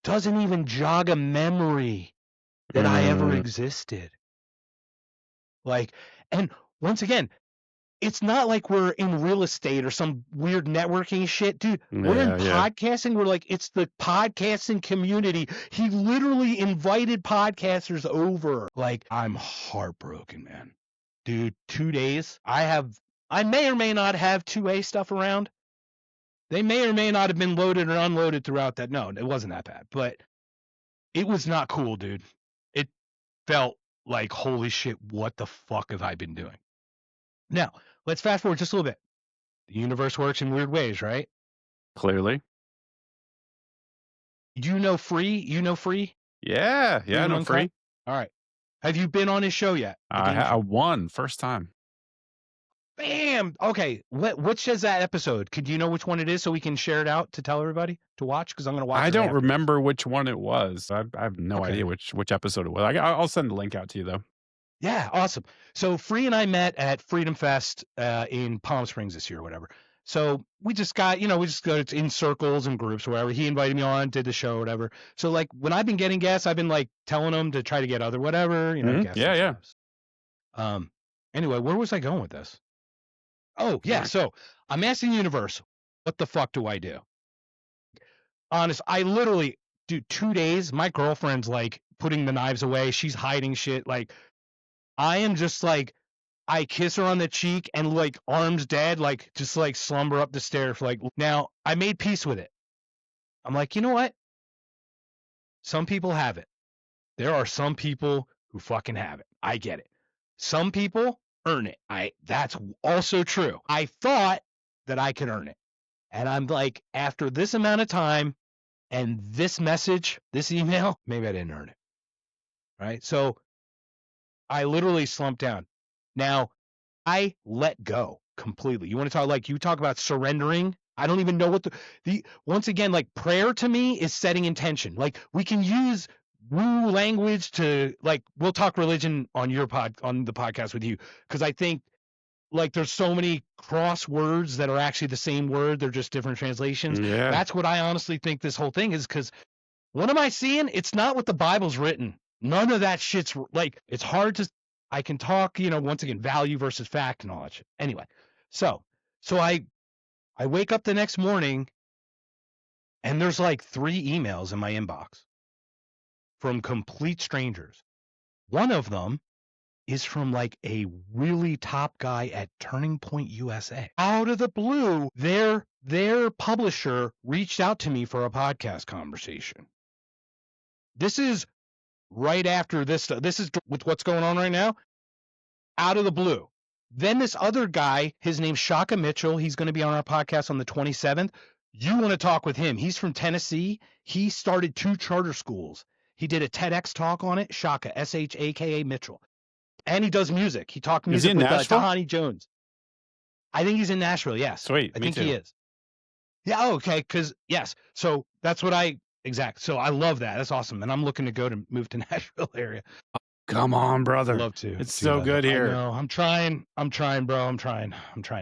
doesn't even jog a memory that I ever existed. Like, and once again, it's not like we're in real estate or some weird networking shit, dude. We're in Yeah. podcasting. We're like, it's the podcasting community. He literally invited podcasters over. Like, I'm heartbroken, man. Dude, 2 days. I may or may not have 2A stuff around. They may or may not have been loaded or unloaded throughout that. No, it wasn't that bad, but it was not cool, dude. It felt like, holy shit, what the fuck have I been doing? Now, let's fast forward just a little bit. The universe works in weird ways, right? Clearly. You know Free? You know Free? Yeah. Free and No, Uncut? free. All right. Have you been on his show yet? I won first time. Bam! Okay. Which is that episode? Could you know which one it is so we can share it out to tell everybody to watch? Because I'm going to watch it. I don't remember which one it was. I have no Okay. idea which episode it was. I'll send the link out to you, though. Yeah, awesome. So Free and I met at Freedom Fest in Palm Springs this year or whatever. So we just got, we just go in circles and groups or whatever. He invited me on, did the show or whatever. So like when I've been getting guests, I've been like telling them to try to get other whatever, guests. Yeah. Anyway, where was I going with this? Oh, yeah. So I'm asking the universe, what the fuck do I do? Honest, I literally do 2 days. My girlfriend's like putting the knives away. She's hiding shit. Like I am just like, I kiss her on the cheek and like arms dead, like just like slumber up the stairs. Like now I made peace with it. I'm like, you know what? Some people have it. There are some people who fucking have it. I get it. Some people earn it. That's also true. I thought that I could earn it. And I'm like, after this amount of time and this message, this email, maybe I didn't earn it. Right? So I literally slumped down. Now, I let go completely. You want to talk about surrendering? I don't even know what once again, like prayer to me is setting intention. Like we can use woo language to like, we'll talk religion on on the podcast with you. Cause I think like there's so many cross words that are actually the same word. They're just different translations. Yeah. That's what I honestly think this whole thing is. Cause what am I seeing? It's not what the Bible's written. None of that shit's like, it's hard to, I can talk, once again, value versus fact and all that shit. Anyway, so I wake up the next morning and there's like 3 emails in my inbox from complete strangers. One of them is from like a really top guy at Turning Point USA. Out of the blue, their publisher reached out to me for a podcast conversation. This is right after this stuff. This is with what's going on right now. Out of the blue. Then this other guy, his name's Shaka Mitchell. He's going to be on our podcast on the 27th. You want to talk with him. He's from Tennessee. He started 2 charter schools. He did a TEDx talk on it. Shaka, Shaka Mitchell. And he does music. He talked music with Tahani Jones. I think he's in Nashville, yes. Sweet. I think he is. Yeah, okay, because, yes. So that's what So I love that. That's awesome. And I'm looking to move to Nashville area. Come on, brother. I'd love to. It's so good here. I know. I'm trying, bro. I'm trying.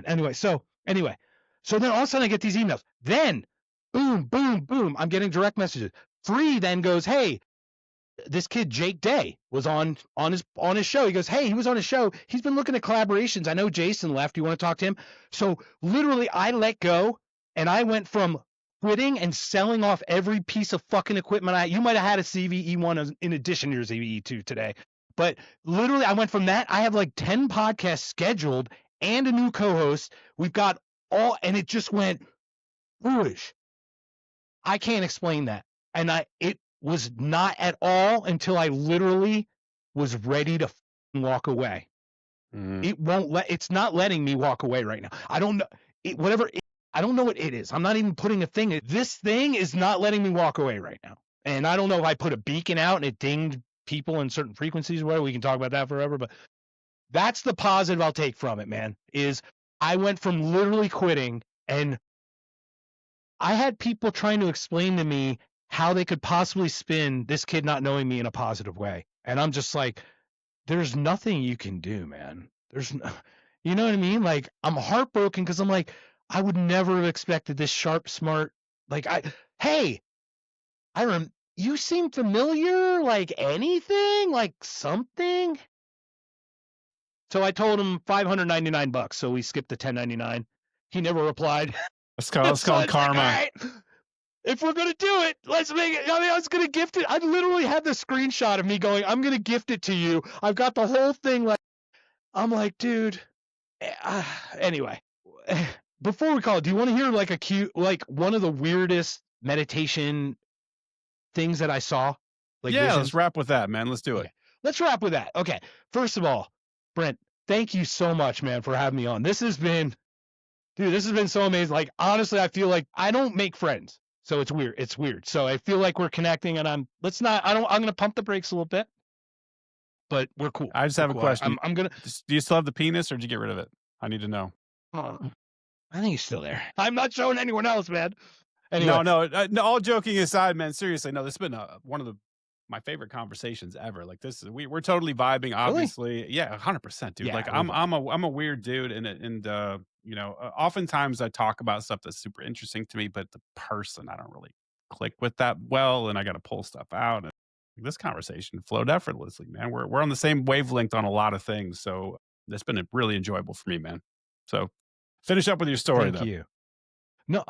Anyway, so then all of a sudden I get these emails. Then, boom, boom, boom. I'm getting direct messages. Free then goes, hey, this kid Jake Day was on his show. He goes, hey, he was on his show. He's been looking at collaborations. I know Jason left. You want to talk to him? So literally, I let go, and I went from quitting and selling off every piece of fucking equipment. You might have had a CVE1 in addition to your CVE2 today. But literally, I went from that. I have like 10 podcasts scheduled and a new co-host. We've got and it just went foolish. I can't explain that. And it was not at all until I literally was ready to walk away. It's not letting me walk away right now. I don't know. I don't know what it is. I'm not even putting a thing. This thing is not letting me walk away right now. And I don't know if I put a beacon out and it dinged people in certain frequencies or whatever. We can talk about that forever, but that's the positive I'll take from it, man, is I went from literally quitting, and I had people trying to explain to me how they could possibly spin this kid not knowing me in a positive way. And I'm just like, there's nothing you can do, man. You know what I mean? Like, I'm heartbroken because I'm like, I would never have expected this sharp, smart, like, you seem familiar, like anything, like something. So I told him $599. So we skipped the $10.99. He never replied. It's So called it's like, karma. all right, if we're gonna do it, let's make it. I mean, I was gonna gift it. I literally had the screenshot of me going, I'm gonna gift it to you. I've got the whole thing. Like, I'm like, dude. Anyway, before we call it, do you want to hear like a cute, like one of the weirdest meditation things that I saw? Like Yeah, visions? let's wrap with that, man. Let's do it. Okay. Let's wrap with that. Okay. First of all, Brent, thank you so much, man, for having me on. This has been so amazing. Like, honestly, I feel like I don't make friends. So it's weird. It's weird. So I feel like we're connecting, and I'm gonna pump the brakes a little bit, but we're cool. I just We're have a cool. question. I'm gonna. Do you still have the penis, or did you get rid of it? I need to know. I think he's still there. I'm not showing anyone else, man. Anyway. No. All joking aside, man. Seriously, no. This has been one of my favorite conversations ever. Like this, we're totally vibing. Obviously, really? Yeah, 100%, dude. Yeah, like I'm a weird dude, and oftentimes I talk about stuff that's super interesting to me, but the person I don't really click with that well, and I got to pull stuff out. And this conversation flowed effortlessly, man. We're on the same wavelength on a lot of things, so it's been really enjoyable for me, man. So finish up with your story, Thank you. No,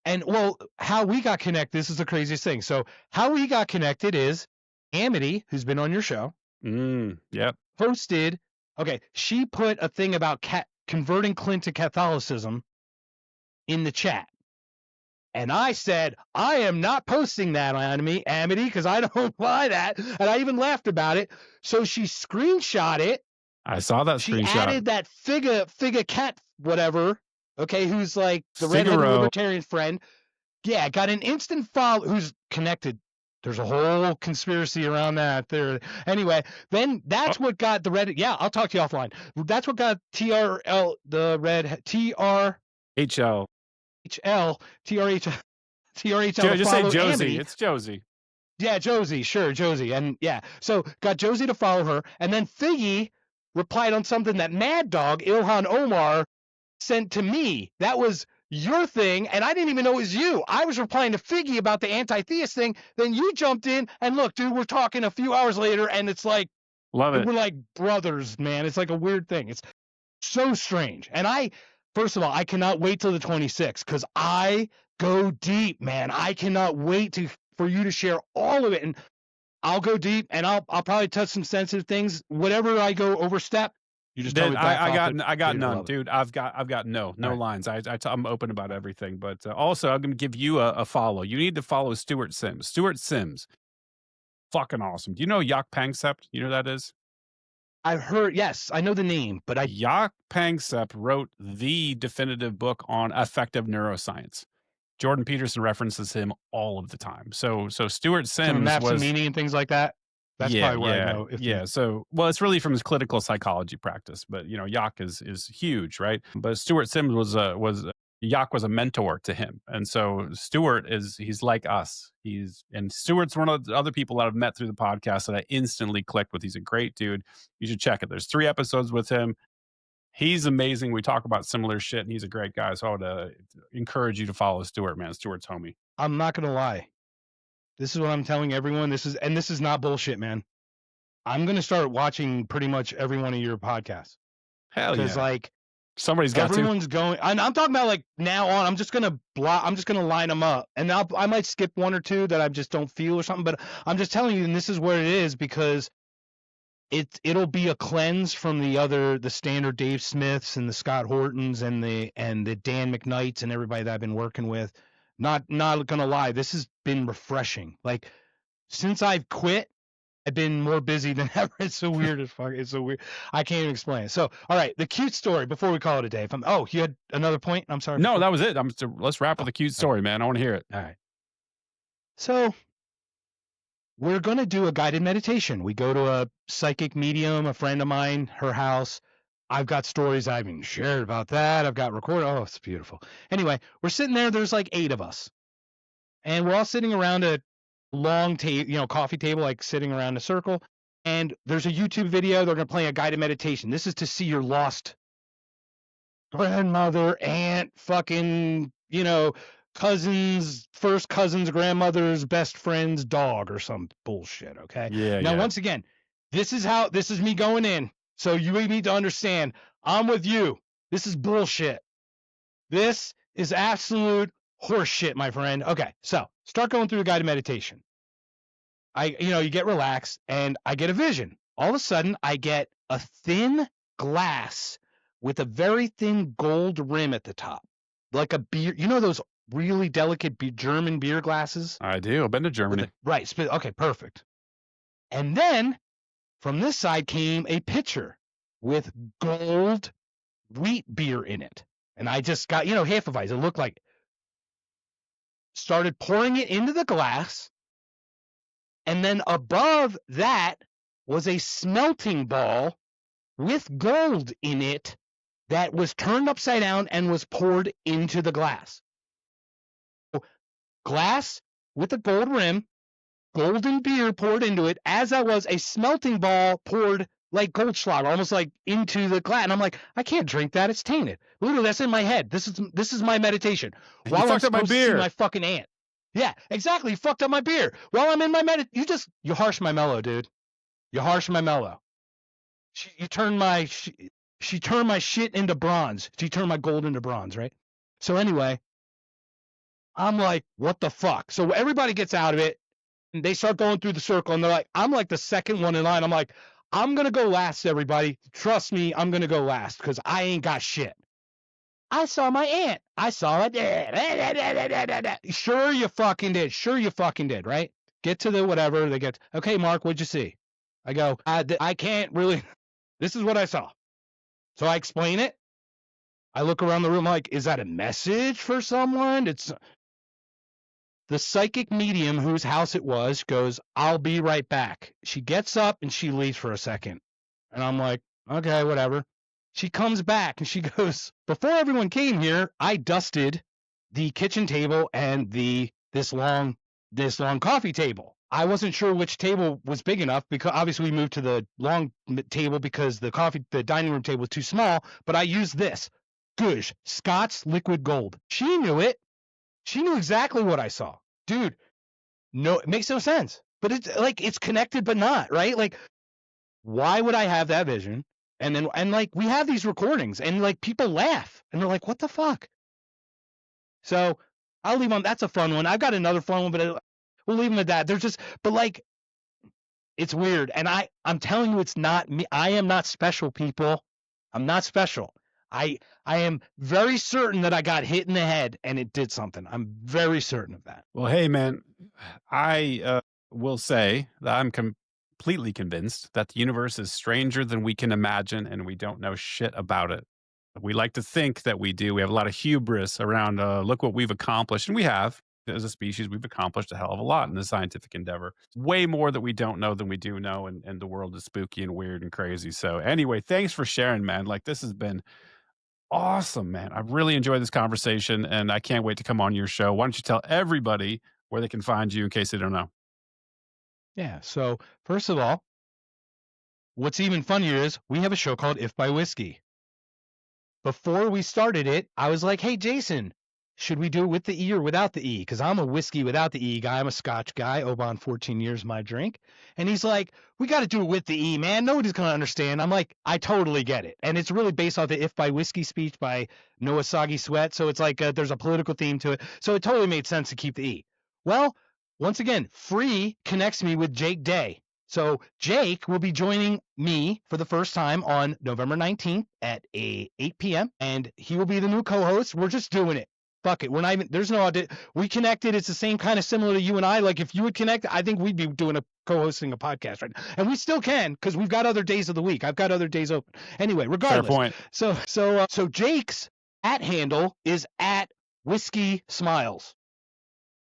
and well, how we got connected, this is the craziest thing. So how we got connected is Amity, who's been on your show. Yep. Posted, okay, she put a thing about converting Clint to Catholicism in the chat. And I said, I am not posting that on Amity, because I don't buy that. And I even laughed about it. So she screenshot it. I saw that screenshot. She added that Figa cat, whatever, okay, who's like the redheaded libertarian friend. Yeah, got an instant follow, who's connected. There's a whole conspiracy around that. There. Anyway, then that's what got the red. Yeah, I'll talk to you offline. That's what got TRL, the red TRHL, TRHL. Just say Josie. Amity. It's Josie. Yeah, Josie. Sure, Josie. And yeah, so got Josie to follow her, and then Figgy replied on something that Mad Dog Ilhan Omar sent to me. That was your thing, and I didn't even know it was you. I was replying to Figgy about the anti-theist thing. Then you jumped in, and look, dude, we're talking a few hours later, and it's like, love it. We're like brothers, man. It's like a weird thing. It's so strange. And first of all, I cannot wait till the 26th, because I go deep, man. I cannot wait for you to share all of it, and I'll go deep, and I'll probably touch some sensitive things. Whatever I go overstep, you just tell me. I got none, dude. I've got no right. Lines. I'm open about everything, but also I'm gonna give you a follow. You need to follow Stuart Sims. Stuart Sims, fucking awesome. Do you know Jaak Panksepp? You know who that is? I've heard. Yes, I know the name, but Jaak Panksepp wrote the definitive book on affective neuroscience. Jordan Peterson references him all of the time. So Stuart Sims maps was and meaning and things like that. That's probably where I know. So, it's really from his clinical psychology practice, but Jaak is huge, right? But Stuart Sims Jaak was a mentor to him, and so Stuart he's like us. And Stuart's one of the other people that I've met through the podcast that I instantly clicked with. He's a great dude. You should check it. There's 3 episodes with him. He's amazing. We talk about similar shit, and he's a great guy. So I would encourage you to follow Stuart, man. Stuart's homie. I'm not gonna lie. This is what I'm telling everyone. This is not bullshit, man. I'm gonna start watching pretty much every one of your podcasts. Hell yeah! Because like somebody's got everyone's going. I'm talking about like now on. I'm just gonna line them up, and I might skip 1 or 2 that I just don't feel or something. But I'm just telling you, and this is where it is, because it'll be a cleanse from the standard Dave Smiths and the Scott Hortons and the Dan McKnights and everybody that I've been working with. Not gonna lie, this has been refreshing. Like, since I've quit, I've been more busy than ever. It's so weird as fuck. It's so weird. I can't even explain it. So, all right, the cute story before we call it a day. You had another point? I'm sorry. No, that was it. Let's wrap with a cute story, man. I want to hear it. All right. So, we're going to do a guided meditation. We go to a psychic medium, a friend of mine, her house. I've got stories I haven't shared about that. I've got recorded. Oh, it's beautiful. Anyway, we're sitting there. There's like 8 of us. And we're all sitting around a long table, coffee table, like sitting around a circle. And there's a YouTube video. They're going to play a guided meditation. This is to see your lost grandmother, aunt, fucking, cousins, first cousin's grandmother's best friend's dog or some bullshit. Okay. Yeah. Now, once again, this is me going in. So you need to understand, I'm with you. This is bullshit. This is absolute horseshit, my friend. Okay, so start going through the guided meditation. You get relaxed, and I get a vision. All of a sudden, I get a thin glass with a very thin gold rim at the top, like a beer. You know those really delicate German beer glasses? I do. I've been to Germany. Right. Okay, perfect. And then from this side came a pitcher with gold wheat beer in it. And I just got, half of it. It looked like started pouring it into the glass. And then above that was a smelting ball with gold in it that was turned upside down and was poured into the glass. Glass with a gold rim, golden beer poured into it, as that was a smelting ball poured like Goldschlager, almost like into the glass. And I'm like, I can't drink that. It's tainted. Literally, that's in my head. This is my meditation. While I'm supposed to see my fucking aunt. Yeah, exactly. You fucked up my beer. While I'm in my you harsh my mellow, dude. You harsh my mellow. She turned my shit into bronze. She turned my gold into bronze, right? So anyway, I'm like, what the fuck? So everybody gets out of it, and they start going through the circle, and they're like, I'm like the second one in line. I'm like, I'm going to go last, everybody. Trust me, I'm going to go last because I ain't got shit. I saw my aunt. I saw it. Sure you fucking did. Sure you fucking did, right? Get to the whatever. They get, okay, Mark, what'd you see? I go, I can't really. This is what I saw. So I explain it. I look around the room like, is that a message for someone? It's the psychic medium whose house it was goes, I'll be right back. She gets up and she leaves for a second. And I'm like, okay, whatever. She comes back and she goes, before everyone came here, I dusted the kitchen table and this long coffee table. I wasn't sure which table was big enough because obviously we moved to the long table because the dining room table was too small, but I used this. Gush, Scott's liquid gold. She knew it. She knew exactly what I saw. Dude, no, it makes no sense. But it's like it's connected but not, right? Like, why would I have that vision? And we have these recordings and like people laugh and they're like, what the fuck? So I'll leave on. That's a fun one. I've got another fun one, but we'll leave them at that. They're just, but like, it's weird. And I'm telling you, it's not me. I am not special, people. I'm not special. I am very certain that I got hit in the head and it did something. I'm very certain of that. Well, hey, man, I will say that I'm completely convinced that the universe is stranger than we can imagine and we don't know shit about it. We like to think that we do. We have a lot of hubris around, look what we've accomplished. And we have. As a species, we've accomplished a hell of a lot in the scientific endeavor. Way more that we don't know than we do know. And the world is spooky and weird and crazy. So anyway, thanks for sharing, man. Like, this has been awesome, man. I've really enjoyed this conversation and I can't wait to come on your show. Why don't you tell everybody where they can find you in case they don't know? Yeah. So first of all, what's even funnier is we have a show called If by Whiskey. Before we started it, I was like, hey, Jason, should we do it with the E or without the E? Because I'm a whiskey without the E guy. I'm a Scotch guy. Oban 14 years, my drink. And he's like, we got to do it with the E, man. Nobody's going to understand. I'm like, I totally get it. And it's really based off the If by Whiskey speech by Noah Soggy Sweat. So it's like there's a political theme to it. So it totally made sense to keep the E. Well, once again, Free connects me with Jake Day. So Jake will be joining me for the first time on November 19th at 8 p.m. And he will be the new co-host. We're just doing it. Fuck it. We're not even, there's no audit. We connected. It's the same kind of similar to you and I. Like if you would connect, I think we'd be doing co-hosting a podcast right now. And we still can because we've got other days of the week. I've got other days open. Anyway, regardless. Fair point. So Jake's handle is at Whiskey Smiles.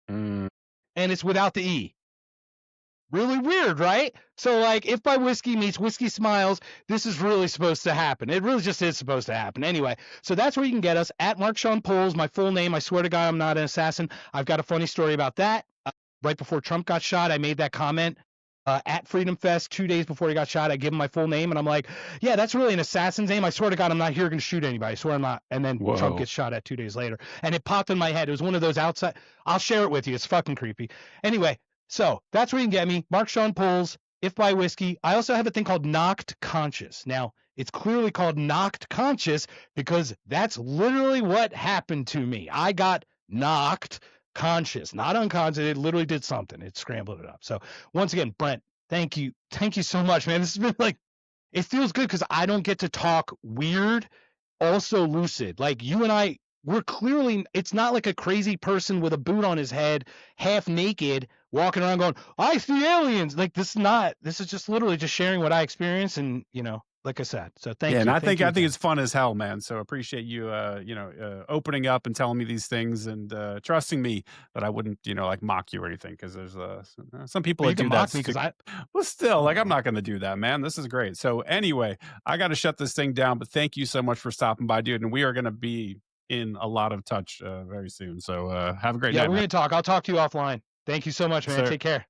And it's without the E. Really weird, right? So like If by Whiskey meets Whiskey Smiles, this is really supposed to happen. It really just is supposed to happen. Anyway, so that's where you can get us at Mark Sean Puls, my full name. I swear to God, I'm not an assassin. I've got a funny story about that. Right before Trump got shot, I made that comment at Freedom Fest 2 days before he got shot. I give him my full name and I'm like, yeah, that's really an assassin's name. I swear to God, I'm not here going to shoot anybody. I swear I'm not. And then Trump gets shot at 2 days later. And it popped in my head. It was one of those outside. I'll share it with you. It's fucking creepy. Anyway. So that's where you can get me, Mark Sean Puls, If by whiskey. I also have a thing called knocked conscious. Now, it's clearly called knocked conscious because that's literally what happened to me. I got knocked conscious, not unconscious. It literally did something. It scrambled it up. So once again, Brent, thank you. Thank you so much, man. This has been like, it feels good because I don't get to talk weird, also lucid. Like you and I, we're clearly, it's not like a crazy person with a boot on his head, half naked, walking around going, I see aliens. Like this is not, this is just literally just sharing what I experience. And, you know, like I said, so Yeah, thank and you. I Thank think you I think again. it's fun as hell, man. So appreciate you, opening up and telling me these things and trusting me that I wouldn't, like mock you or anything. Because there's some people Well, that you can do that. mock me because Well, still, oh like I'm no. not going to do that, man. This is great. So anyway, I got to shut this thing down. But thank you so much for stopping by, dude. And we are going to be in a lot of touch very soon. So have a great Yeah, night, we're man. going to talk. I'll talk to you offline. Thank you so much, Yes, man. sir. Take care.